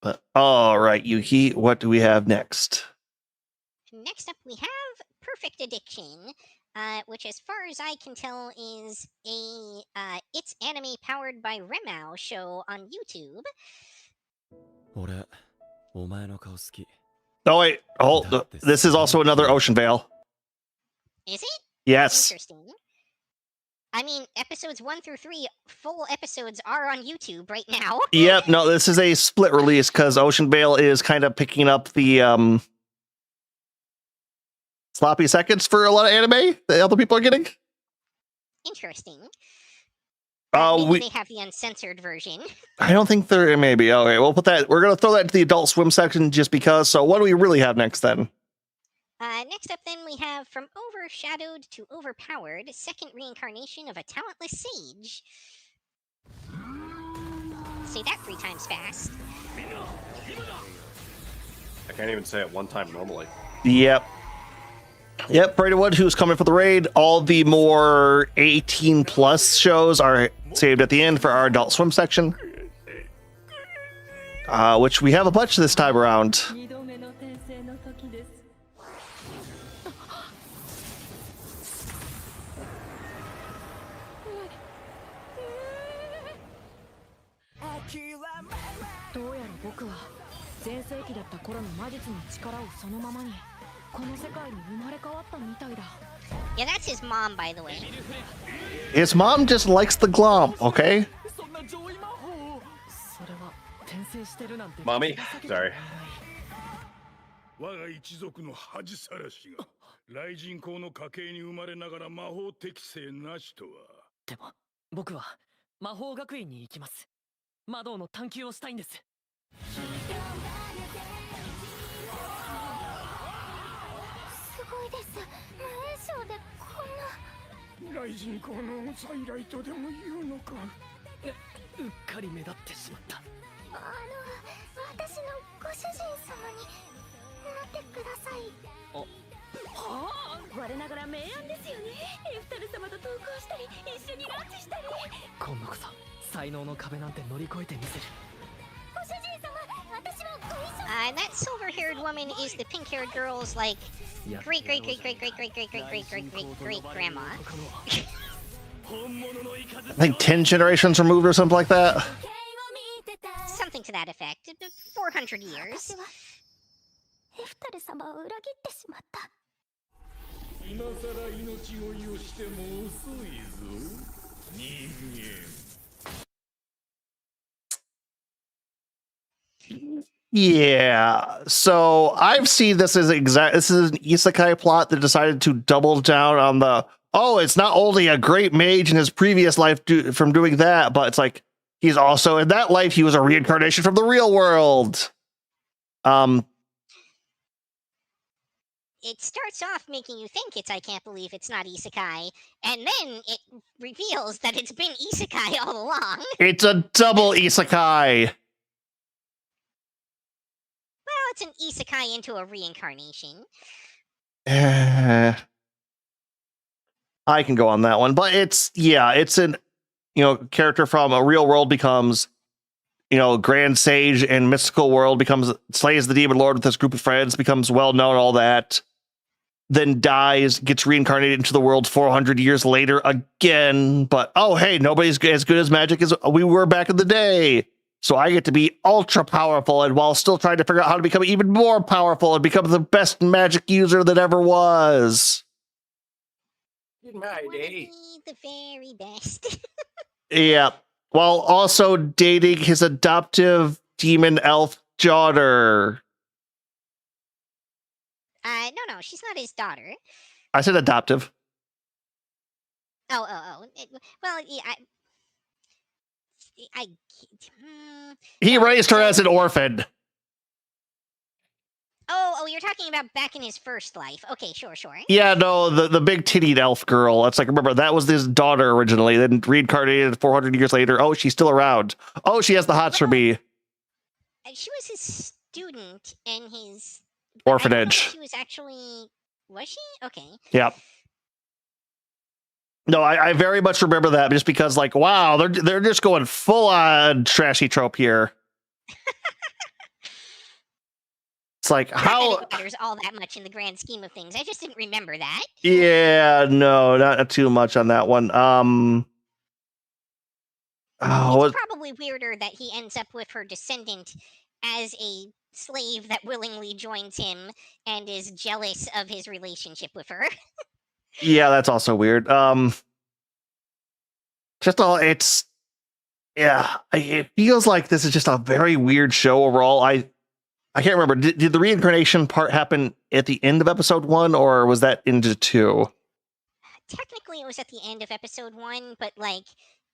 But all right, Yuki, what do we have next? Next up, we have Perfect Addiction, which, as far as I can tell, is a It's Anime Powered by Remao show on YouTube. Oh wait, hold. This is also another Ocean Vale. Is it? Yes. Interesting. I mean, episodes 1 through 3, full episodes are on YouTube right now. Yep. No, this is a split release because Ocean Vale is kind of picking up the sloppy seconds for a lot of anime that other people are getting. Interesting. Maybe they have the uncensored version. I don't think there may be. Okay, we'll put that. We're gonna throw that into the Adult Swim section just because. So, what do we really have next then? Next up, then, we have From Overshadowed to Overpowered, second reincarnation of a talentless sage. Say that 3 times fast. I can't even say it one time normally. Yep. For anyone who's coming for the raid, all the more 18 plus shows are saved at the end for our Adult Swim section, which we have a bunch this time around. Yeah, that's his mom, by the way. His mom just likes the glomp, okay? Mommy? Sorry. 我が一族の恥さらしが雷神公の家系に生まれながら魔法適性なしとは。でも僕は魔法学院に行きます。魔導の探求をしたいんです。すごいです。無縁賞でこんな。雷神公の再来とでも言うのか。うっかり目立ってしまった。私のご主人様になってください。はあ、我ながら明暗ですよね。エフタル様と投稿したり、一緒にランチしたり。今度こそ才能の壁なんて乗り越えてみせる。ご主人様、私もご一緒。And that silver-haired woman is the pink-haired girl's like great grandma. I think 10 generations removed or something like that. Something to that effect. 400 years. エフタル様を裏切ってしまった。今さら命乞いをしても遅いぞ、人間。Yeah, so I've seen this as this is an isekai plot that decided to double down on the, it's not only a great mage in his previous life from doing that, but it's like he's also in that life he was a reincarnation from the real world. it starts off making you think it's I can't believe it's not isekai, and then it reveals that it's been isekai all along. It's a double isekai. Well, it's an isekai into a reincarnation. I can go on that one, but it's an character from a real world becomes grand sage, and mystical world becomes slays the demon lord with his group of friends, becomes well known, all that, then dies, gets reincarnated into the world 400 years later again. But oh hey, nobody's as good as magic as we were back in the day. So I get to be ultra powerful, and while still trying to figure out how to become even more powerful and become the best magic user that ever was. In my day. The very best. Yeah. While also dating his adoptive demon elf daughter. No, she's not his daughter. I said adoptive. Oh. Well, yeah, He raised her as an orphan. Oh, you're talking about back in his first life. Okay, sure. Yeah, no, the big tittied elf girl. It's like, remember, that was his daughter originally, then reincarnated 400 years later. Oh, she's still around. Oh, she has the hots for me. She was his student in his Orphanage. She was actually... Was she? Okay. Yep. No, I very much remember that, just because, like, wow, they're just going full on trashy trope here. It's like, how... Not that it matters all that much in the grand scheme of things. I just didn't remember that. Yeah, no, not too much on that one. It's probably weirder that he ends up with her descendant as a slave that willingly joins him and is jealous of his relationship with her. Yeah, that's also weird. It feels like this is just a very weird show overall. I can't remember. Did the reincarnation part happen at the end of episode 1, or was that into 2? Technically, it was at the end of episode 1, but like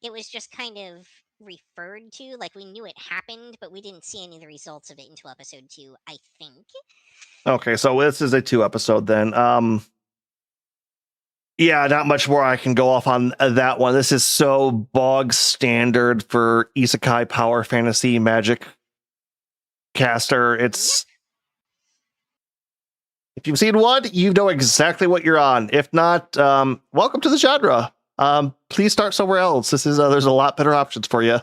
it was just kind of referred to. Like we knew it happened, but we didn't see any of the results of it until episode 2, I think. Okay, so this is a 2 episode then. Yeah, not much more I can go off on that one. This is so bog standard for isekai power fantasy magic caster. It's, if you've seen one, you know exactly what you're on. If not, welcome to the genre. Please start somewhere else. This is there's a lot better options for you.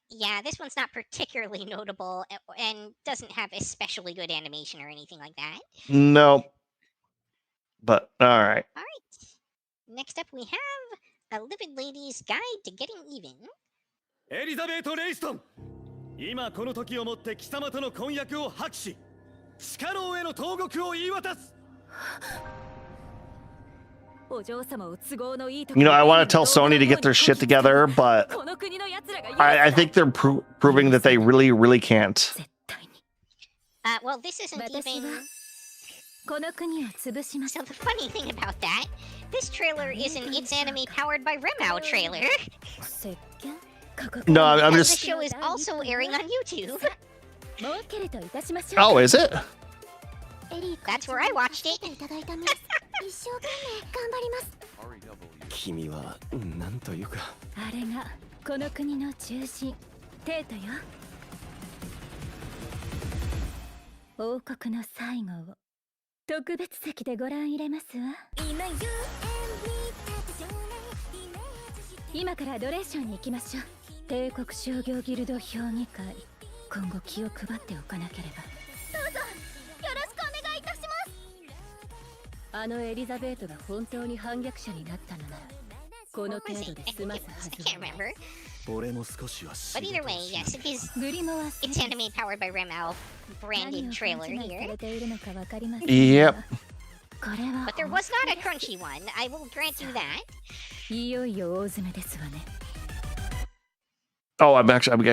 Yeah, this one's not particularly notable and doesn't have especially good animation or anything like that. No. But all right. All right. Next up, we have A Livid Lady's Guide to Getting Even. エリザベート・レイストン、今この時をもって貴様との婚約を破棄し、地下牢への投獄を言い渡す。 I want to tell Sony to get their shit together, but I think they're proving that they really, really can't. Well, this isn't even... So the funny thing about that, this trailer is an It's Anime Powered by Remao trailer. No, I'm The just... show is also airing on YouTube. Oh, is it? That's where I watched it. 君はなんというか。あれがこの国の中心、テートよ。王国の最後を特別席でご覧入れますわ。今からアドレーションに行きましょう。帝国商業ギルド評議会、今後気を配っておかなければ。どうぞよろしくお願いいたします。あのエリザベートが本当に反逆者になったのなら、この程度で済ますはず。I can't remember. 俺も少しは知 But る either way, yes, it is It's Anime Powered by Remao branded trailer here. Yep. But there was not a crunchy one, I will grant you that. いよいよ大詰めですわね。 Oh, I'm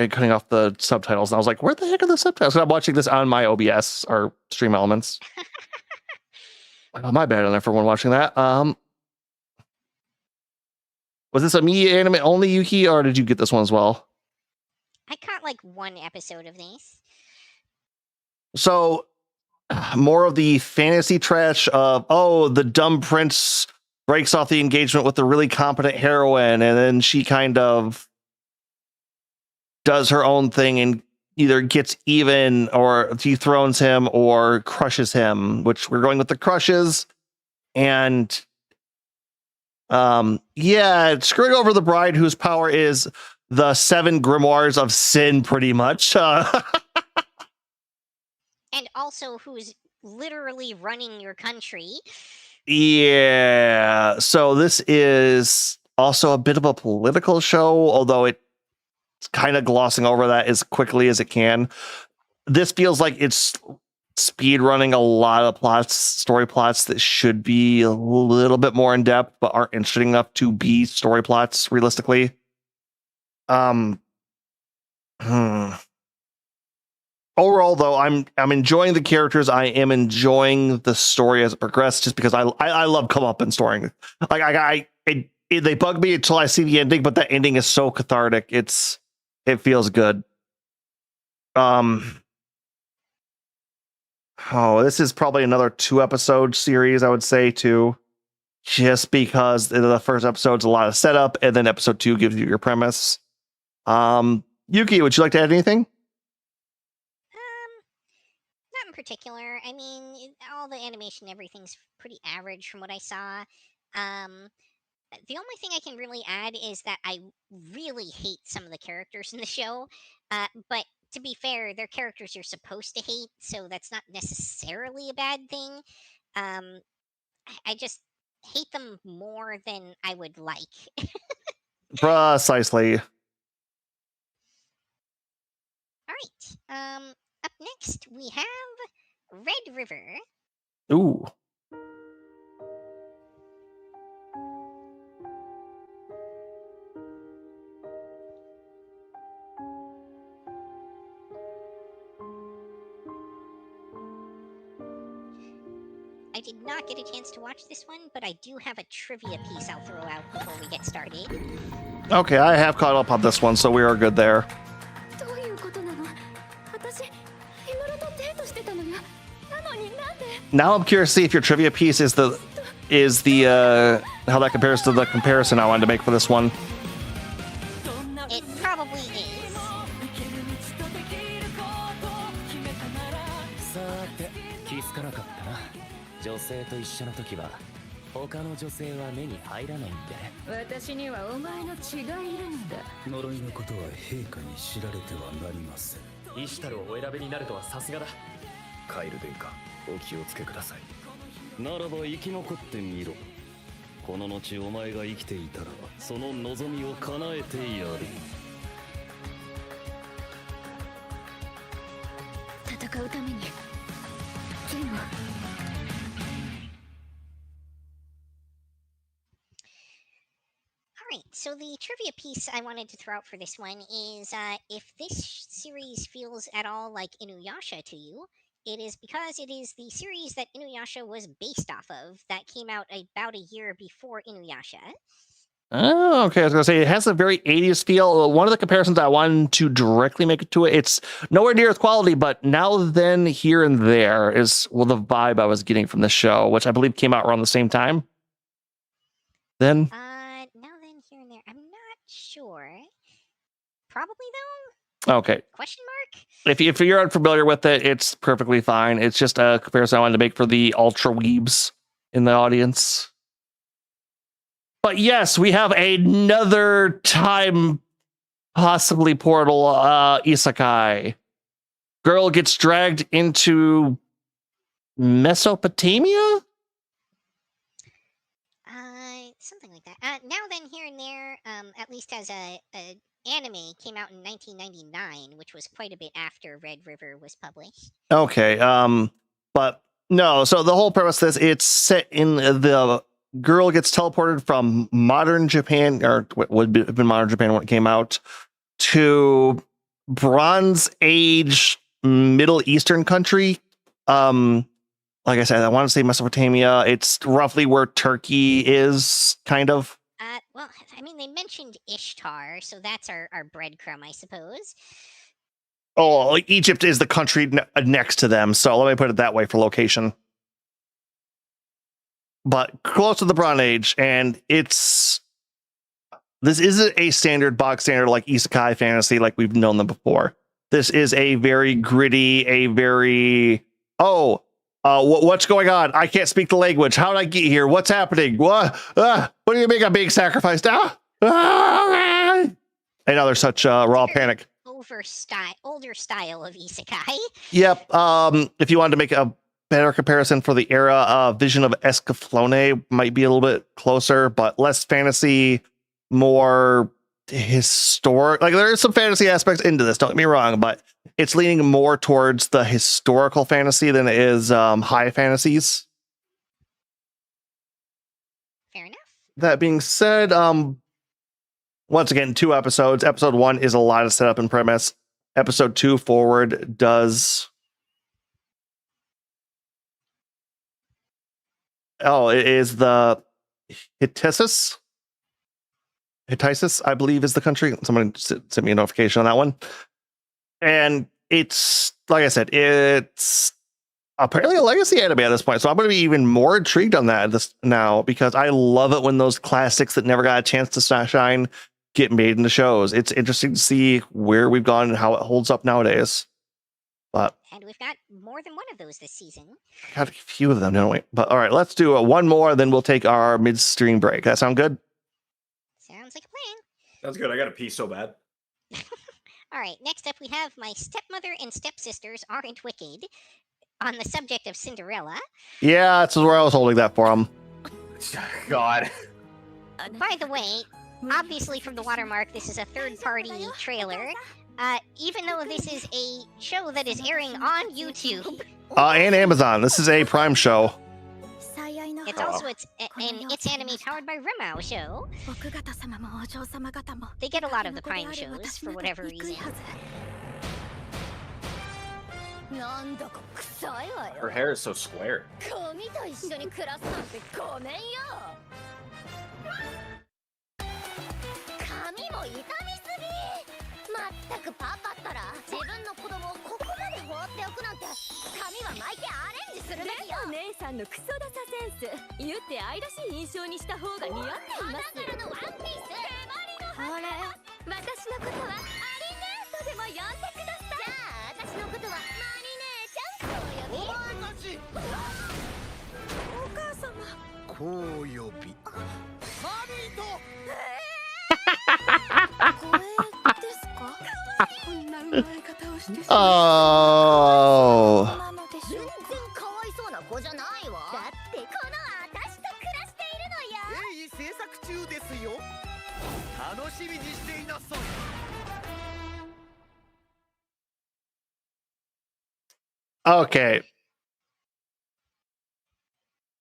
cutting off the subtitles. And I was like, where the heck are the subtitles? I'm watching this on my OBS or Stream Elements. Oh, my bad on everyone watching that. Was this a me anime only, Yuki, or did you get this one as well? I caught like one episode of these. So more of the fantasy trash of, oh, the dumb prince breaks off the engagement with the really competent heroine, and then she kind of does her own thing and either gets even or dethrones him or crushes him, which we're going with the crushes. And screwing over the bride whose power is the 7 grimoires of sin, pretty much. And also who's literally running your country. Yeah. So this is also a bit of a political show, although it's kind of glossing over that as quickly as it can. This feels like it's speed running a lot of story plots that should be a little bit more in depth, but aren't interesting enough to be story plots realistically. Overall, though, I'm enjoying the characters. I am enjoying the story as it progresses, just because I love comeuppance story. Like they bug me until I see the ending, but that ending is so cathartic. It feels good. This is probably another 2-episode series, I would say, too, just because the first episode's a lot of setup, and then episode 2 gives you your premise. Yuki, would you like to add anything? Not in particular. I mean, all the animation, everything's pretty average from what I saw. The only thing I can really add is that I really hate some of the characters in the show. But to be fair, they're characters you're supposed to hate, so that's not necessarily a bad thing. I just hate them more than I would like. Precisely. All right. Up next, we have Red River. Ooh. I did not get a chance to watch this one, but I do have a trivia piece I'll throw out before we get started. Okay, I have caught up on this one, so we are good there. Now I'm curious to see if your trivia piece is the how that compares to the comparison I wanted to make for this one. It probably is. さて気づかなかったな。女性と一緒の時は他の女性は目に入らないんでね。私にはお前の血がいるんだ。呪いのことは陛下に知られてはなりません。イシュタルをお選びになるとはさすがだ。カイル殿下、お気をつけください。ならば生き残ってみろ。この後お前が生きていたらその望みを叶えてやる。戦うために剣を。Alright, so the trivia piece I wanted to throw out for this one is if this series feels at all like Inuyasha to you, it is because it is the series that Inuyasha was based off of that came out about a year before Inuyasha. Oh, okay. I was going to say, it has a very 80s feel. One of the comparisons I wanted to directly make it to it, it's nowhere near its quality, but Now Then, Here and There is the vibe I was getting from the show, which I believe came out around the same time. Then? Now Then, Here and There. I'm not sure. Probably, though? Okay. Question mark? If you're unfamiliar with it, it's perfectly fine. It's just a comparison I wanted to make for the ultra weebs in the audience. But yes, we have another time possibly portal isekai. Girl gets dragged into Mesopotamia? Something like that. Now Then, Here and There, at least as a anime, came out in 1999, which was quite a bit after Red River was published. Okay, but no, so the whole premise is it's set in the girl gets teleported from modern Japan, or what would have been modern Japan when it came out, to Bronze Age Middle Eastern country. Like I said, I want to say Mesopotamia. It's roughly where Turkey is, kind of. Well, I mean, they mentioned Ishtar, so that's our breadcrumb, I suppose. Oh, like Egypt is the country next to them, so let me put it that way for location. But close to the Bronze Age, and this isn't a standard box standard like isekai fantasy like we've known them before. This is a very gritty, a very what's going on? I can't speak the language. How did I get here? What's happening? What do you mean I'm being sacrificed? And other such raw panic. Older style of isekai. Yep. If you wanted to make a better comparison for the era, Vision of Escaflowne might be a little bit closer, but less fantasy, more historic. Like there is some fantasy aspects into this, don't get me wrong, but it's leaning more towards the historical fantasy than it is high fantasies. Fair enough. That being said, once again, 2 episodes. Episode 1 is a lot of setup and premise. Episode 2 forward does. It is the Hittisis, I believe, is the country. Someone sent me a notification on that one. And it's, like I said, it's apparently a legacy anime at this point. So I'm going to be even more intrigued on that now, because I love it when those classics that never got a chance to shine get made into shows. It's interesting to see where we've gone and how it holds up nowadays. And we've got more than one of those this season. Got a few of them, don't we? But all right, let's do one more, then we'll take our midstream break. That sound good? Sounds like a plan. Sounds good. I got to pee so bad. All right, next up we have My Stepmother and Stepsisters Aren't Wicked, on the subject of Cinderella. Yeah, that's where I was holding that for him. God. By the way, obviously from the watermark, this is a third-party trailer. Even though this is a show that is airing on YouTube. And Amazon. This is a Prime show. It's also It's anime powered by Remao show. They get a lot of the Prime shows for whatever reason. Her hair is so square. まったくパパったら自分の子供をここまで放っておくなんて髪は巻いてアレンジするべきよ。姉さんのクソダサセンス言って愛らしい印象にした方が似合っています。花柄のワンピースあれ私のことはアリネートでも呼んでください。じゃあ私のことはマリ姉ちゃんとお呼び。お前たちお母様こう呼びマミーとOh. 全然かわいそうな子じゃないわ。だってこの私と暮らしているのよ。鋭意制作中ですよ。楽しみにしていなさい。Okay.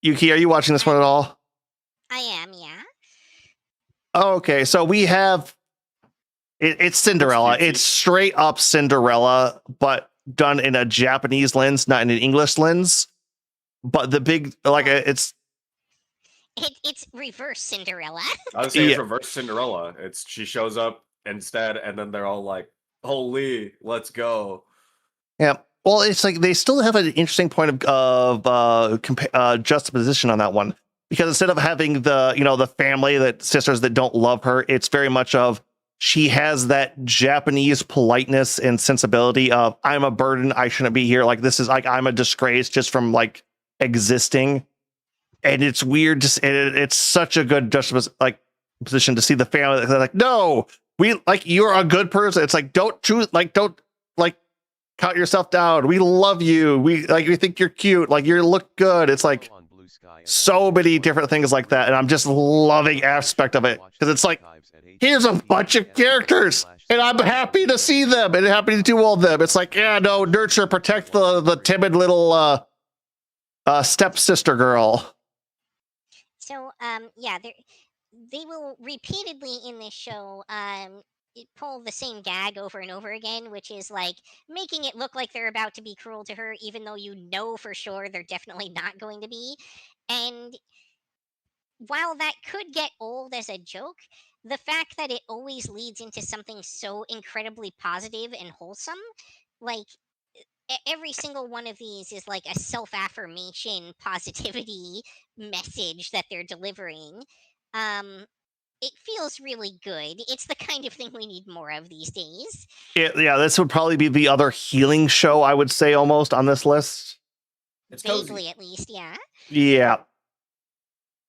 Yuki, are you watching this one at all? I am, yeah. Okay, so we have it's Cinderella. It's straight up Cinderella, but done in a Japanese lens, not in an English lens. But the big, it's reverse Cinderella. I was saying it's reverse Cinderella. She shows up instead, and then they're all like, "Holy, let's go." Yeah. Well, it's like they still have an interesting point of juxtaposition on that one, because instead of having the family that sisters that don't love her, it's very much of she has that Japanese politeness and sensibility of I'm a burden, I shouldn't be here. Like this is like I'm a disgrace just from like existing, and it's weird. Just it's such a good position to see the family. They're like, no, we like you're a good person. It's like don't count yourself down. We love you. We think you're cute. Like you look good. It's like so many different things like that, and I'm just loving aspect of it because it's like here's a bunch of characters, and I'm happy to see them and happy to do all of them. It's like nurture, protect the timid little stepsister girl. So they will repeatedly in this show pull the same gag over and over again, which is like making it look like they're about to be cruel to her, even though you know for sure they're definitely not going to be. And while that could get old as a joke, the fact that it always leads into something so incredibly positive and wholesome like every single one of these is like a self-affirmation positivity message that they're delivering. It feels really good. It's the kind of thing we need more of these days. Yeah, this would probably be the other healing show, I would say, almost on this list. It's Vaguely, at least, yeah. Yeah.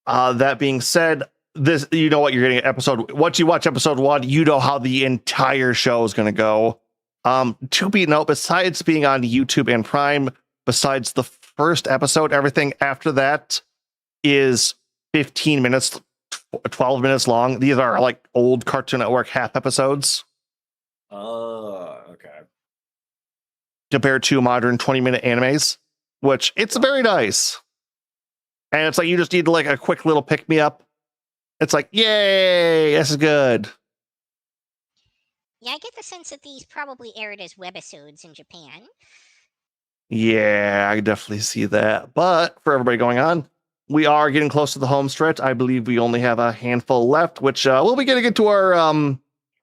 That being said, this, you know what you're getting at episode. Once you watch episode 1, you know how the entire show is going to go. To be note, besides being on YouTube and Prime, besides the first episode, everything after that is 15 minutes, 12 minutes long. These are like old Cartoon Network half episodes. Okay. Compared to modern 20-minute animes, which it's very nice. And it's like you just need like a quick little pick-me-up. It's like, yay, this is good. Yeah, I get the sense that these probably aired as webisodes in Japan. Yeah, I definitely see that. But for everybody going on, we are getting close to the home stretch. I believe we only have a handful left, which we'll be getting into our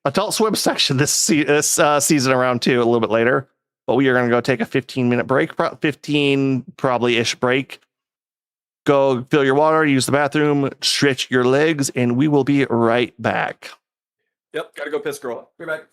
Adult Swim section this season around too, a little bit later. But we are going to go take a 15-minute break, 15 probably-ish break. Go fill your water, use the bathroom, stretch your legs, and we will be right back. Yep, gotta go piss, girl. Be back.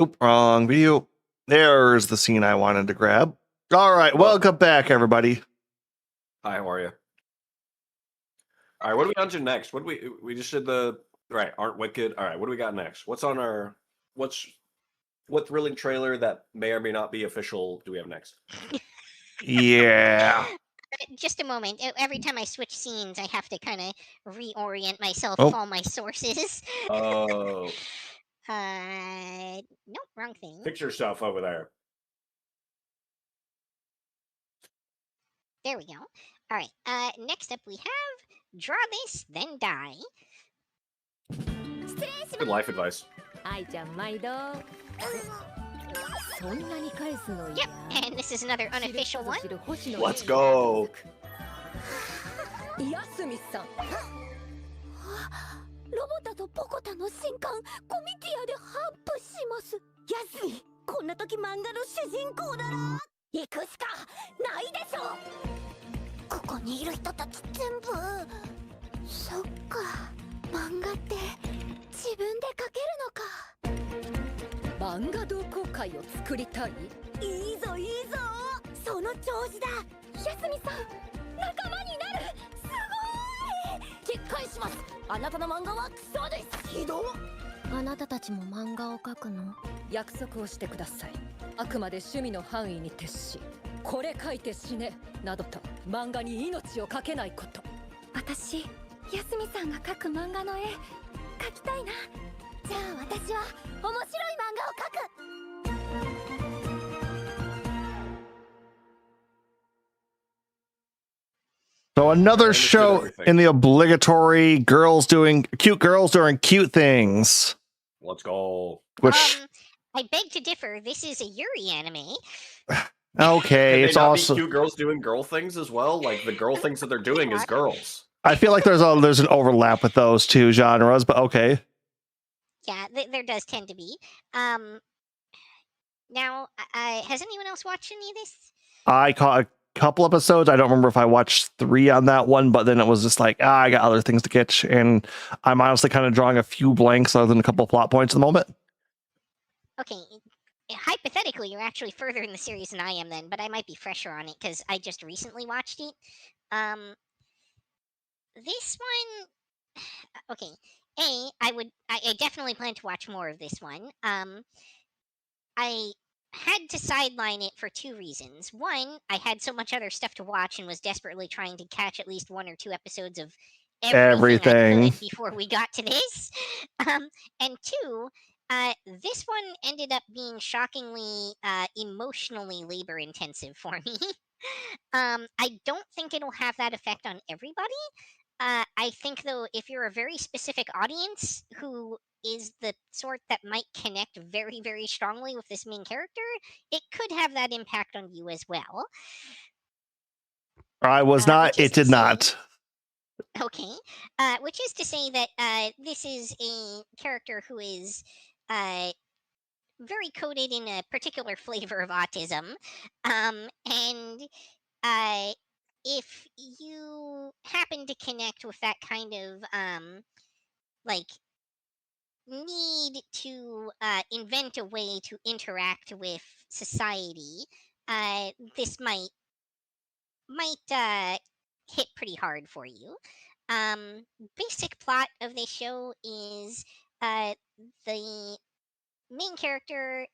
Oop, wrong video. There's the scene I wanted to grab. All right, welcome back, everybody. Hi, how are you? All right, what do we on to next? What do we just did the right? Aren't Wicked? All right, what do we got next? What's on our what thrilling trailer that may or may not be official do we have next? Yeah. Just a moment. Every time I switch scenes, I have to kind of reorient myself Oh. with all my sources. Oh, Nope, wrong thing. fix yourself over there. There we go. All right. Next up, we have Draw This, Then Die. Good life advice. 愛ちゃん毎度そんなに返すの Yep, and this is another unofficial one. Let's go. 安見さんロボタとポコタの新刊コミティアで頒布します安見こんな時漫画の主人公だろ行くしかないでしょここにいる人たち全部そっか漫画って自分で描けるのか漫画同好会を作りたいいいぞいいぞその調子だ安見さん仲間になるすごい決壊しますあなたの漫画はクソですひどあなたたちも漫画を描くの約束をしてくださいあくまで趣味の範囲に徹しこれ書いて死ねなどと漫画に命をかけないこと私安見さんが描く漫画の絵描きたいなじゃあ私は面白い漫画を描く So another show in the obligatory cute girls doing cute things. Let's go. Which I beg to differ. This is a Yuri anime. okay, Can it's they not also be cute girls doing girl things as well. Like the girl things that they're doing is girls. I feel like there's an overlap with those two genres, but okay. Yeah, there does tend to be. Now, has anyone else watched any of this? I caught a couple episodes. I don't remember if I watched 3 on that one, but then it was just like, I got other things to catch, and I'm honestly kind of drawing a few blanks other than a couple of plot points at the moment. Okay, hypothetically, you're actually further in the series than I am then, but I might be fresher on it because I just recently watched it. This one, okay. I definitely plan to watch more of this one. I had to sideline it for 2 reasons. One, I had so much other stuff to watch and was desperately trying to catch at least 1 or 2 episodes of everything I could before we got to this. And 2, this one ended up being shockingly emotionally labor intensive for me. I don't think it'll have that effect on everybody. I think, though, if you're a very specific audience who is the sort that might connect very, very strongly with this main character, it could have that impact on you as well. I was not. It did not. Okay. Which is to say that this is a character who is very coded in a particular flavor of autism. And if you happen to connect with that kind of like need to invent a way to interact with society, this might hit pretty hard for you. Basic plot of this show is the main character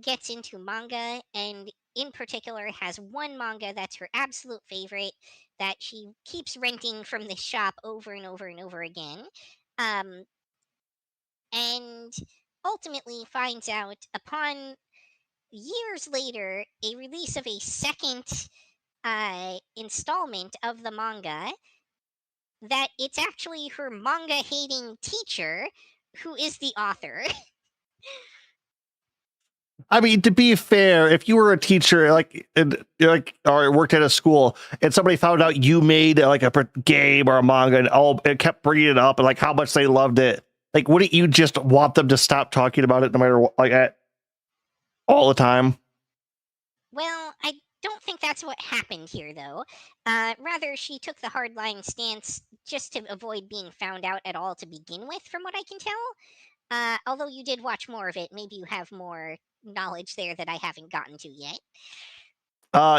gets into manga, and in particular has one manga that's her absolute favorite that she keeps renting from the shop over and over and over again. And ultimately finds out upon years later a release of a second installment of the manga that it's actually her manga hating teacher who is the author. I mean, to be fair, if you were a teacher, or worked at a school, and somebody found out you made like a game or a manga, and it kept bringing it up, and like how much they loved it, like, wouldn't you just want them to stop talking about it no matter what, all the time? Well, I don't think that's what happened here, though. Rather, she took the hardline stance just to avoid being found out at all to begin with, from what I can tell. Although you did watch more of it, maybe you have more knowledge there that I haven't gotten to yet.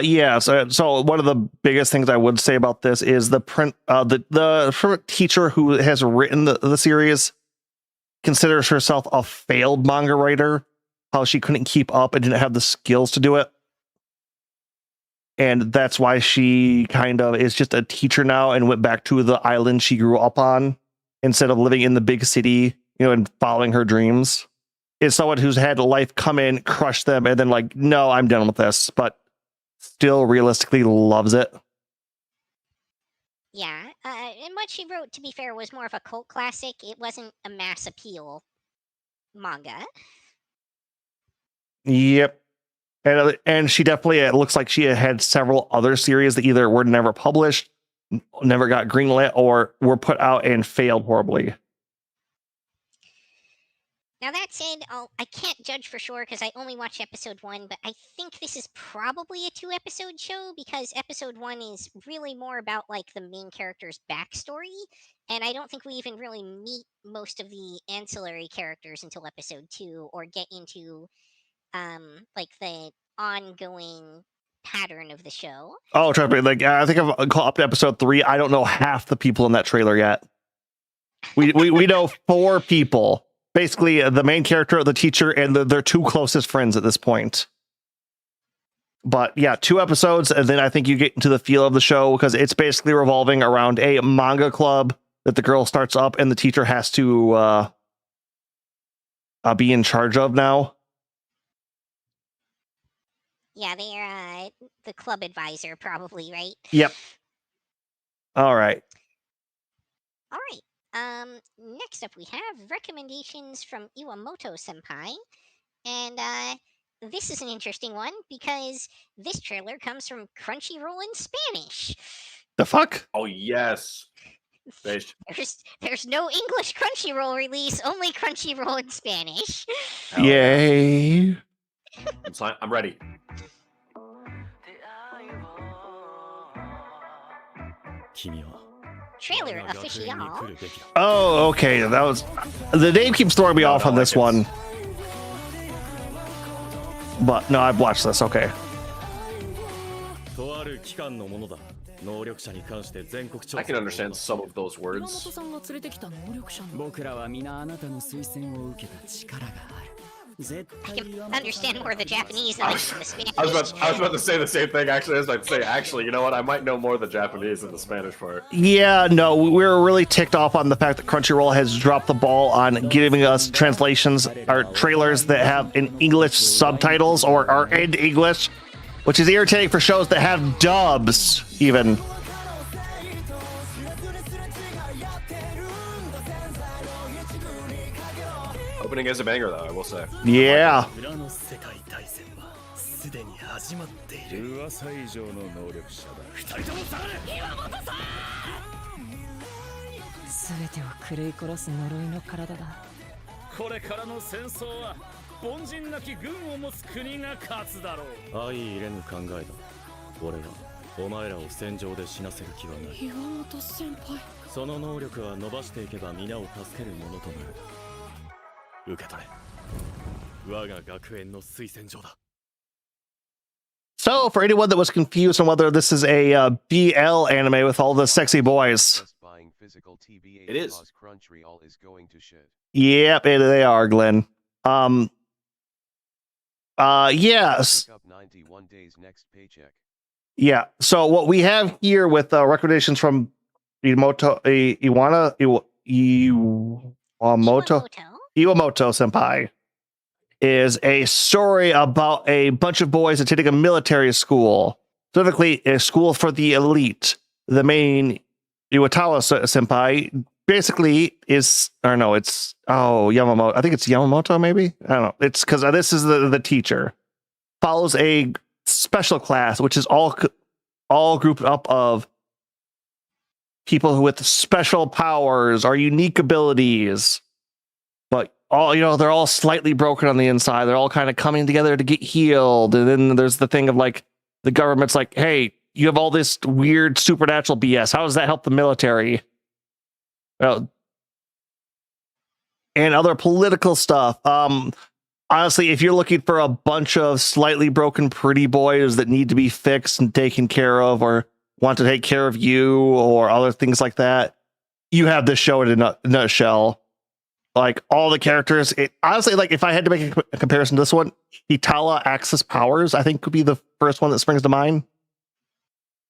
Yeah. So one of the biggest things I would say about this is the teacher who has written the series considers herself a failed manga writer. How she couldn't keep up and didn't have the skills to do it. And that's why she kind of is just a teacher now and went back to the island she grew up on instead of living in the big city, and following her dreams. Is someone who's had life come in, crush them, and then like, no, I'm done with this, but still realistically loves it. Yeah, and what she wrote, to be fair, was more of a cult classic. It wasn't a mass appeal manga. Yep. And she definitely, it looks like she had several other series that either were never published, never got greenlit, or were put out and failed horribly. Now that said, I can't judge for sure because I only watched episode 1, but I think this is probably a 2-episode show because episode 1 is really more about like the main character's backstory, and I don't think we even really meet most of the ancillary characters until episode 2 or get into like the ongoing pattern of the show. Oh, trust me, like I think I've caught up to episode 3. I don't know half the people in that trailer yet. We know 4 people. Basically, the main character, the teacher, and their 2 closest friends at this point. But yeah, 2 episodes, and then I think you get into the feel of the show because it's basically revolving around a manga club that the girl starts up and the teacher has to be in charge of now. Yeah, they're the club advisor, probably, right? Yep. All right. All right. Next up we have recommendations from Iwamoto Senpai. And this is an interesting one because this trailer comes from Crunchyroll in Spanish. The fuck? Oh, yes. There's no English Crunchyroll release, only Crunchyroll in Spanish. Yay. I'm ready. Trailer official. Oh, okay. That was the name keeps throwing me off on this one. But no, I've watched this. Okay. I can understand some of those words. I can understand more of the Japanese than I can the Spanish. I was about to say the same thing, actually. I was about to say, actually, you know what? I might know more of the Japanese than the Spanish part. Yeah, no, we were really ticked off on the fact that Crunchyroll has dropped the ball on giving us translations or trailers that have in English subtitles or are in English, which is irritating for shows that have dubs, even. Opening is a banger, though, I will say. Yeah. So, for anyone that was confused on whether this is a BL anime with all the sexy boys, it is. Yep, they are, Glenn. Yes. Yeah. So what we have here with recommendations from Iwamoto Senpai is a story about a bunch of boys attending a military school, specifically a school for the elite. The main Iwatawa Senpai basically is, or no, it's, Yamamoto. I think it's Yamamoto, maybe? I don't know. It's because this is the teacher. Follows a special class, which is all grouped up of people with special powers or unique abilities. But they're all slightly broken on the inside. They're all kind of coming together to get healed. And then there's the thing of like, the government's like, hey, you have all this weird supernatural BS. How does that help the military? Well, and other political stuff. Honestly, if you're looking for a bunch of slightly broken pretty boys that need to be fixed and taken care of, or want to take care of you, or other things like that, you have this show in a nutshell. Like, all the characters, honestly, like, if I had to make a comparison to this one, Hitala Axis Powers, I think, could be the first one that springs to mind.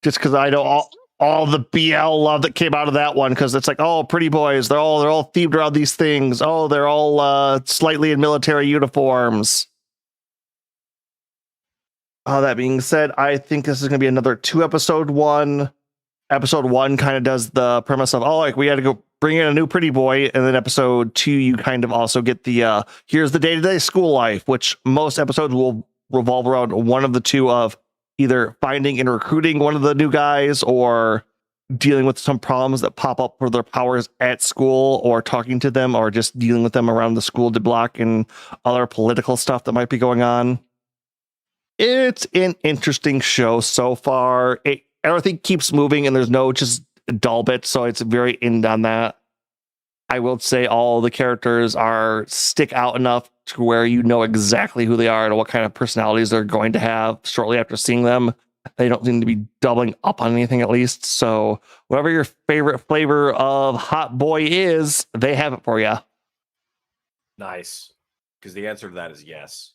Just because I know all the BL love that came out of that one, because it's like, oh, pretty boys, they're all themed around these things. Oh, they're all slightly in military uniforms. That being said, I think this is going to be another 2-episode one. Episode 1 kind of does the premise of, oh, like, we had to go bring in a new pretty boy, and then episode 2 you kind of also get the here's the day-to-day school life, which most episodes will revolve around one of the two of either finding and recruiting one of the new guys, or dealing with some problems that pop up for their powers at school, or talking to them, or just dealing with them around the school block and other political stuff that might be going on. It's an interesting show so far. Everything keeps moving and there's no just dull bits, so it's very in on that. I will say all the characters stick out enough to where you know exactly who they are and what kind of personalities they're going to have shortly after seeing them. They don't seem to be doubling up on anything, at least. So whatever your favorite flavor of hot boy is, they have it for you. Nice. Because the answer to that is yes.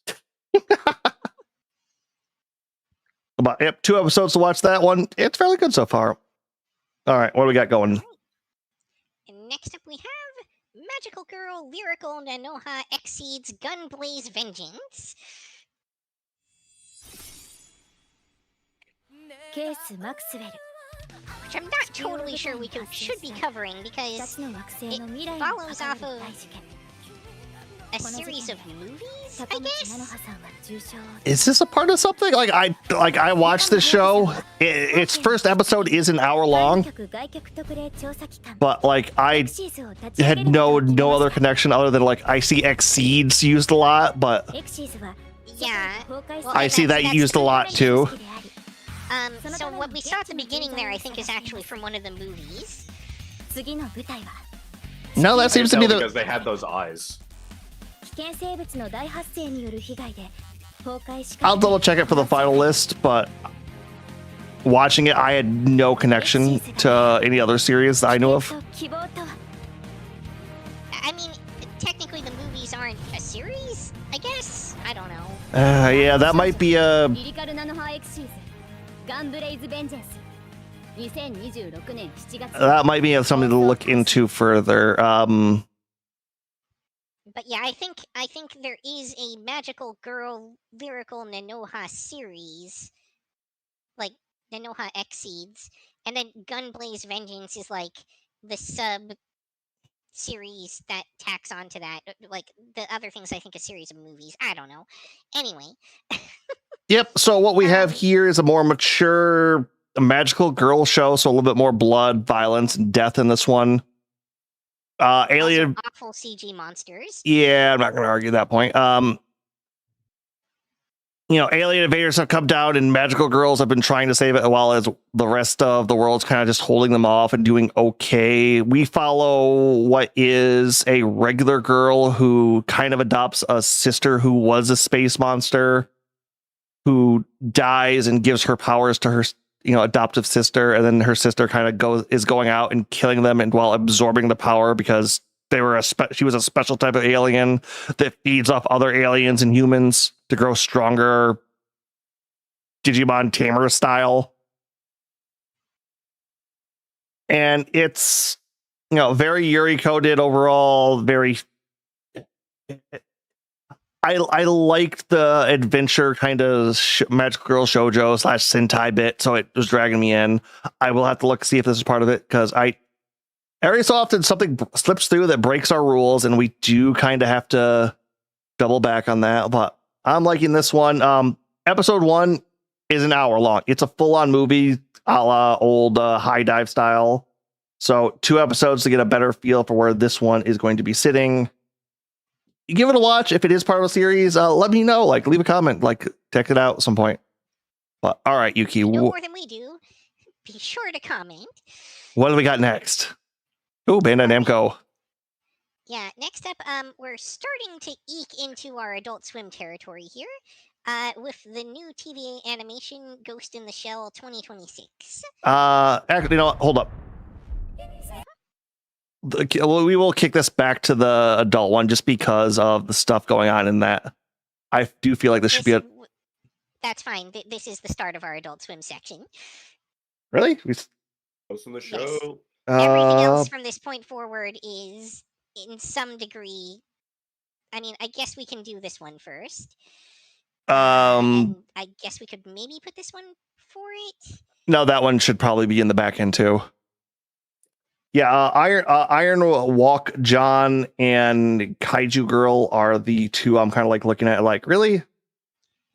But 2 episodes to watch that one. It's fairly good so far. All right, what do we got going? And next up we have Magical Girl Lyrical Nanoha Exceeds Gunblaze Vengeance. Which I'm not totally sure we should be covering, because it follows off of a series of movies, I guess? Is this a part of something? I watched this show. Its first episode is an hour long, but like, I had no other connection other than, like, I see Exceeds used a lot, but yeah, well, I see that used a lot too. So what we saw at the beginning there, I think, is actually from one of the movies. No, that seems to be because they had those eyes. I'll double check it for the final list, but watching it, I had no connection to any other series that I knew of. I mean, technically the movies aren't a series, I guess? I don't know. Yeah, that might be a... That might be something to look into further. But yeah, I think there is a Magical Girl Lyrical Nanoha series, like Nanoha Exceeds, and then Gunblaze Vengeance is like the sub series that tacks onto that. Like the other things, I think a series of movies. I don't know. Anyway. Yep. So what we have here is a more mature magical girl show, so a little bit more blood, violence, and death in this one. Alien, also awful CG monsters. Yeah, I'm not going to argue that point. Alien invaders have come down, and magical girls have been trying to save it, while as the rest of the world's kind of just holding them off and doing okay. We follow what is a regular girl who kind of adopts a sister who was a space monster, who dies and gives her powers to her adoptive sister, and then her sister kind of is going out and killing them, and while absorbing the power, because she was a special type of alien that feeds off other aliens and humans to grow stronger, Digimon Tamer style. And it's very Yuri coded overall. Very, I liked the adventure kind of magical girl shoujo / Sentai bit, so it was dragging me in. I will have to see if this is part of it, because every so often something slips through that breaks our rules, and we do kind of have to double back on that. But I'm liking this one. Episode 1 is an hour long. It's a full-on movie, a la old High Dive style. So 2 episodes to get a better feel for where this one is going to be sitting. Give it a watch. If it is part of a series, let me know. Leave a comment. Check it out at some point. But all right, Yuki. No more than we do. Be sure to comment. What do we got next? Oh, Bandai Namco. Yeah, next up, we're starting to eke into our Adult Swim territory here, with the new TV animation Ghost in the Shell 2026. Actually, hold up. We will kick this back to the adult one just because of the stuff going on in that. I do feel like this should be a. That's fine. This is the start of our Adult Swim section. Really? Ghost in the Shell. Yes. Everything else from this point forward is in some degree. I mean, I guess we can do this one first. And I guess we could maybe put this one for it. No, that one should probably be in the back end too. Yeah, Iron Walk John and Kaiju Girl are the two I'm kind of like looking at. Like, really?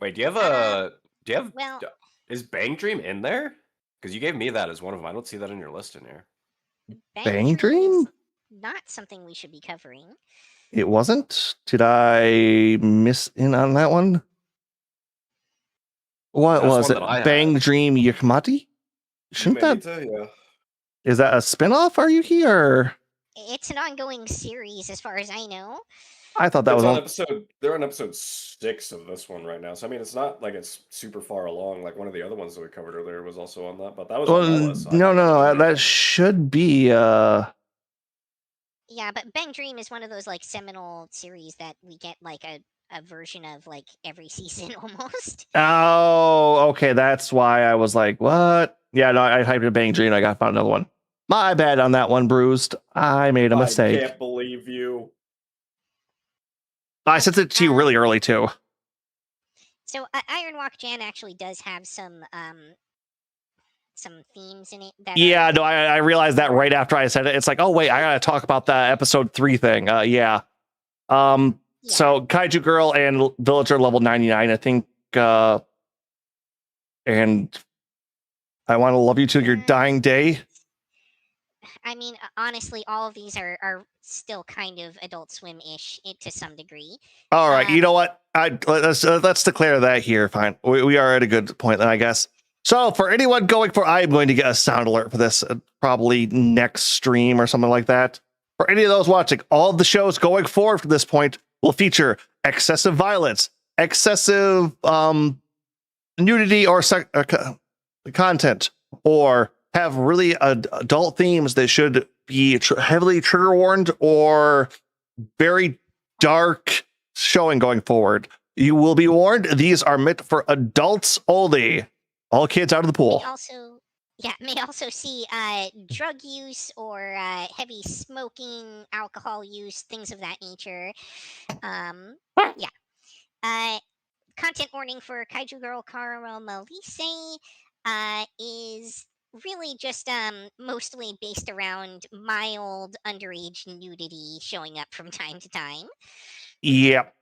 Wait, do you have Well, is Bang Dream in there? Because you gave me that as one of them. I don't see that in your list in here. Bang Dream? Not something we should be covering. It wasn't? Did I miss in on that one? What That's was one it? that I had. Bang Dream Yakamati? Shouldn't that? Yeah. Is that a spinoff, Yuki, or? It's an ongoing series, as far as I know. I thought that It's was on on episode. They're on episode 6 of this one right now. So I mean, it's not like it's super far along. Like one of the other ones that we covered earlier was also on that, but that was on my list. So no, that should be Yeah, but Bang Dream is one of those like seminal series that we get like a version of like every season almost. Oh, okay. That's why I was like, what? Yeah, no, I typed in Bang Dream. I got found another one. My bad on that one, Bruised. I made a mistake. I can't believe you. I sent it to you really early too. So Iron Walk Jan actually does have some themes in it. That Yeah, no, I realized that right after I said it. It's like, oh wait, I gotta talk about that episode 3 thing. Yeah. So Kaiju Girl and Villager level 99, I think. And I Want to Love You Till Your Dying Day. I mean, honestly, all of these are still kind of Adult Swim-ish to some degree. All right, you know what? Let's declare that here. Fine, we are at a good point then, I guess. So for anyone going for, I'm going to get a sound alert for this probably next stream or something like that. For any of those watching, all of the shows going forward from this point will feature excessive violence, excessive nudity or content, or have really adult themes that should be heavily trigger warned or very dark showing going forward. You will be warned. These are meant for adults only. All kids out of the pool. May also see drug use or heavy smoking, alcohol use, things of that nature. Content warning for Kaiju Girl Caramel Melise is really just mostly based around mild underage nudity showing up from time to time. Yep.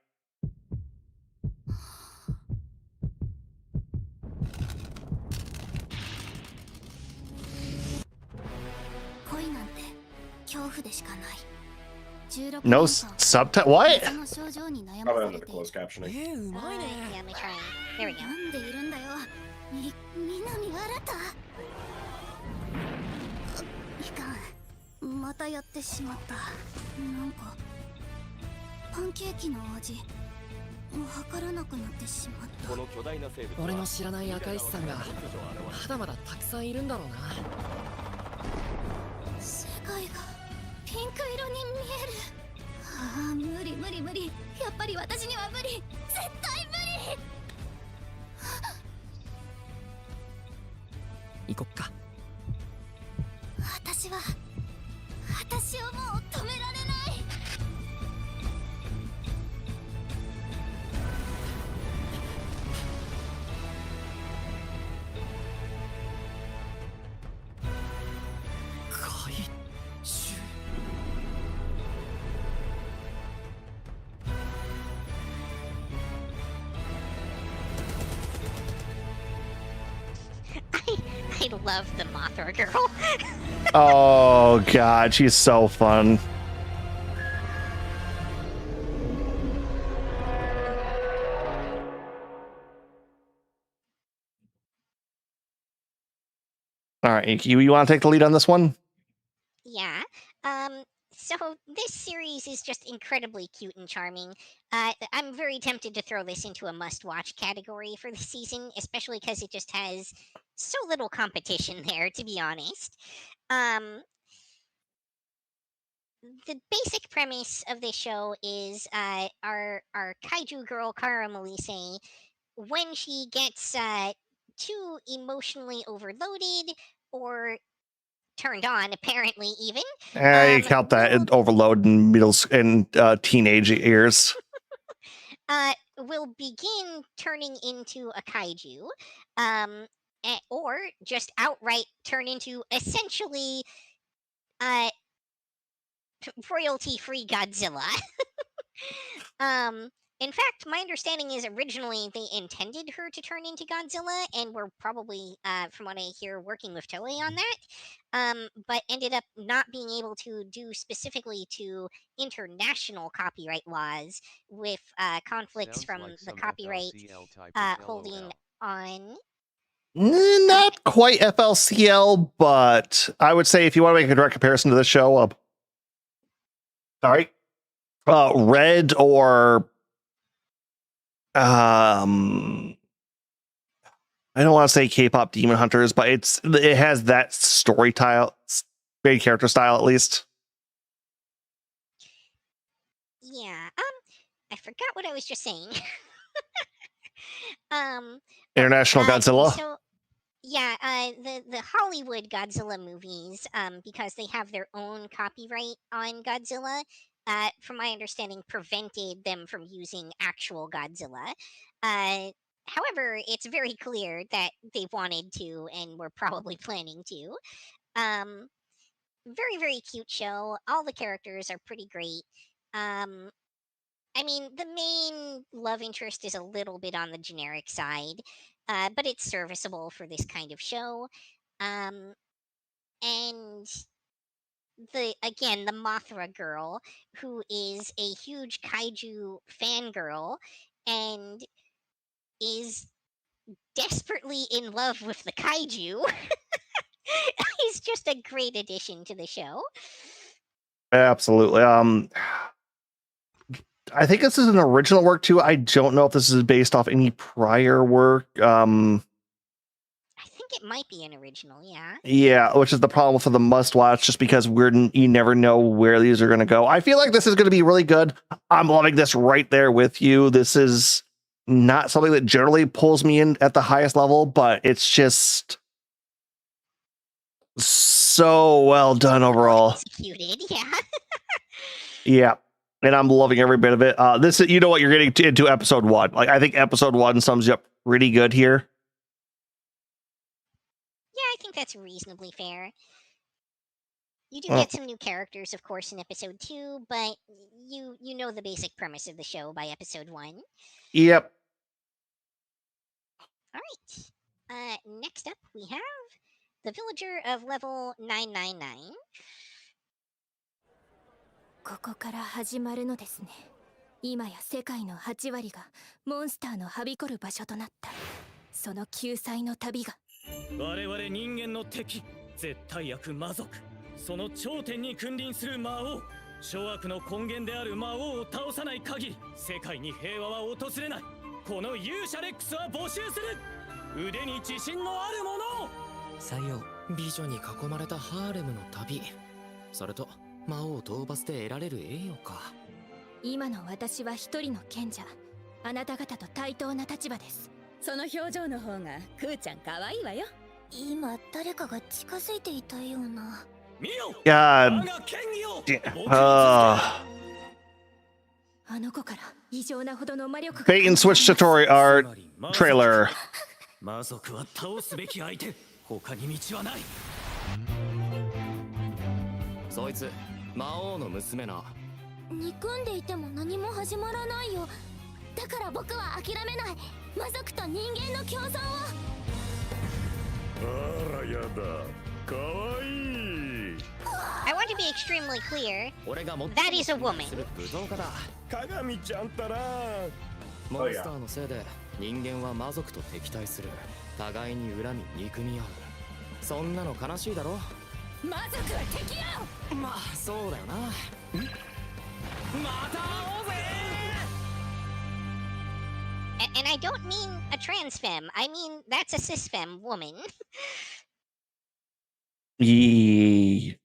No subtitle. What? Probably under the closed captioning. Yeah, let me try. There we go. またやってしまった。なんかパンケーキの味わからなくなってしまった。俺の知らない赤石さんがまだまだたくさんいるんだろうな。世界がピンク色に見える。ああ、無理無理無理。やっぱり私には無理。絶対無理。行こっか。私をもう止められない。怪獣。I love the Mothra girl. Oh god, she's so fun. All right, you want to take the lead on this one? Yeah. So this series is just incredibly cute and charming. I'm very tempted to throw this into a must-watch category for the season, especially because it just has so little competition there, to be honest. The basic premise of this show is our kaiju girl Kara Melise, when she gets too emotionally overloaded or turned on, apparently even. You count that in overload in teenage years. Will begin turning into a kaiju, or just outright turn into essentially royalty-free Godzilla. In fact, my understanding is originally they intended her to turn into Godzilla and were probably, from what I hear, working with Toei on that, but ended up not being able to due specifically to international copyright laws with conflicts Sounds from like the some copyright FLCL type of holding LOL. on. Not quite FLCL, but I would say if you want to make a direct comparison to the show, Red or I don't want to say K-pop Demon Hunters, but it has that story style, main character style at least. Yeah. I forgot what I was just saying. International Godzilla. So yeah, the Hollywood Godzilla movies, because they have their own copyright on Godzilla, from my understanding, prevented them from using actual Godzilla. However, it's very clear that they wanted to and were probably planning to. Very, very cute show. All the characters are pretty great. I mean, the main love interest is a little bit on the generic side, but it's serviceable for this kind of show. And the Mothra girl, who is a huge kaiju fangirl and is desperately in love with the kaiju, is just a great addition to the show. Absolutely. I think this is an original work too. I don't know if this is based off any prior work. I think it might be an original, yeah. Yeah, which is the problem for the must watch, just because you never know where these are going to go. I feel like this is going to be really good. I'm loving this right there with you. This is not something that generally pulls me in at the highest level, but it's just so well done overall. Executed, yeah. Yeah. And I'm loving every bit of it. This, you know what, you're getting into episode 1. Like, I think episode 1 sums you up pretty good here. Yeah, I think that's reasonably fair. You do get some new characters, of course, in episode 2, but you know the basic premise of the show by episode 1. Yep. All right. Next up, we have the Villager of level 999. ここから始まるのですね。今や世界の8割がモンスターのはびこる場所となった。その救済の旅が。我々人間の敵、絶対悪魔族。その頂点に君臨する魔王。諸悪の根源である魔王を倒さない限り、世界に平和は訪れない。この勇者レックスは募集する。腕に自信のある者を。採用。美女に囲まれたハーレムの旅。それと。魔王を討伐で得られる栄誉か。今の私は一人の賢者。あなた方と対等な立場です。その表情の方がクーちゃん可愛いわよ。今誰かが近づいていたような。God. あの子から異常なほどの魔力が。Bait and switch tutorial trailer. 魔族は倒すべき相手。他に道はない。そいつ。魔王の娘な。憎んでいても何も始まらないよ。だから僕は諦めない。魔族と人間の共存を。あらやだ。かわいい。I want to be extremely clear. That is a woman. 鏡ちゃんたら。モンスターのせいで人間は魔族と敵対する。互いに恨み憎み合う。そんなの悲しいだろ。魔族は敵よ。まあそうだよな。また会おうぜ。 And I don't mean a trans femme. I mean that's a cis femme woman. Yee.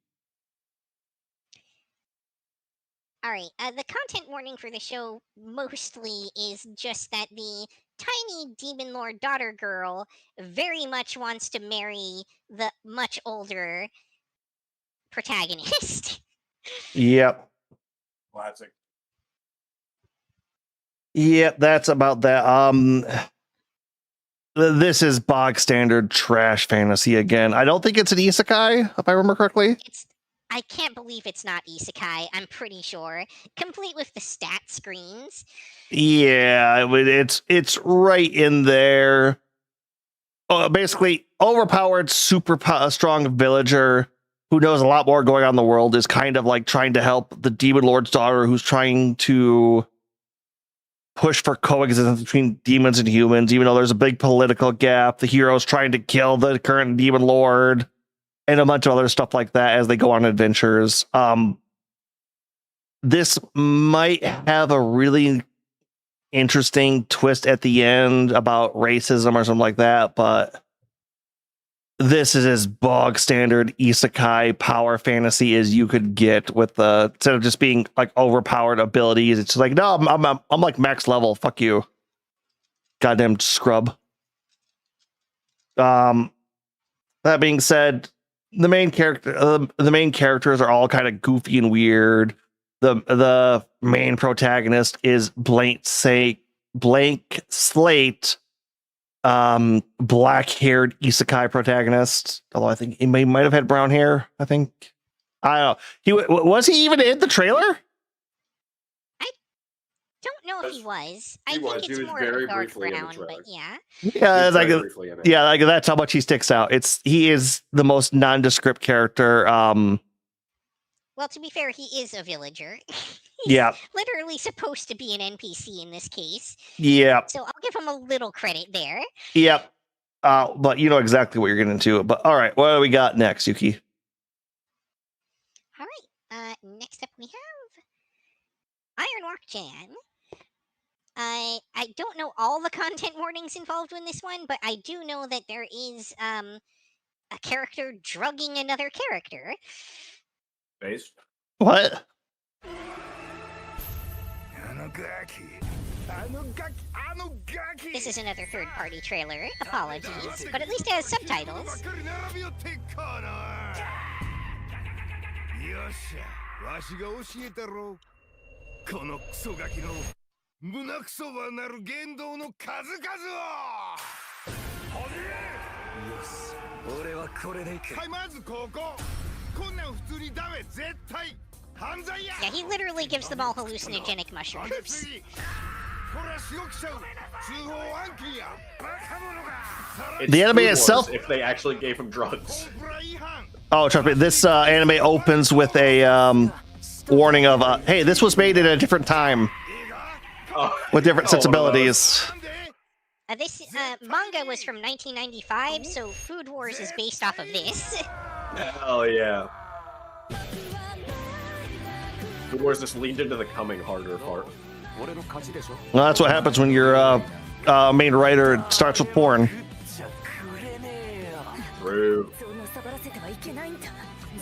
All right. The content warning for the show mostly is just that the tiny demon lord daughter girl very much wants to marry the much older protagonist. Yep. Classic. Yep, that's about that. This is bog standard trash fantasy again. I don't think it's an isekai, if I remember correctly. I can't believe it's not isekai. I'm pretty sure, complete with the stat screens. Yeah, it's right in there. Basically, overpowered, super strong villager who knows a lot more going on in the world is kind of like trying to help the demon lord's daughter, who's trying to push for coexistence between demons and humans, even though there's a big political gap. The hero's trying to kill the current demon lord, and a bunch of other stuff like that as they go on adventures. This might have a really interesting twist at the end about racism or something like that, but this is as bog standard isekai power fantasy as you could get, with the instead of just being like overpowered abilities, it's like, no, I'm like max level. Fuck you, goddamn scrub. That being said, the main characters are all kind of goofy and weird. The main protagonist is blank slate, black-haired isekai protagonist. Although I think he might have had brown hair. I don't know. Was he even in the trailer? Don't know if he was. I He think was. He it's was more very of a dark briefly in the brown, trailer. but yeah. Yeah, like that's how much he sticks out. He is the most nondescript character. Well, to be fair, he is a villager. Yeah. Literally supposed to be an NPC in this case. Yeah. So I'll give him a little credit there. Yep. But you know exactly what you're getting into. But all right, what do we got next, Yuki? All right. Next up we have Ironwalk Jan. I don't know all the content warnings involved in this one, but I do know that there is a character drugging another character. Based. What? This is another third-party trailer. Apologies, but at least it has subtitles. わしが教えたろこのクソガキの胸クソはなる言動の数々をよし俺はこれでいくはいまずこここんなん普通にダメ絶対犯罪や Yeah, he literally gives them all hallucinogenic mushrooms. これはしごきちゃう通報案件やバカ者が It's The anime Food Wars itself- if they actually gave him drugs. Oh, trust me. This anime opens with a warning of, hey, this was made at a different time with different sensibilities. This manga was from 1995, so Food Wars is based off of this. Hell yeah. Food Wars just leaned into the coming harder part. Well, that's what happens when your main writer starts with porn. True. そのサボらせてはいけないんだ。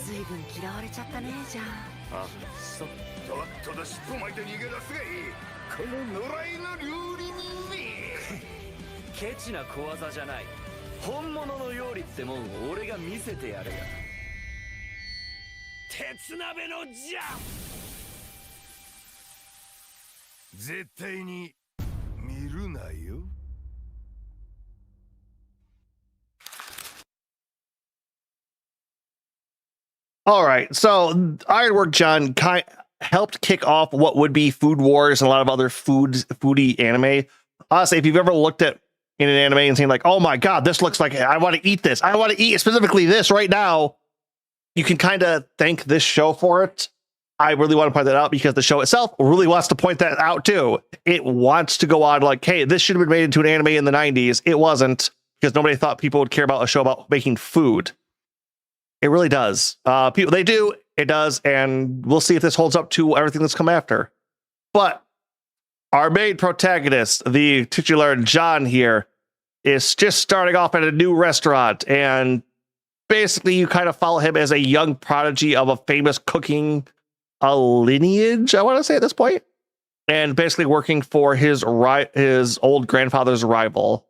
ずいぶん嫌われちゃったねじゃあ。あ、そう。とっとと尻尾巻いて逃げ出すがいい。この野良犬料理人め。ケチな小技じゃない。本物の料理ってもんを俺が見せてやるよ。鉄鍋のじゃ。絶対に見るなよ。All right, so Ironwork John helped kick off what would be Food Wars and a lot of other foodie anime. Honestly, if you've ever looked at in an anime and seen like, oh my god, this looks like I want to eat this. I want to eat specifically this right now. You can kind of thank this show for it. I really want to point that out because the show itself really wants to point that out too. It wants to go on like, hey, this should have been made into an anime in the 90s. It wasn't, because nobody thought people would care about a show about making food. It really does. People, they do. It does. And we'll see if this holds up to everything that's come after. But our main protagonist, the titular John here, is just starting off at a new restaurant. And basically, you kind of follow him as a young prodigy of a famous cooking lineage, I want to say at this point. And basically working for his old grandfather's rival.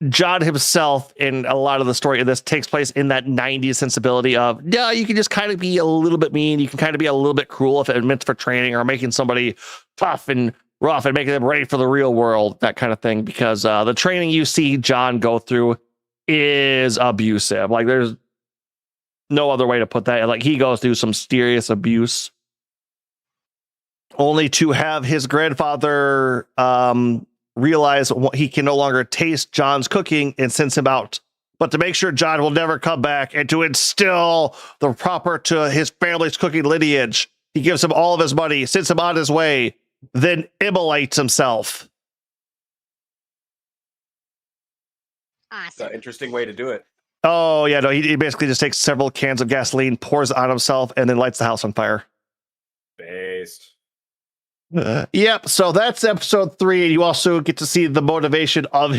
John himself, in a lot of the story of this, takes place in that 90s sensibility of, yeah, you can just kind of be a little bit mean. You can kind of be a little bit cruel if it meant for training or making somebody tough and rough and making them ready for the real world, that kind of thing. Because the training you see John go through is abusive. Like, there's no other way to put that. Like, he goes through some serious abuse, only to have his grandfather realize he can no longer taste John's cooking and sends him out. But to make sure John will never come back and to instill the proper to his family's cooking lineage, he gives him all of his money, sends him on his way, then immolates himself. Awesome. Interesting way to do it. Oh, yeah, no, he basically just takes several cans of gasoline, pours it on himself, and then lights the house on fire. Based. Yep. So that's episode 3. And you also get to see the motivation of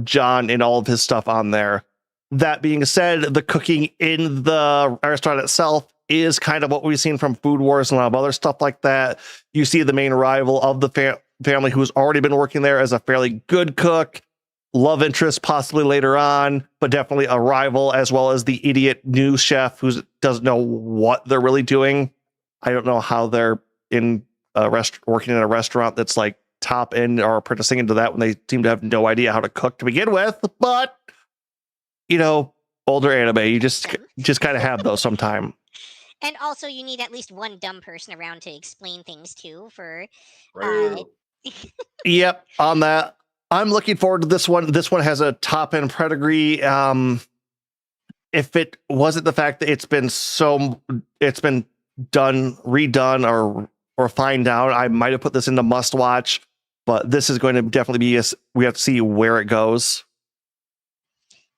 John and all of his stuff on there. That being said, the cooking in the restaurant itself is kind of what we've seen from Food Wars and a lot of other stuff like that. You see the main rival of the family who's already been working there as a fairly good cook, love interest possibly later on, but definitely a rival, as well as the idiot new chef who doesn't know what they're really doing. I don't know how they're working in a restaurant that's like top end or apprenticing into that when they seem to have no idea how to cook to begin with. But, you know, older anime, you just kind of have those sometime. And also, you need at least one dumb person around to explain things to. Yep, on that. I'm looking forward to this one. This one has a top end pedigree. If it wasn't the fact that it's been redone or find out, I might have put this into must watch, but this is going to definitely be we have to see where it goes.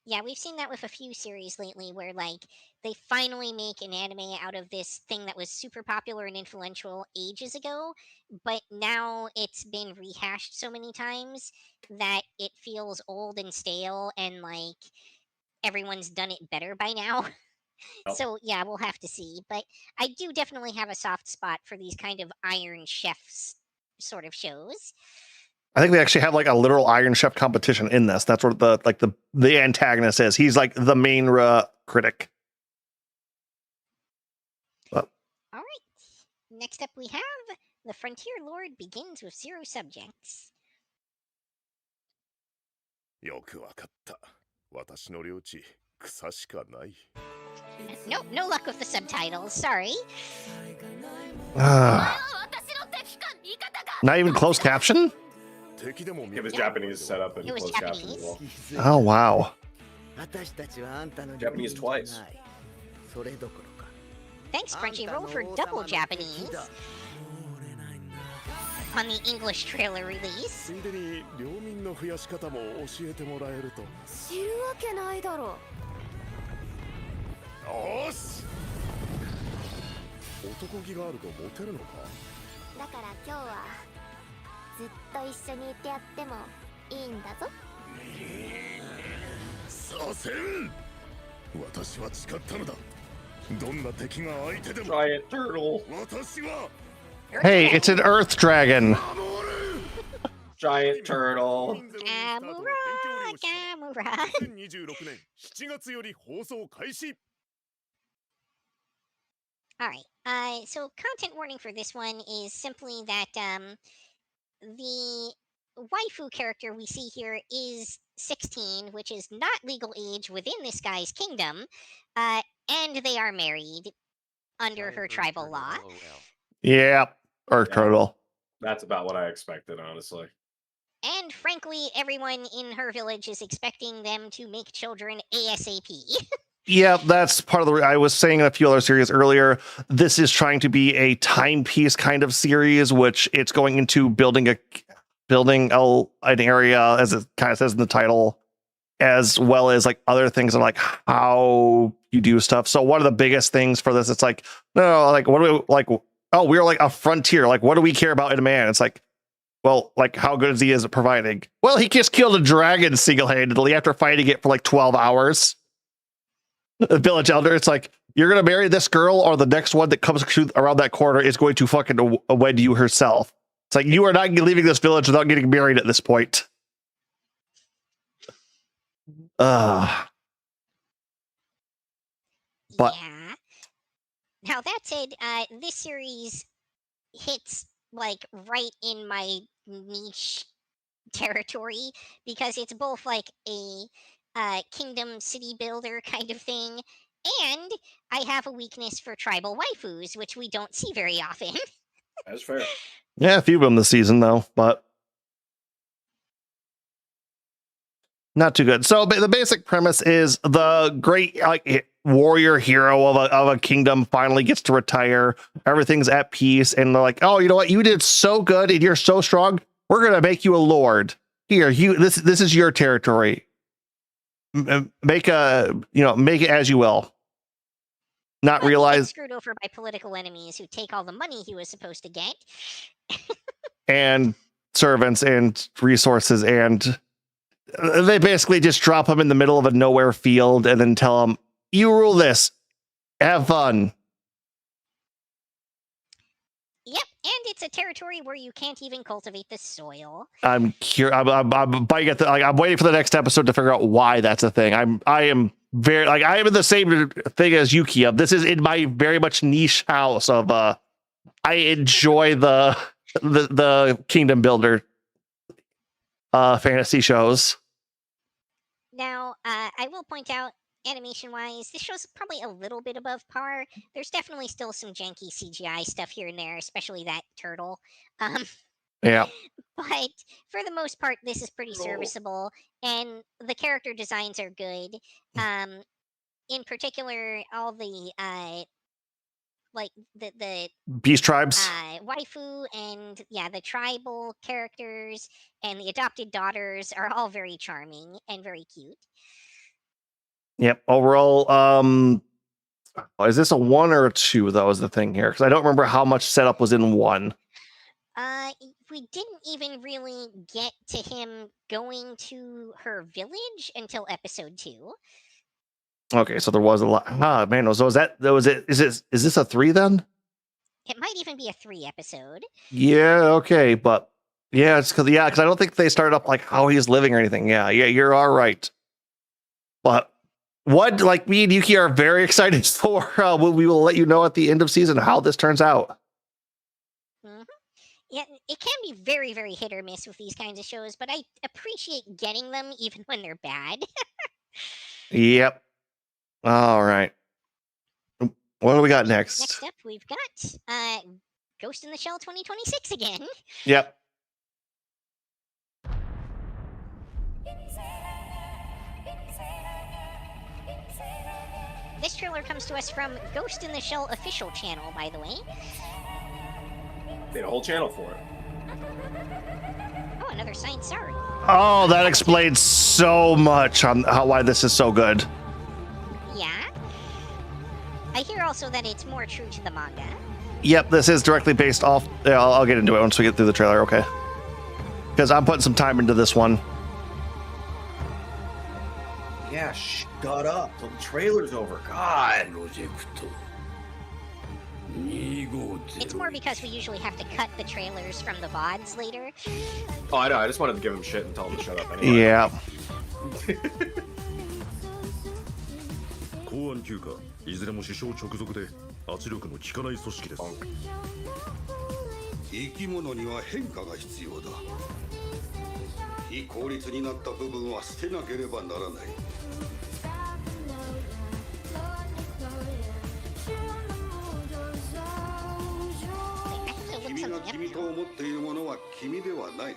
Yeah, we've seen that with a few series lately where like they finally make an anime out of this thing that was super popular and influential ages ago, but now it's been rehashed so many times that it feels old and stale and like everyone's done it better by now. Oh. So yeah, we'll have to see. But I do definitely have a soft spot for these kind of Iron Chefs sort of shows. I think they actually have like a literal Iron Chef competition in this. That's what the antagonist is. He's like the main critic. All right. Next up we have The Frontier Lord begins with 0 subjects. よくわかった。私の領地、草しかない。 Nope, no luck with the subtitles. Sorry. Not even closed caption? It was Japanese setup and It was closed caption as well. Oh, wow. Japanese twice. Thanks, Crunchyroll, for double Japanese on the English trailer release. ついでに領民の増やし方も教えてもらえると。知るわけないだろ。よし。男気があるとモテるのか。だから今日はずっと一緒にいてやってもいいんだぞ。させん。私は誓ったのだ。どんな敵が相手でも。Giant turtle. 私は。 Hey, it's an Earth Dragon. Giant turtle. Gamura, Gamura. 2026年7月より放送開始。 All right. So content warning for this one is simply that the waifu character we see here is 16, which is not legal age within this guy's kingdom, and they are married under her tribal law. Yeah, Earth Turtle. That's about what I expected, honestly. And frankly, everyone in her village is expecting them to make children ASAP. Yeah, that's part of the. I was saying in a few other series earlier, this is trying to be a timepiece kind of series, which it's going into building an area, as it kind of says in the title, as well as like other things and like how you do stuff. So one of the biggest things for this, it's like, no, like, what do we like? Oh, we're like a frontier. Like, what do we care about in a man? It's like, well, like, how good is he at providing? Well, he just killed a dragon single-handedly after fighting it for like 12 hours. The village elder, it's like, you're going to marry this girl, or the next one that comes around that corner is going to fucking wed you herself. It's like, you are not leaving this village without getting married at this point. But yeah. Now that said, this series hits like right in my niche territory because it's both like a kingdom city builder kind of thing, and I have a weakness for tribal waifus, which we don't see very often. That's fair. yeah, a few of them this season though, but not too good. So the basic premise is the great like warrior hero of a kingdom finally gets to retire. Everything's at peace, and they're like, "Oh, you know what? You did so good, and you're so strong. We're gonna make you a lord. Here, this is your territory. Make it as you will." Not But he realize gets screwed over by political enemies who take all the money he was supposed to get. and servants and resources, and they basically just drop him in the middle of a nowhere field and then tell him, "You rule this. Have fun." Yep, and it's a territory where you can't even cultivate the soil. I'm curious. I'm biting at I'm waiting for the next episode to figure out why that's a thing. I am very like I am in the same thing as Yuki. This is in my very much niche house of I enjoy the kingdom builder fantasy shows. Now, I will point out, animation-wise, this show's probably a little bit above par. There's definitely still some janky CGI stuff here and there, especially that turtle. Yeah. But for the most part, this is pretty serviceable, and the character designs are good. In particular, all the like the Beast tribes. waifu and the tribal characters and the adopted daughters are all very charming and very cute. Yep. Overall, is this a 1 or a 2 though? Is the thing here, because I don't remember how much setup was in 1. We didn't even really get to him going to her village until episode 2. Okay, so there was a lot. Ah, man, so is it? Is this a 3 then? It might even be a 3 episode. Yeah. Okay, but it's because I don't think they started up like how he's living or anything. Yeah, you're all right. But what, like, me and Yuki are very excited for. We will let you know at the end of season how this turns out. Yeah, it can be very, very hit or miss with these kinds of shows, but I appreciate getting them even when they're bad. Yep. All right. What do we got next? Next up, we've got Ghost in the Shell 2026 again. Yep. This trailer comes to us from Ghost in the Shell official channel, by the way. They had a whole channel for it. Oh, another Science Star. Oh, that explains so much on why this is so good. Yeah. I hear also that it's more true to the manga. Yep, this is directly based off. Yeah, I'll get into it once we get through the trailer, okay? Because I'm putting some time into this one. Yeah, shut up till the trailer's over. God. It's more because we usually have to cut the trailers from the VODs later. Oh, I know. I just wanted to give him shit and tell him to shut up anyway. Yeah. 公安休暇いずれも首相直属で圧力の効かない組織です。生き物には変化が必要だ。非効率になった部分は捨てなければならない。君が君と思っているものは君ではない。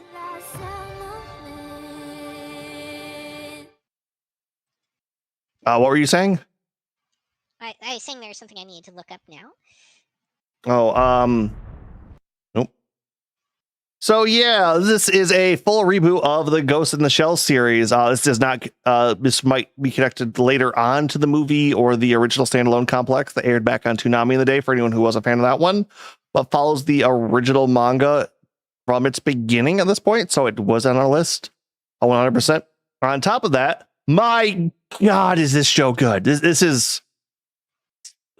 What were you saying? I was saying there's something I need to look up now. Oh, nope. So yeah, this is a full reboot of the Ghost in the Shell series. This does not. This might be connected later on to the movie or the original standalone complex that aired back on Toonami in the day. For anyone who was a fan of that one, but follows the original manga from its beginning at this point, so it was on our list 100%. On top of that, my God, is this show good? This is.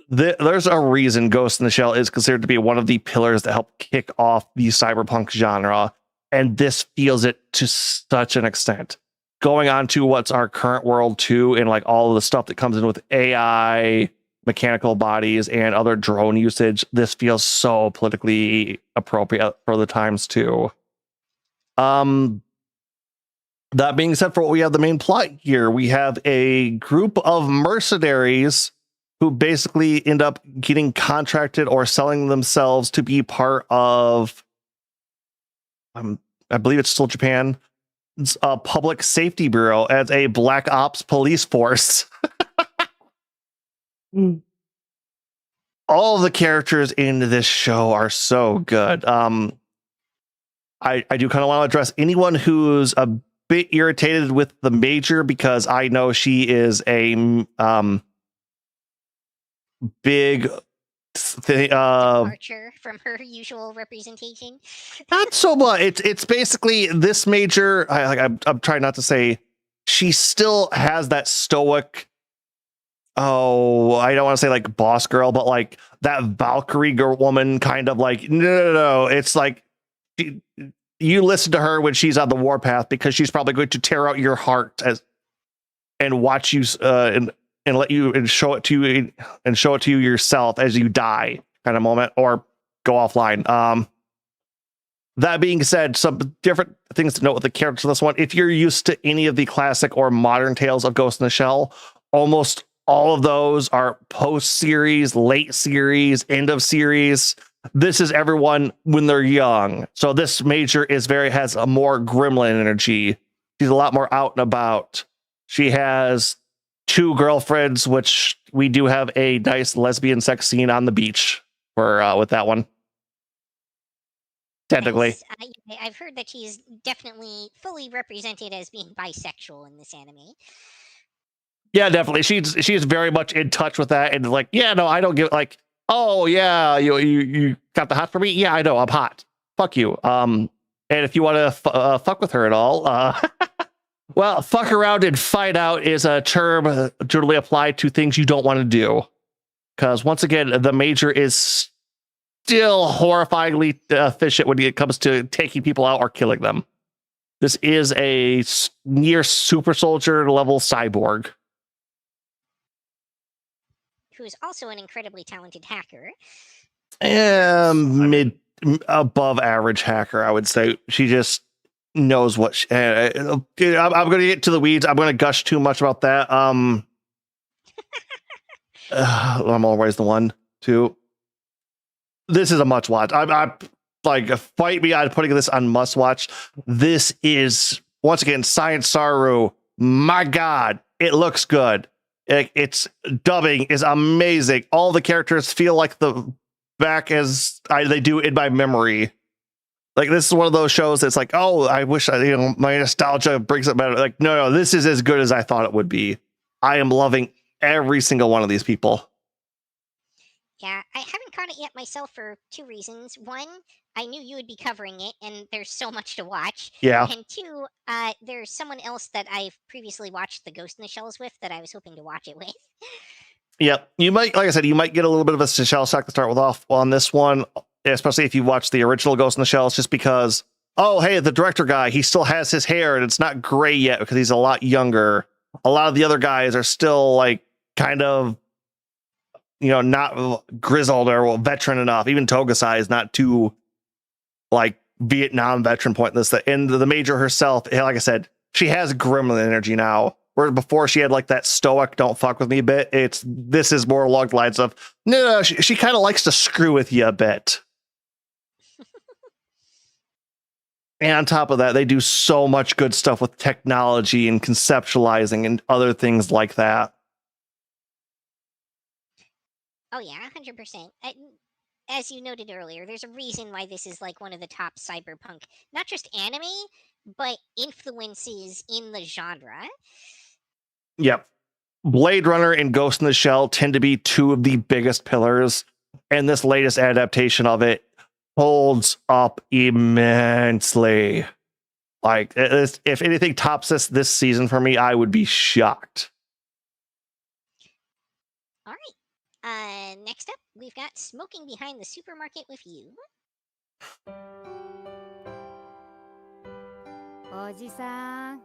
There's a reason Ghost in the Shell is considered to be one of the pillars that helped kick off the cyberpunk genre, and this feels it to such an extent. Going on to what's our current world too, and like all of the stuff that comes in with AI, mechanical bodies, and other drone usage, this feels so politically appropriate for the times too. That being said, for what we have the main plot here, we have a group of mercenaries who basically end up getting contracted or selling themselves to be part of, I believe it's still Japan, a public safety bureau as a black ops police force. All of the characters in this show are so good. I do kind of want to address anyone who's a bit irritated with the Major, because I know she is a big departure from her usual representation. Not so much. It's basically this Major. I'm trying not to say she still has that stoic. Oh, I don't want to say like boss girl, but like that Valkyrie girl woman kind of like no. It's like you listen to her when she's on the warpath, because she's probably going to tear out your heart and watch you and let you and show it to you yourself as you die kind of moment or go offline. That being said, some different things to note with the characters of this one. If you're used to any of the classic or modern tales of Ghost in the Shell, almost all of those are post-series, late series, end of series. This is everyone when they're young. So this Major has a more gremlin energy. She's a lot more out and about. She has 2 girlfriends, which we do have a nice lesbian sex scene on the beach for with that one. Technically, yes, I've heard that she's definitely fully represented as being bisexual in this anime. Yeah, definitely. She's very much in touch with that, and like, yeah, no, I don't give like, oh yeah, you got the hot for me. Yeah, I know, I'm hot. Fuck you. And if you want to fuck with her at all, well, fuck around and find out is a term generally applied to things you don't want to do. Because once again, the Major is still horrifyingly efficient when it comes to taking people out or killing them. This is a near super soldier level cyborg. Who's also an incredibly talented hacker. Mid above average hacker, I would say. She just knows what I'm going to get to the weeds. I'm going to gush too much about that. I'm always the one to. This is a must watch. I'm like, fight me on putting this on must watch. This is once again Science Saru. My God, it looks good. It's dubbing is amazing. All the characters feel like the back as they do in my memory. Like, this is one of those shows that's like, oh, I wish my nostalgia brings it better. Like, no, this is as good as I thought it would be. I am loving every single one of these people. Yeah, I haven't caught it yet myself for 2 reasons. One, I knew you would be covering it, and there's so much to watch. Yeah. And 2, there's someone else that I've previously watched the Ghost in the Shells with that I was hoping to watch it with. Yep. You might, like I said, you might get a little bit of a shell shock to start with off on this one, especially if you watch the original Ghost in the Shells, just because, oh, hey, the director guy, he still has his hair and it's not gray yet because he's a lot younger. A lot of the other guys are still like kind of, not grizzled or veteran enough. Even Tokusai is not too like Vietnam veteran point in this. And the Major herself, like I said, she has gremlin energy now. Where before she had like that stoic, don't fuck with me bit. This is more along the lines of, no, she kind of likes to screw with you a bit. And on top of that, they do so much good stuff with technology and conceptualizing and other things like that. Oh yeah, 100%. as you noted earlier, there's a reason why this is like one of the top cyberpunk, not just anime, but influences in the genre. Yep. Blade Runner and Ghost in the Shell tend to be two of the biggest pillars, and this latest adaptation of it holds up immensely. Like, if anything tops this season for me, I would be shocked. All right. Next up, we've got Smoking Behind the Supermarket with You. おじさん、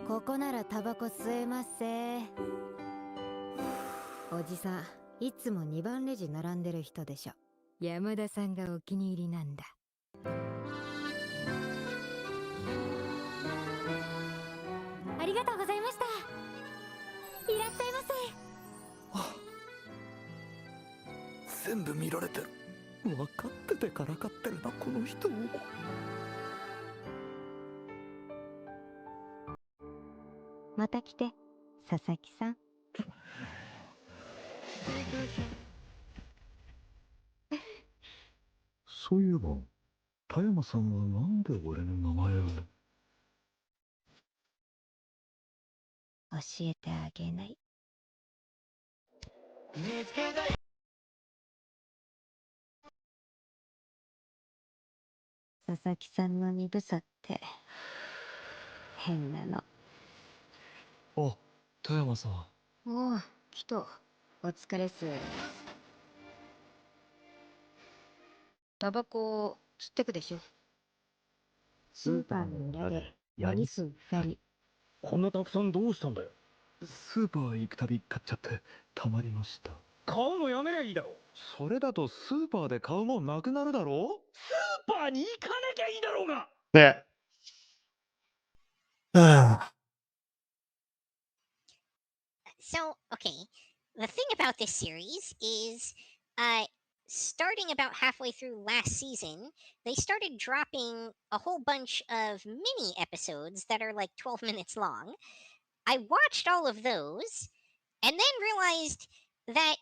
ここならタバコ吸えますせ。おじさん、いつも2番レジ並んでる人でしょ。山田さんがお気に入りなんだ。ありがとうございました。いらっしゃいませ。全部見られてる。分かっててからかってるな、この人。また来て、佐々木さん。そういえば、田山さんはなんで俺の名前を。教えてあげない。佐々木さんの鈍さって変なの。あ、田山さん。おお、来た。お疲れっす。タバコ吸ってくでしょ。スーパーの裏でヤニ吸う2人。こんなたくさんどうしたんだよ。スーパー行くたび買っちゃってたまりました。買うのやめりゃいいだろ。それだとスーパーで買うもんなくなるだろ。スーパーに行かなきゃいいだろうが。ね。So, okay, the thing about this series is, starting about halfway through last season, they started dropping a whole bunch of mini episodes that are like 12 minutes long. I watched all of those and then realized that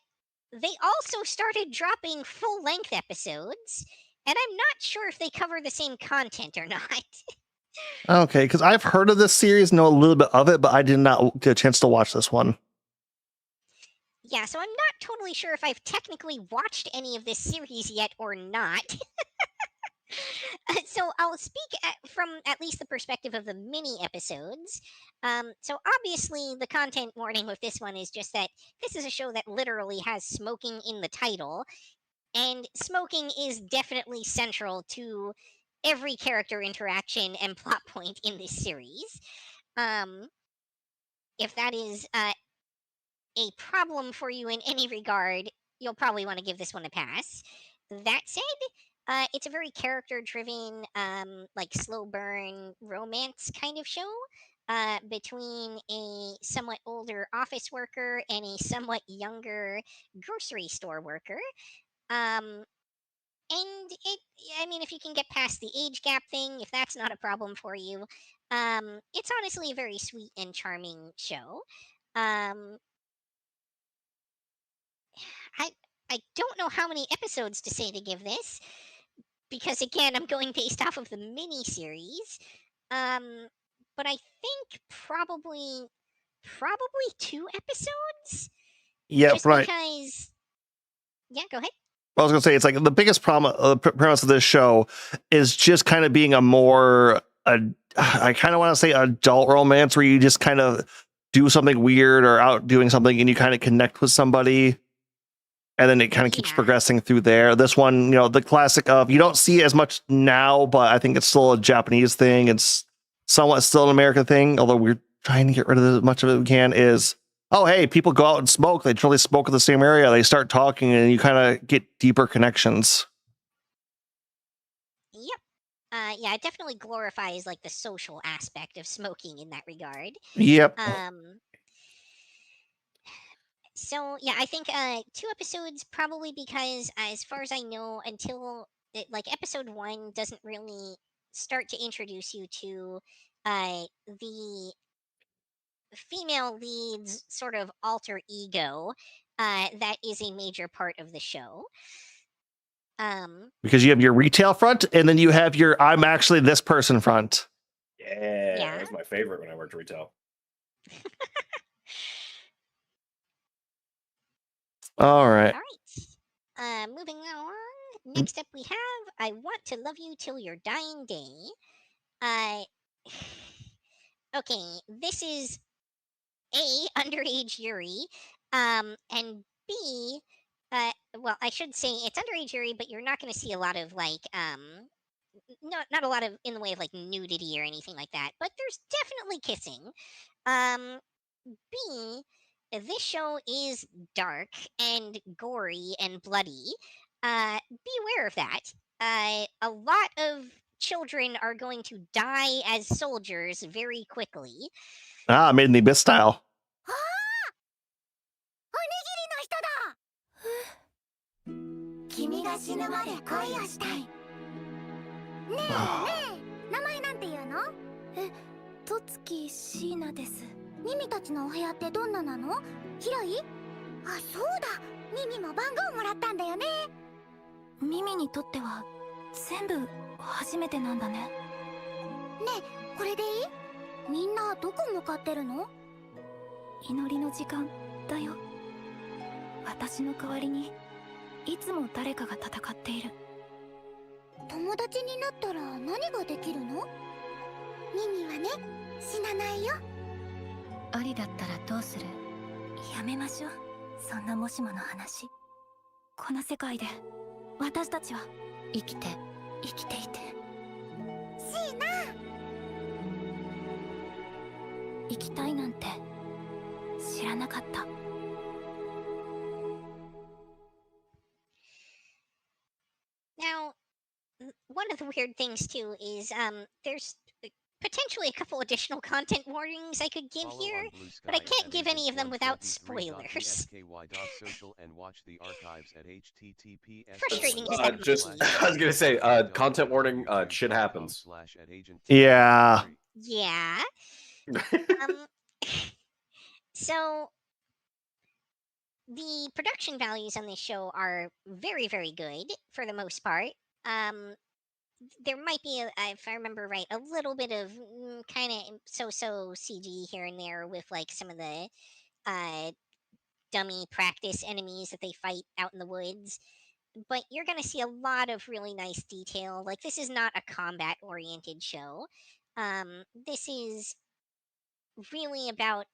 they also started dropping full-length episodes, and I'm not sure if they cover the same content or not. Okay, because I've heard of this series, know a little bit of it, but I did not get a chance to watch this one. Yeah, so I'm not totally sure if I've technically watched any of this series yet or not. So I'll speak from at least the perspective of the mini episodes. So obviously the content warning with this one is just that this is a show that literally has smoking in the title, and smoking is definitely central to every character interaction and plot point in this series. If that is a problem for you in any regard, you'll probably want to give this one a pass. That said, it's a very character-driven, like slow burn romance kind of show between a somewhat older office worker and a somewhat younger grocery store worker. And I mean, if you can get past the age gap thing, if that's not a problem for you, it's honestly a very sweet and charming show. I don't know how many episodes to say to give this, because again, I'm going based off of the mini series. But I think probably 2 episodes. Yeah, just right. Because, yeah, go ahead. I was gonna say, it's like the biggest premise of this show is just kind of being a more, I kind of want to say adult romance, where you just kind of do something weird or out doing something and you kind of connect with somebody. And then it kind of keeps progressing through there. This one, the classic of, you don't see it as much now, but I think it's still a Japanese thing. It's somewhat still an American thing, although we're trying to get rid of as much of it we can, is, oh, hey, people go out and smoke. They generally smoke in the same area. They start talking and you kind of get deeper connections. Yep. Yeah, it definitely glorifies like the social aspect of smoking in that regard. Yep. So yeah, I think 2 episodes, probably because as far as I know, until like episode 1 doesn't really start to introduce you to the female lead's sort of alter ego that is a major part of the show. Because you have your retail front, and then you have your I'm actually this person front. Yeah, that was my favorite when I worked retail. All right. All right. Moving along. Next up, we have I Want to Love You Till Your Dying Day. Okay, this is A, underage Yuri, and B, well, I should say it's underage Yuri, but you're not going to see a lot of like, not a lot of in the way of like nudity or anything like that, but there's definitely kissing. B, this show is dark and gory and bloody. Be aware of that. A lot of children are going to die as soldiers very quickly. Made in the Abyss style. 君が死ぬまで恋をしたい。ねえねえ、名前なんて言うの？とつき椎名です。ミミたちのお部屋ってどんななの？広い？あ、そうだ。ミミも番号もらったんだよね。ミミにとっては全部初めてなんだね。ねえ、これでいい？みんなどこ向かってるの？祈りの時間だよ。私の代わりにいつも誰かが戦っている。友達になったら何ができるの？ミミはね、死なないよ。ありだったらどうする？やめましょう。そんなもしもの話。この世界で私たちは生きていて。シーナ。生きたいなんて知らなかった。Now, one of the weird things too is there's potentially a couple additional content warnings I could give here, but I can't give any of them without spoilers. Frustrating as that Just, I was gonna say, content warning. Shit happens. Yeah. Yeah. So the production values on this show are very, very good for the most part. There might be, if I remember right, a little bit of kind of so-so CG here and there with like some of the dummy practice enemies that they fight out in the woods. But you're going to see a lot of really nice detail. Like, this is not a combat-oriented show. This is really about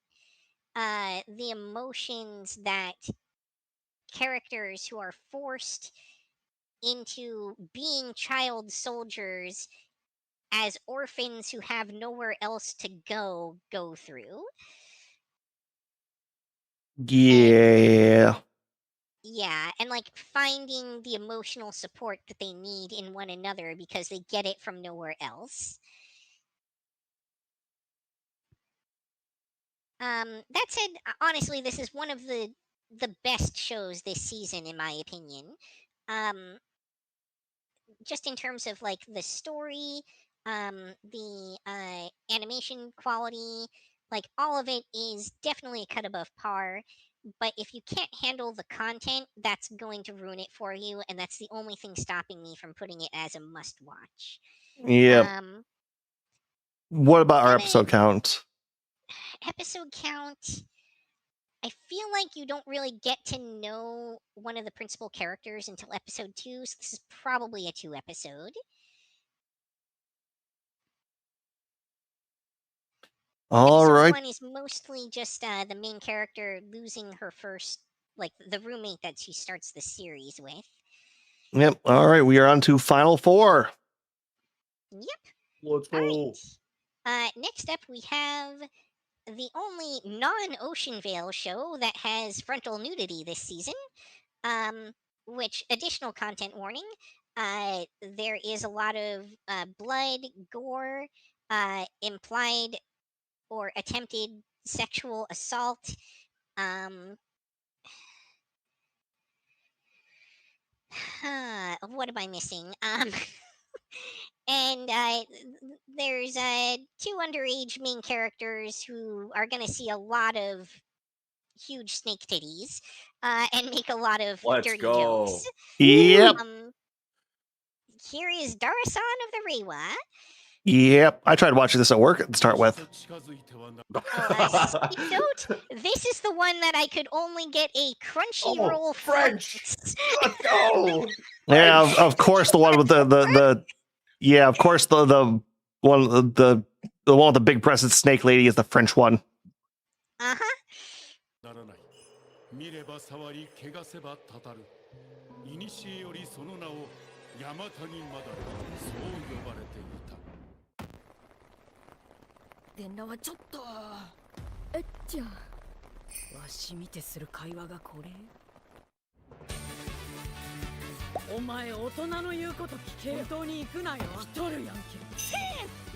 the emotions that characters who are forced into being child soldiers as orphans who have nowhere else to go through. Yeah. Yeah, and like finding the emotional support that they need in one another because they get it from nowhere else. That said, honestly, this is one of the best shows this season, in my opinion. Just in terms of like the story, the animation quality, like all of it is definitely a cut above par. But if you can't handle the content, that's going to ruin it for you, and that's the only thing stopping me from putting it as a must-watch. Yeah. What about our episode count? Episode count, I feel like you don't really get to know one of the principal characters until episode 2, so this is probably a 2 episode. All episode right. 1 is mostly just the main character losing her first, like the roommate that she starts the series with. Yep. All right. We are on to Final Four. Yep. Let's go. Next up, we have the only non-Ocean Vale show that has frontal nudity this season. Which, additional content warning, there is a lot of blood, gore, implied or attempted sexual assault. What am I missing? And there's 2 underage main characters who are going to see a lot of huge snake titties and make a lot of dirty jokes. Yep. here is Darasan of the Reiwa. Yep, I tried watching this at work to start with. Side note, this is the one that I could only get a Crunchyroll French. Let's go. Yeah, of course the one with the yeah, of course the one the one with the big breasted snake lady is the French one. Uh-huh. 見れば触り怪我せばたたる。古よりその名を山谷まだそう呼ばれていた。電話はちょっと。じゃあわし見てする会話がこれ。お前大人の言うこと聞け。本当に行くなよ。来とるやんけ。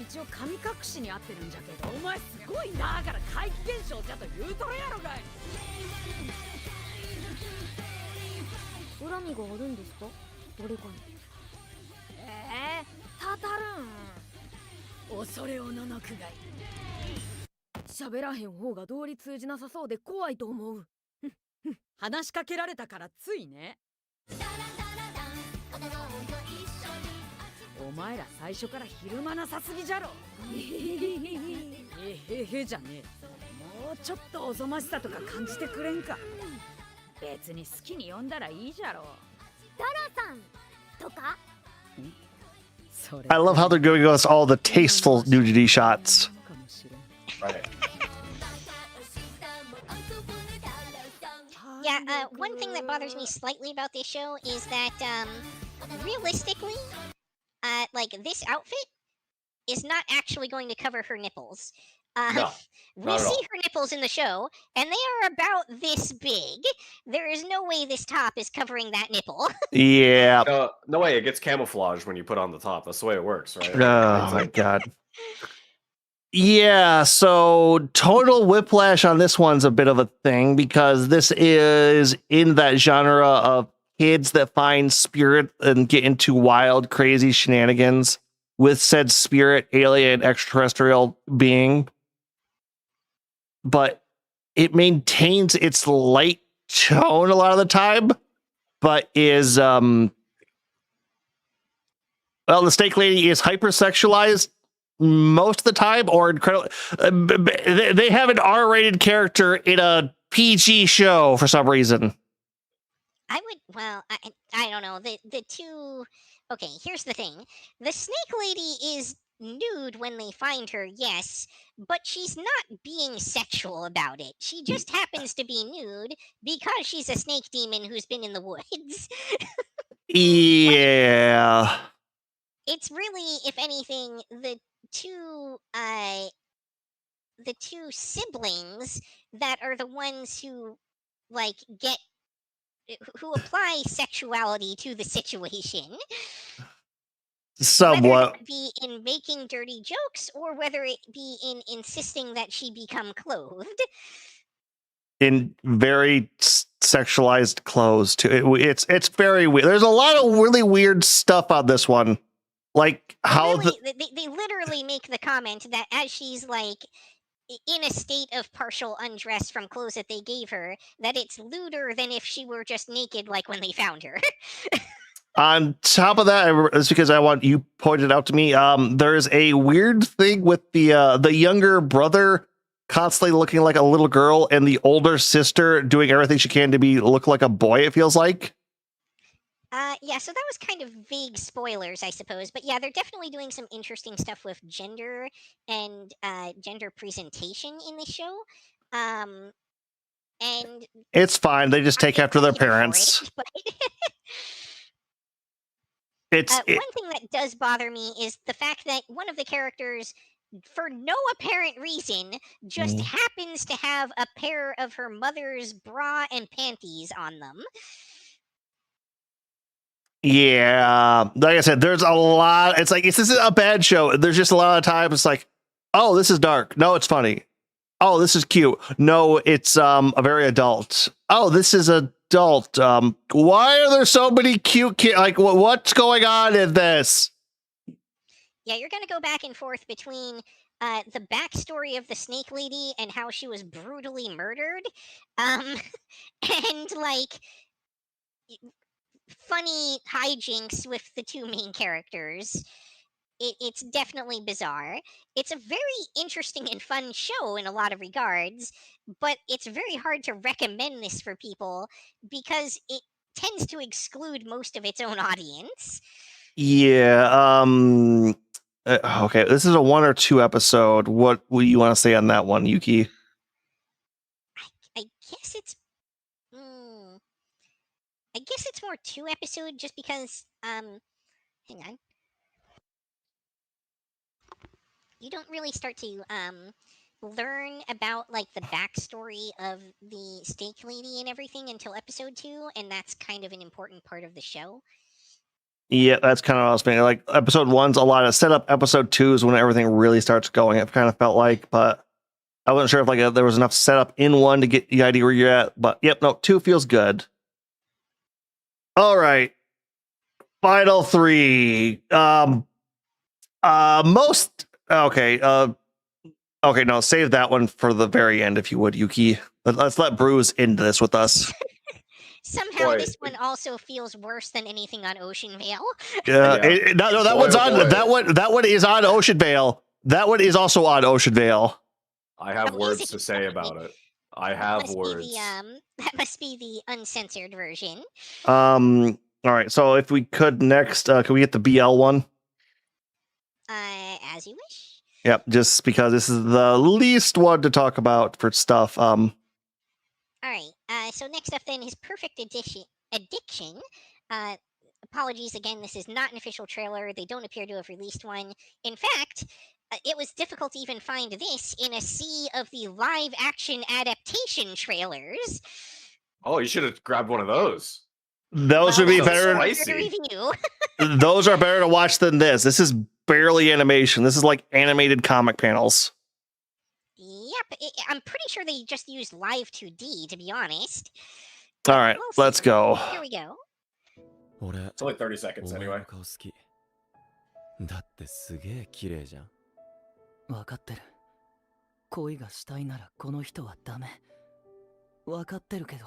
一応神隠しに合ってるんじゃけど、お前すごいな。だから怪奇現象じゃと言うとるやろがい。恨みがあるんですか？誰かに。たたるん。恐れおののくがい。喋らへん方が道理通じなさそうで怖いと思う。話しかけられたからついね。お前ら最初から昼間なさすぎじゃろ。じゃねえ。もうちょっとおぞましさとか感じてくれんか。別に好きに呼んだらいいじゃろ。ダラさんとか。I love how they're going with all the tasteful nudity shots. Right. Yeah, one thing that bothers me slightly about this show is that, realistically, like, this outfit is not actually going to cover her nipples. No, we not at see all. her nipples in the show, and they are about this big. There is no way this top is covering that nipple. Yeah. No way, it gets camouflaged when you put on the top. That's the way it works, right? Oh my god. Yeah, so total whiplash on this one's a bit of a thing because this is in that genre of kids that find spirit and get into wild, crazy shenanigans with said spirit, alien, extraterrestrial being. But it maintains its light tone a lot of the time, but is well, the snake lady is hypersexualized most of the time, or incredible. They have an R-rated character in a PG show for some reason. I don't know. The two. Okay, here's the thing. The snake lady is nude when they find her, yes, but she's not being sexual about it. She just happens to be nude because she's a snake demon who's been in the woods. Yeah. It's really, if anything, the two siblings that are the ones who who apply sexuality to the situation. Somewhat. Whether it be in making dirty jokes or whether it be in insisting that she become clothed. In very sexualized clothes too. It's very weird. There's a lot of really weird stuff on this one. Like how they literally make the comment that as she's like in a state of partial undress from clothes that they gave her, that it's lewder than if she were just naked like when they found her. On top of that, it's because you pointed out to me, there's a weird thing with the younger brother constantly looking like a little girl and the older sister doing everything she can to look like a boy, it feels like. Yeah, so that was kind of vague spoilers, I suppose. But yeah, they're definitely doing some interesting stuff with gender and gender presentation in this show. And it's fine. They just take after their parents. One thing that does bother me is the fact that one of the characters, for no apparent reason, just happens to have a pair of her mother's bra and panties on them. Yeah, like I said, there's a lot. It's like, this is a bad show. There's just a lot of times it's like, oh, this is dark. No, it's funny. Oh, this is cute. No, it's a very adult. Oh, this is adult. Why are there so many cute kids? Like, what's going on in this? Yeah, you're gonna go back and forth between the backstory of the snake lady and how she was brutally murdered, and like funny hijinks with the two main characters. It's definitely bizarre. It's a very interesting and fun show in a lot of regards, but it's very hard to recommend this for people because it tends to exclude most of its own audience. Yeah. Okay. This is a 1 or 2 episode. What do you want to say on that one, Yuki? I guess it's. I guess it's more 2 episode just because. Hang on. You don't really start to learn about like the backstory of the steak lady and everything until episode 2, and that's kind of an important part of the show. Yeah, that's kind of what I was thinking. Like episode 1's a lot of setup. Episode 2 is when everything really starts going. It kind of felt like, but I wasn't sure if like there was enough setup in 1 to get the idea where you're at. But yep, no, 2 feels good. All right, final 3. Okay, no, save that one for the very end if you would, Yuki. Let's let Bruce into this with us. Somehow this one also feels worse than anything on Ocean Vale. No, that one's on. That one is on Ocean Vale. That one is also on Ocean Vale. I have words to say about it. I have words. That must be the uncensored version. All right. So if we could next, can we get the BL one? As you wish. Yep. Just because this is the least one to talk about for stuff. All right. So next up then is Perfect Addiction. Apologies again. This is not an official trailer. They don't appear to have released one. In fact, it was difficult to even find this in a sea of the live action adaptation trailers. Oh, you should have grabbed one of those. Those would be better. Those are better to watch than this. This is barely animation. This is like animated comic panels. Yep, I'm pretty sure they just used Live 2D, to be honest. All right, let's go. Here we go. It's only 30 seconds anyway. だってすげえ綺麗じゃん。わかってる。恋がしたいならこの人はダメ。わかってるけど。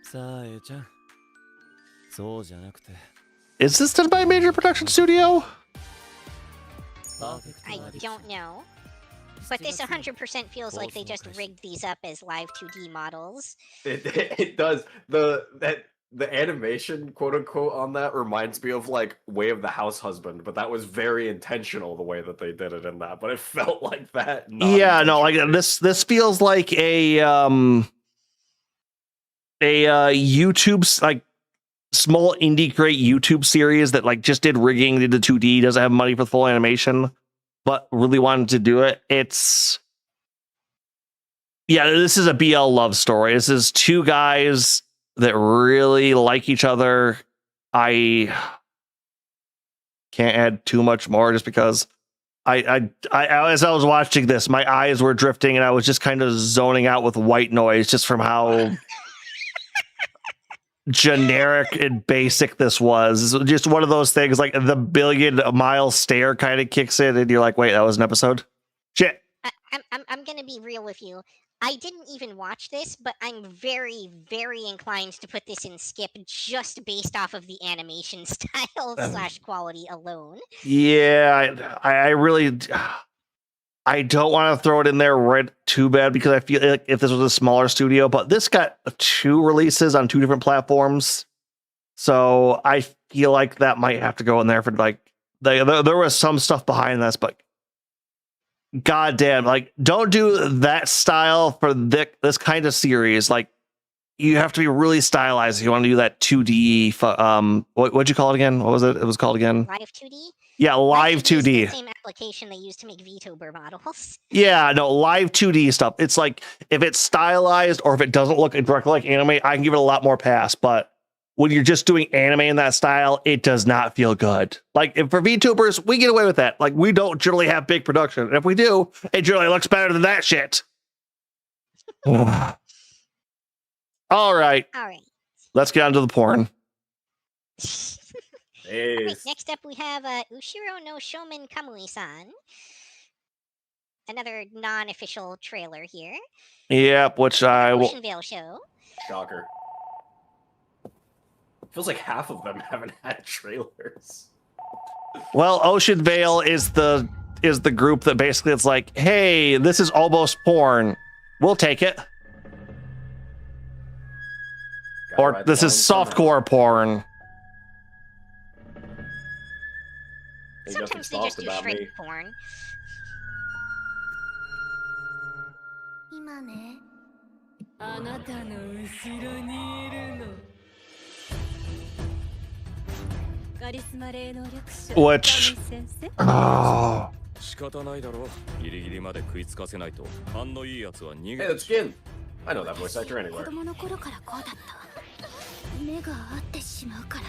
さあ、Aちゃん。そうじゃなくて。Is this done by a major production studio? I don't know. But this 100% feels like they just rigged these up as live 2D models. It does. The animation, quote unquote, on that reminds me of like Way of the House Husband, but that was very intentional the way that they did it in that. But it felt like that. Yeah, no, like this feels like a YouTube like small indie great YouTube series that like just did rigging, did the 2D, doesn't have money for full animation, but really wanted to do it. This is a BL love story. This is 2 guys that really like each other. I can't add too much more just because I as I was watching this, my eyes were drifting and I was just kind of zoning out with white noise just from how generic and basic this was. It's just one of those things like the billion-mile stare kind of kicks in and you're like, wait, that was an episode? Shit. I'm gonna be real with you. I didn't even watch this, but I'm very, very inclined to put this in skip just based off of the animation style / quality alone. Yeah, I really I don't want to throw it in there right too bad because I feel like if this was a smaller studio, but this got 2 releases on 2 different platforms. So I feel like that might have to go in there for like there was some stuff behind this, but goddamn, like don't do that style for this kind of series. Like you have to be really stylized if you want to do that 2D. What'd you call it again? What was it? It was called again? Live 2D. Yeah, live 2D. The same application they use to make VTuber models. Yeah, no, live 2D stuff. It's like if it's stylized or if it doesn't look directly like anime, I can give it a lot more pass. But when you're just doing anime in that style, it does not feel good. Like if for VTubers, we get away with that. Like we don't generally have big production. And if we do, it generally looks better than that shit. All right. Let's get on to the porn. Right, next up we have Ushiro no Shomen Kamui-san. Another non-official trailer here. Yep, which I will. Ocean Vale show. Shocker. Feels like half of them haven't had trailers. Well, Ocean Vale is the group that basically it's like, hey, this is almost porn. We'll take it. Or this is softcore porn. Sometimes they just do straight porn. 今ねあなたの後ろにいるのカリスマ霊能力者 Which あ仕方ないだろう。ギリギリまで食いつかせないと勘のいいやつは逃 Hey, げ that's Skin. I know that voice actor 子 anywhere. 供の頃からこうだった目が合ってしまうから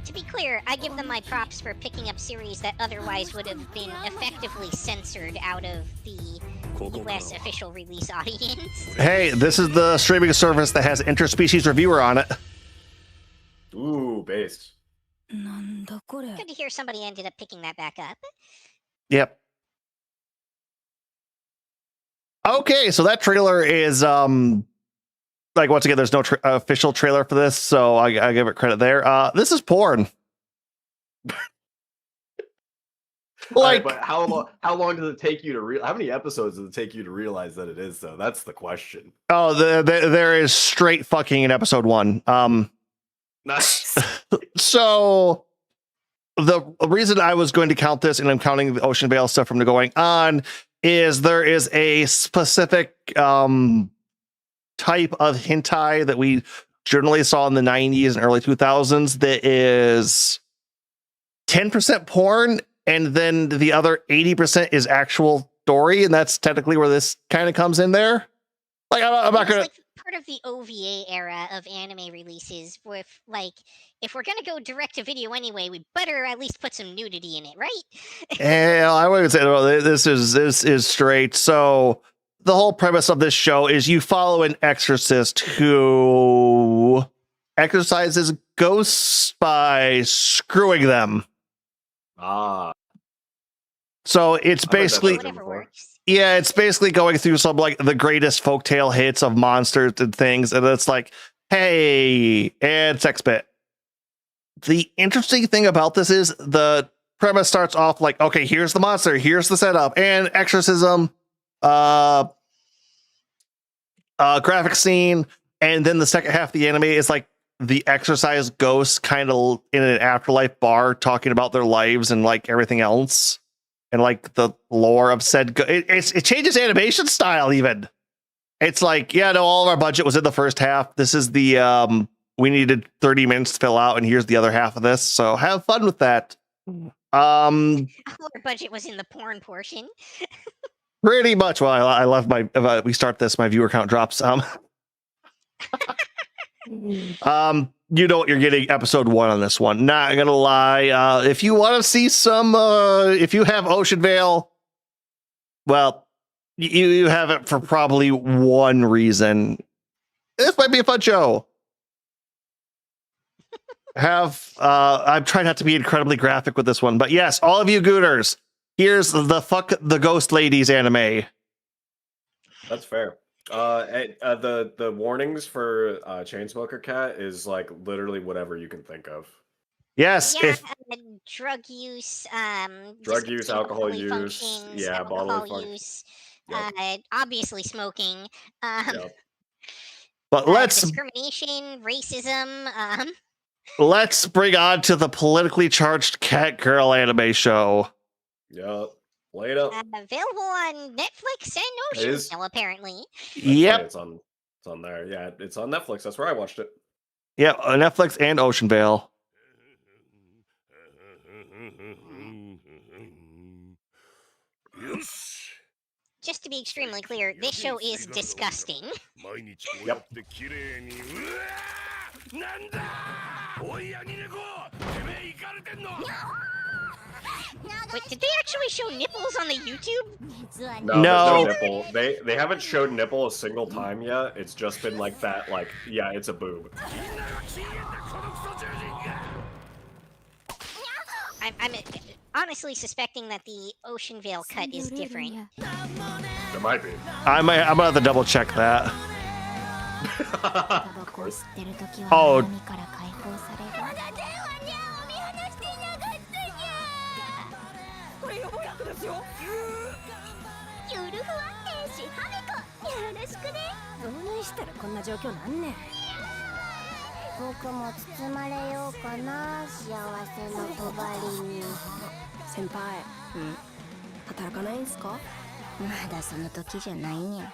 To be clear, I give them my props for picking up series that otherwise would have been effectively censored out of the US official release audience. Hey, this is the streaming service that has interspecies reviewer on it. Ooh, based. Good to hear somebody ended up picking that back up. Yep. Okay, so that trailer is like once again, there's no official trailer for this, so I give it credit there. This is porn. Like, but how long does it take you to how many episodes does it take you to realize that it is though? That's the question. Oh, there is straight fucking in episode 1. Nice. So the reason I was going to count this, and I'm counting the Ocean Vale stuff from the going on, is there is a specific type of hentai that we generally saw in the 90s and early 2000s that is 10% porn, and then the other 80% is actual story, and that's technically where this kind of comes in there. Like, I'm not gonna. Like part of the OVA era of anime releases, with like, if we're gonna go direct to video anyway, we better at least put some nudity in it, right? Yeah, I wouldn't say this is straight. So the whole premise of this show is you follow an exorcist who exorcises ghosts by screwing them. Ah. So it's basically, yeah, it's basically going through some like the greatest folktale hits of monsters and things, and it's like, hey, and sex bit. The interesting thing about this is the premise starts off like, okay, here's the monster, here's the setup, and exorcism, graphic scene, and then the second half of the anime is like the exorcised ghosts kind of in an afterlife bar talking about their lives and like everything else. And like the lore of said, it changes animation style even. It's like, yeah, no, all of our budget was in the first half. This is the we needed 30 minutes to fill out, and here's the other half of this. So have fun with that. Our budget was in the porn portion. Pretty much. Well, I love my. We start this, my viewer count drops. You know what you're getting, episode 1 on this one. Not gonna lie. If you want to see some, if you have Ocean Vale, well, you have it for probably one reason. This might be a fun show. I'm trying not to be incredibly graphic with this one, but yes, all of you gooters, here's the Fuck the Ghost Ladies anime. That's fair. The warnings for Chainsmoker Cat is like literally whatever you can think of. Yes. Yeah, drug use, alcohol use, yeah, bodily use, obviously smoking, but let's discrimination, racism. Let's bring on to the politically charged cat girl anime show. Yep. Play it up. Available on Netflix and Ocean Vale, apparently. Yep. It's on there. Yeah, it's on Netflix. That's where I watched it. Yeah, on Netflix and Ocean Vale. Just to be extremely clear, this show is disgusting. Yep. Wait, did they actually show nipples on the YouTube? No. No nipple. They haven't showed nipple a single time yet. It's just been like that, like, yeah, it's a boob. I'm honestly suspecting that the Ocean Vale cut is different. It might be. I'm gonna have to double check that. タバコを吸ってる時は Oh. 悩みから解放される。まだ電話にゃお見放していやがってにゃ。これ予防薬ですよ。ゆるふわ天使ハミコよろしくね。どないしたらこんな状況なんねん。僕も包まれようかな、幸せの小針に。先輩、働かないんすか？まだその時じゃないにゃ。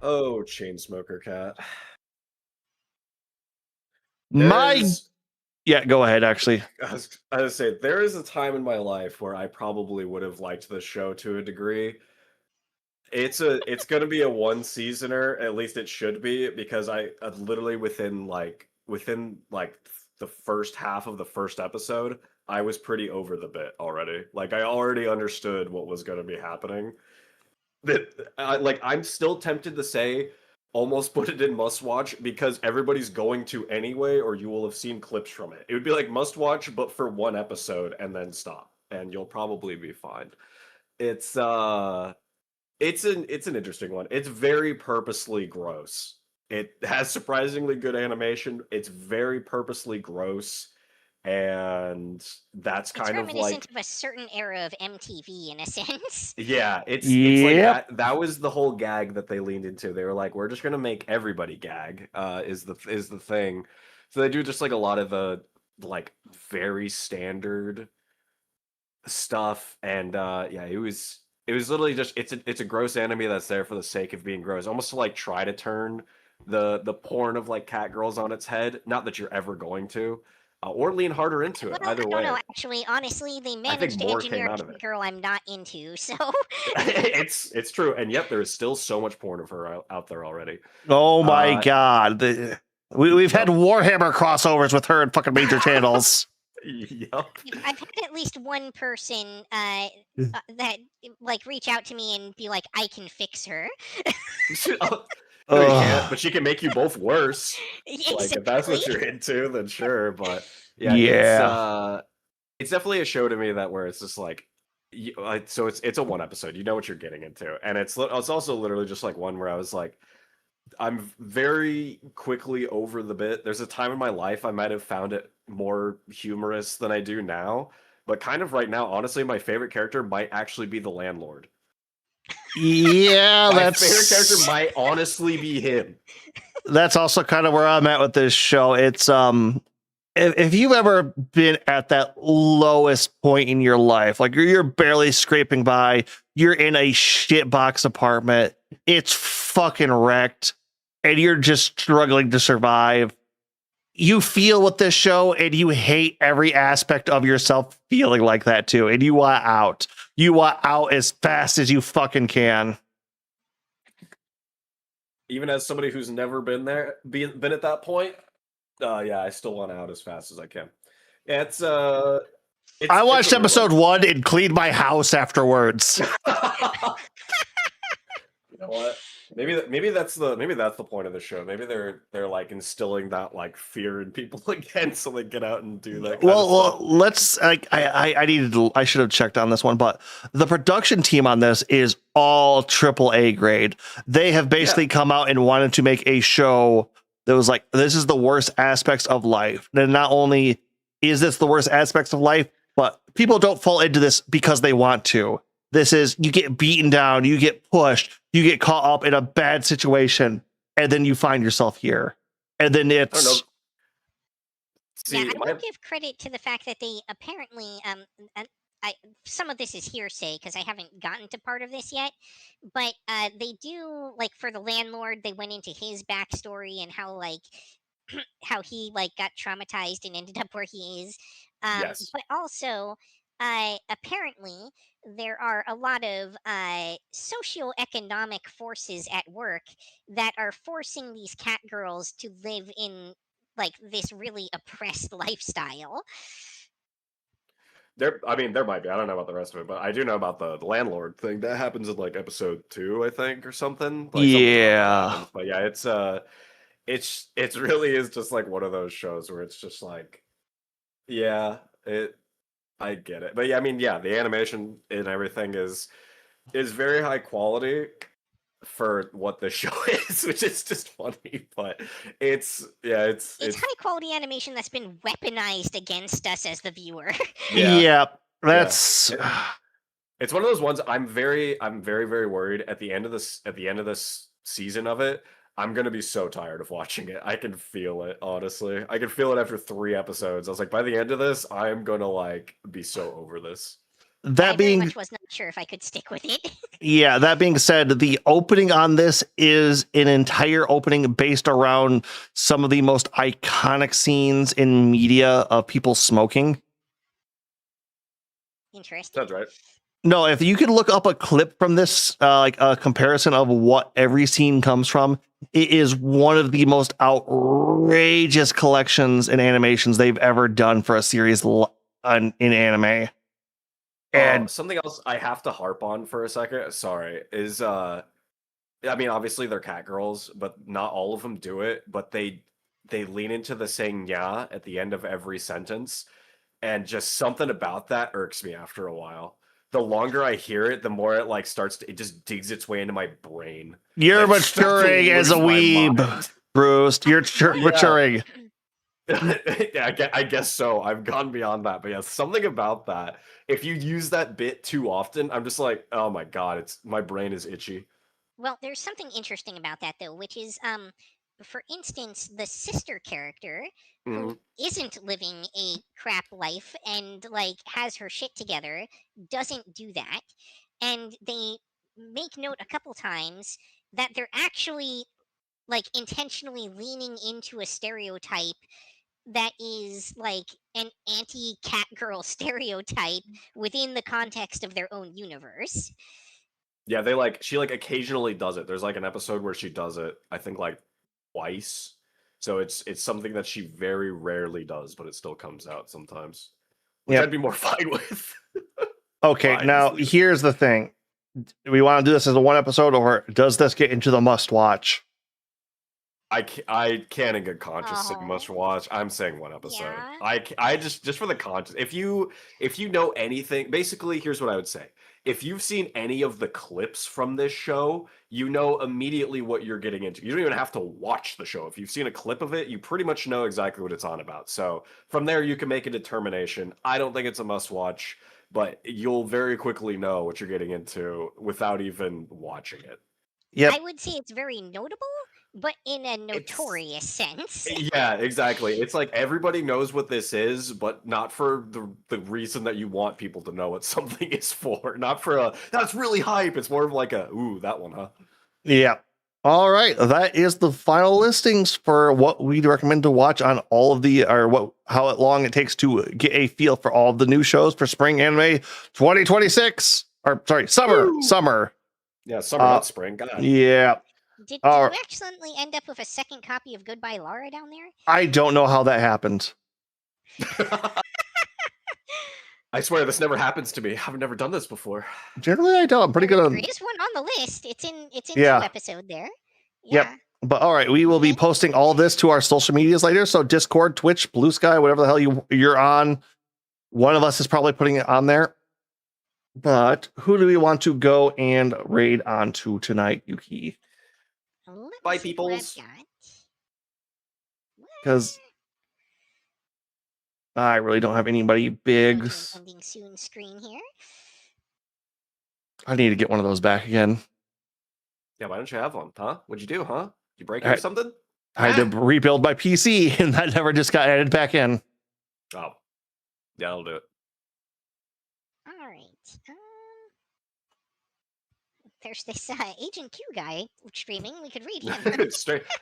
Oh, Chainsmoker Cat. My There's- yeah, go ahead. Actually, I was gonna say there is a time in my life where I probably would have liked the show to a degree. It's gonna be a one seasoner, at least it should be, because I literally within the first half of the first episode, I was pretty over the bit already. Like I already understood what was gonna be happening. I'm still tempted to say almost put it in must watch because everybody's going to anyway, or you will have seen clips from it. It would be like must watch, but for one episode and then stop, and you'll probably be fine. It's an interesting one. It's very purposely gross. It has surprisingly good animation. It's very purposely gross, and that's It's kind of reminiscent of a certain era of MTV in a sense. yeah, it's like Yep. that was the whole gag that they leaned into. They were like, we're just gonna make everybody gag, is the thing. So they do just like a lot of the like very standard stuff, and yeah, it was literally just it's a gross anime that's there for the sake of being gross, almost to like try to turn the porn of like cat girls on its head. Not that you're ever going to, or lean harder into it. Well, Either I way, don't know. Actually, honestly, they managed to more came engineer out a of it. girl I'm not into. So it's true, and yet there is still so much porn of her out there already. oh my god, we've had Warhammer crossovers with her in fucking major channels. Yep. I've had at least one person that like reach out to me and be like, "I can fix her." No, you can't, but she can make you both worse. Like if that's what Exactly. you're into, then sure. But yeah, Yeah. it's definitely a show to me that where it's just like, so it's a one episode. You know what you're getting into, and it's also literally just like one where I was like, I'm very quickly over the bit. There's a time in my life I might have found it more humorous than I do now, but kind of right now, honestly, my favorite character might actually be the landlord. Yeah, My that's favorite character might honestly be him. That's also kind of where I'm at with this show. It's if you've ever been at that lowest point in your life, like you're barely scraping by, you're in a shitbox apartment, it's fucking wrecked, and you're just struggling to survive. You feel with this show, and you hate every aspect of yourself feeling like that too, and you want out. You want out as fast as you fucking can. Even as somebody who's never been there, been at that point, yeah, I still want out as fast as I can. Yeah, it's I watched episode 1 and cleaned my house afterwards. You know what? Maybe that's the point of the show. Maybe they're like instilling that like fear in people again, so they get out and do that. Well, let's. I should have checked on this one, but the production team on this is all AAA grade. They have basically come out and wanted to make a show that was like, this is the worst aspects of life. And not only is this the worst aspects of life, but people don't fall into this because they want to. This is, you get beaten down, you get pushed, you get caught up in a bad situation, and then you find yourself here. And then it's. Yeah, I will give credit to the fact that they apparently, some of this is hearsay because I haven't gotten to part of this yet, but they do, like for the landlord, they went into his backstory and how like how he like got traumatized and ended up where he is. Yes. But also, apparently there are a lot of socioeconomic forces at work that are forcing these cat girls to live in like this really oppressed lifestyle. There might be. I don't know about the rest of it, but I do know about the landlord thing that happens in like episode 2, I think, or something. Like, yeah. but yeah, it's really is just like one of those shows where it's just like, yeah, I get it. But yeah, I mean, yeah, the animation and everything is very high quality for what the show is, which is just funny. But it's high quality animation that's been weaponized against us as the viewer. Yeah, that's it's one of those ones. I'm very very worried at the end of this season of it. I'm gonna be so tired of watching it. I can feel it, honestly. I can feel it after 3 episodes. I was like, by the end of this, I'm gonna like be so over this. That I being very much was not sure if I could stick with it. Yeah, that being said, the opening on this is an entire opening based around some of the most iconic scenes in media of people smoking. Interesting. Sounds right. No, if you could look up a clip from this, like a comparison of what every scene comes from, it is one of the most outrageous collections and animations they've ever done for a series in anime. And something else I have to harp on for a second, sorry, is I mean, obviously they're cat girls, but not all of them do it, but they lean into the saying "nya" at the end of every sentence, and just something about that irks me after a while. The longer I hear it, the more it like it just digs its way into my brain. You're Like, starts to maturing as a lose my weeb, mind. Bruce. You're maturing. Yeah, I guess so. I've gone beyond that, but yeah, something about that. If you use that bit too often, I'm just like, oh my god, my brain is itchy. Well, there's something interesting about that though, which is for instance, the sister character who isn't living a crap life and like has her shit together doesn't do that. And they make note a couple times that they're actually like intentionally leaning into a stereotype that is like an anti-cat girl stereotype within the context of their own universe. Yeah, she occasionally does it. There's like an episode where she does it, I think like twice. So it's something that she very rarely does, but it still comes out sometimes. Which I'd be more fine with. Okay, now here's the thing. Do we want to do this as a one episode, or does this get into the must watch? I can't in good conscience say must watch. I'm saying one episode. Yeah. I just for the conscience. If you know anything, basically here's what I would say. If you've seen any of the clips from this show, you know immediately what you're getting into. You don't even have to watch the show. If you've seen a clip of it, you pretty much know exactly what it's on about. So from there, you can make a determination. I don't think it's a must watch, but you'll very quickly know what you're getting into without even watching it. I would say it's very notable, but in a notorious sense. Yeah, exactly. It's like everybody knows what this is, but not for the reason that you want people to know what something is for. Not for that's really hype. It's more of like ooh, that one, huh? Yeah. All right. That is the final listings for what we'd recommend to watch on all of how long it takes to get a feel for all of the new shows for Spring Anime 2026. Or sorry, summer. Yeah, summer, not spring. God. Yeah. Did you accidentally end up with a second copy of Goodbye Laura down there? I don't know how that happened. I swear this never happens to me. I've never done this before. Generally, I don't. I'm pretty good on. There is one on the list. It's in Yeah. 2 episode there. Yep. But all right, we will be posting all this to our social medias later. So Discord, Twitch, Blue Sky, whatever the hell you're on. One of us is probably putting it on there. But who do we want to go and raid onto tonight, Yuki? Bye, peoples. Because I really don't have anybody big. Ending soon screen here. I need to get one of those back again. Yeah, why don't you have one, huh? What'd you do, huh? You break it or something? I had to rebuild my PC, and that never just got added back in. Oh. Yeah, I'll do it. All right. There's this Agent Q guy streaming. We could read him.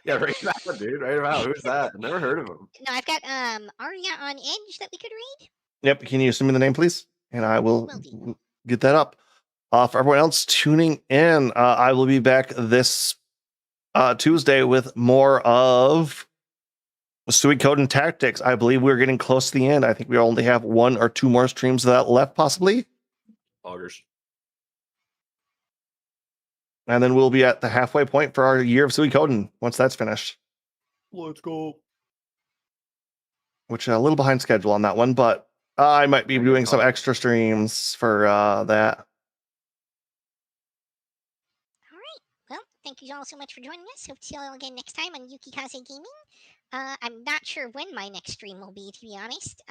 Yeah, right now, dude. Right about. Who's that? Never heard of him. No, I've got Arya on Edge that we could read. Yep. Can you send me the name, please? And I will get that up. For everyone else tuning in, I will be back this Tuesday with more of Suikoden Tactics. I believe we're getting close to the end. I think we only have 1 or 2 more streams of that left, possibly. Augers. And then we'll be at the halfway point for our year of Suikoden once that's finished. Let's go. Which a little behind schedule on that one, but I might be doing some extra streams for that. Well, thank you all so much for joining us. Hope to see you all again next time on Yuki Kaze Gaming. I'm not sure when my next stream will be, to be honest.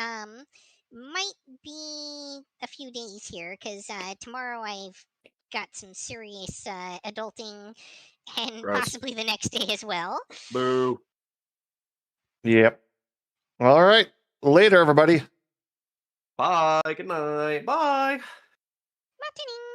Might be a few days here, because tomorrow I've got some serious adulting, and Gross. possibly the next day as well. Boo. Yep. All right. Later, everybody. Bye. Good night. Bye. Matini.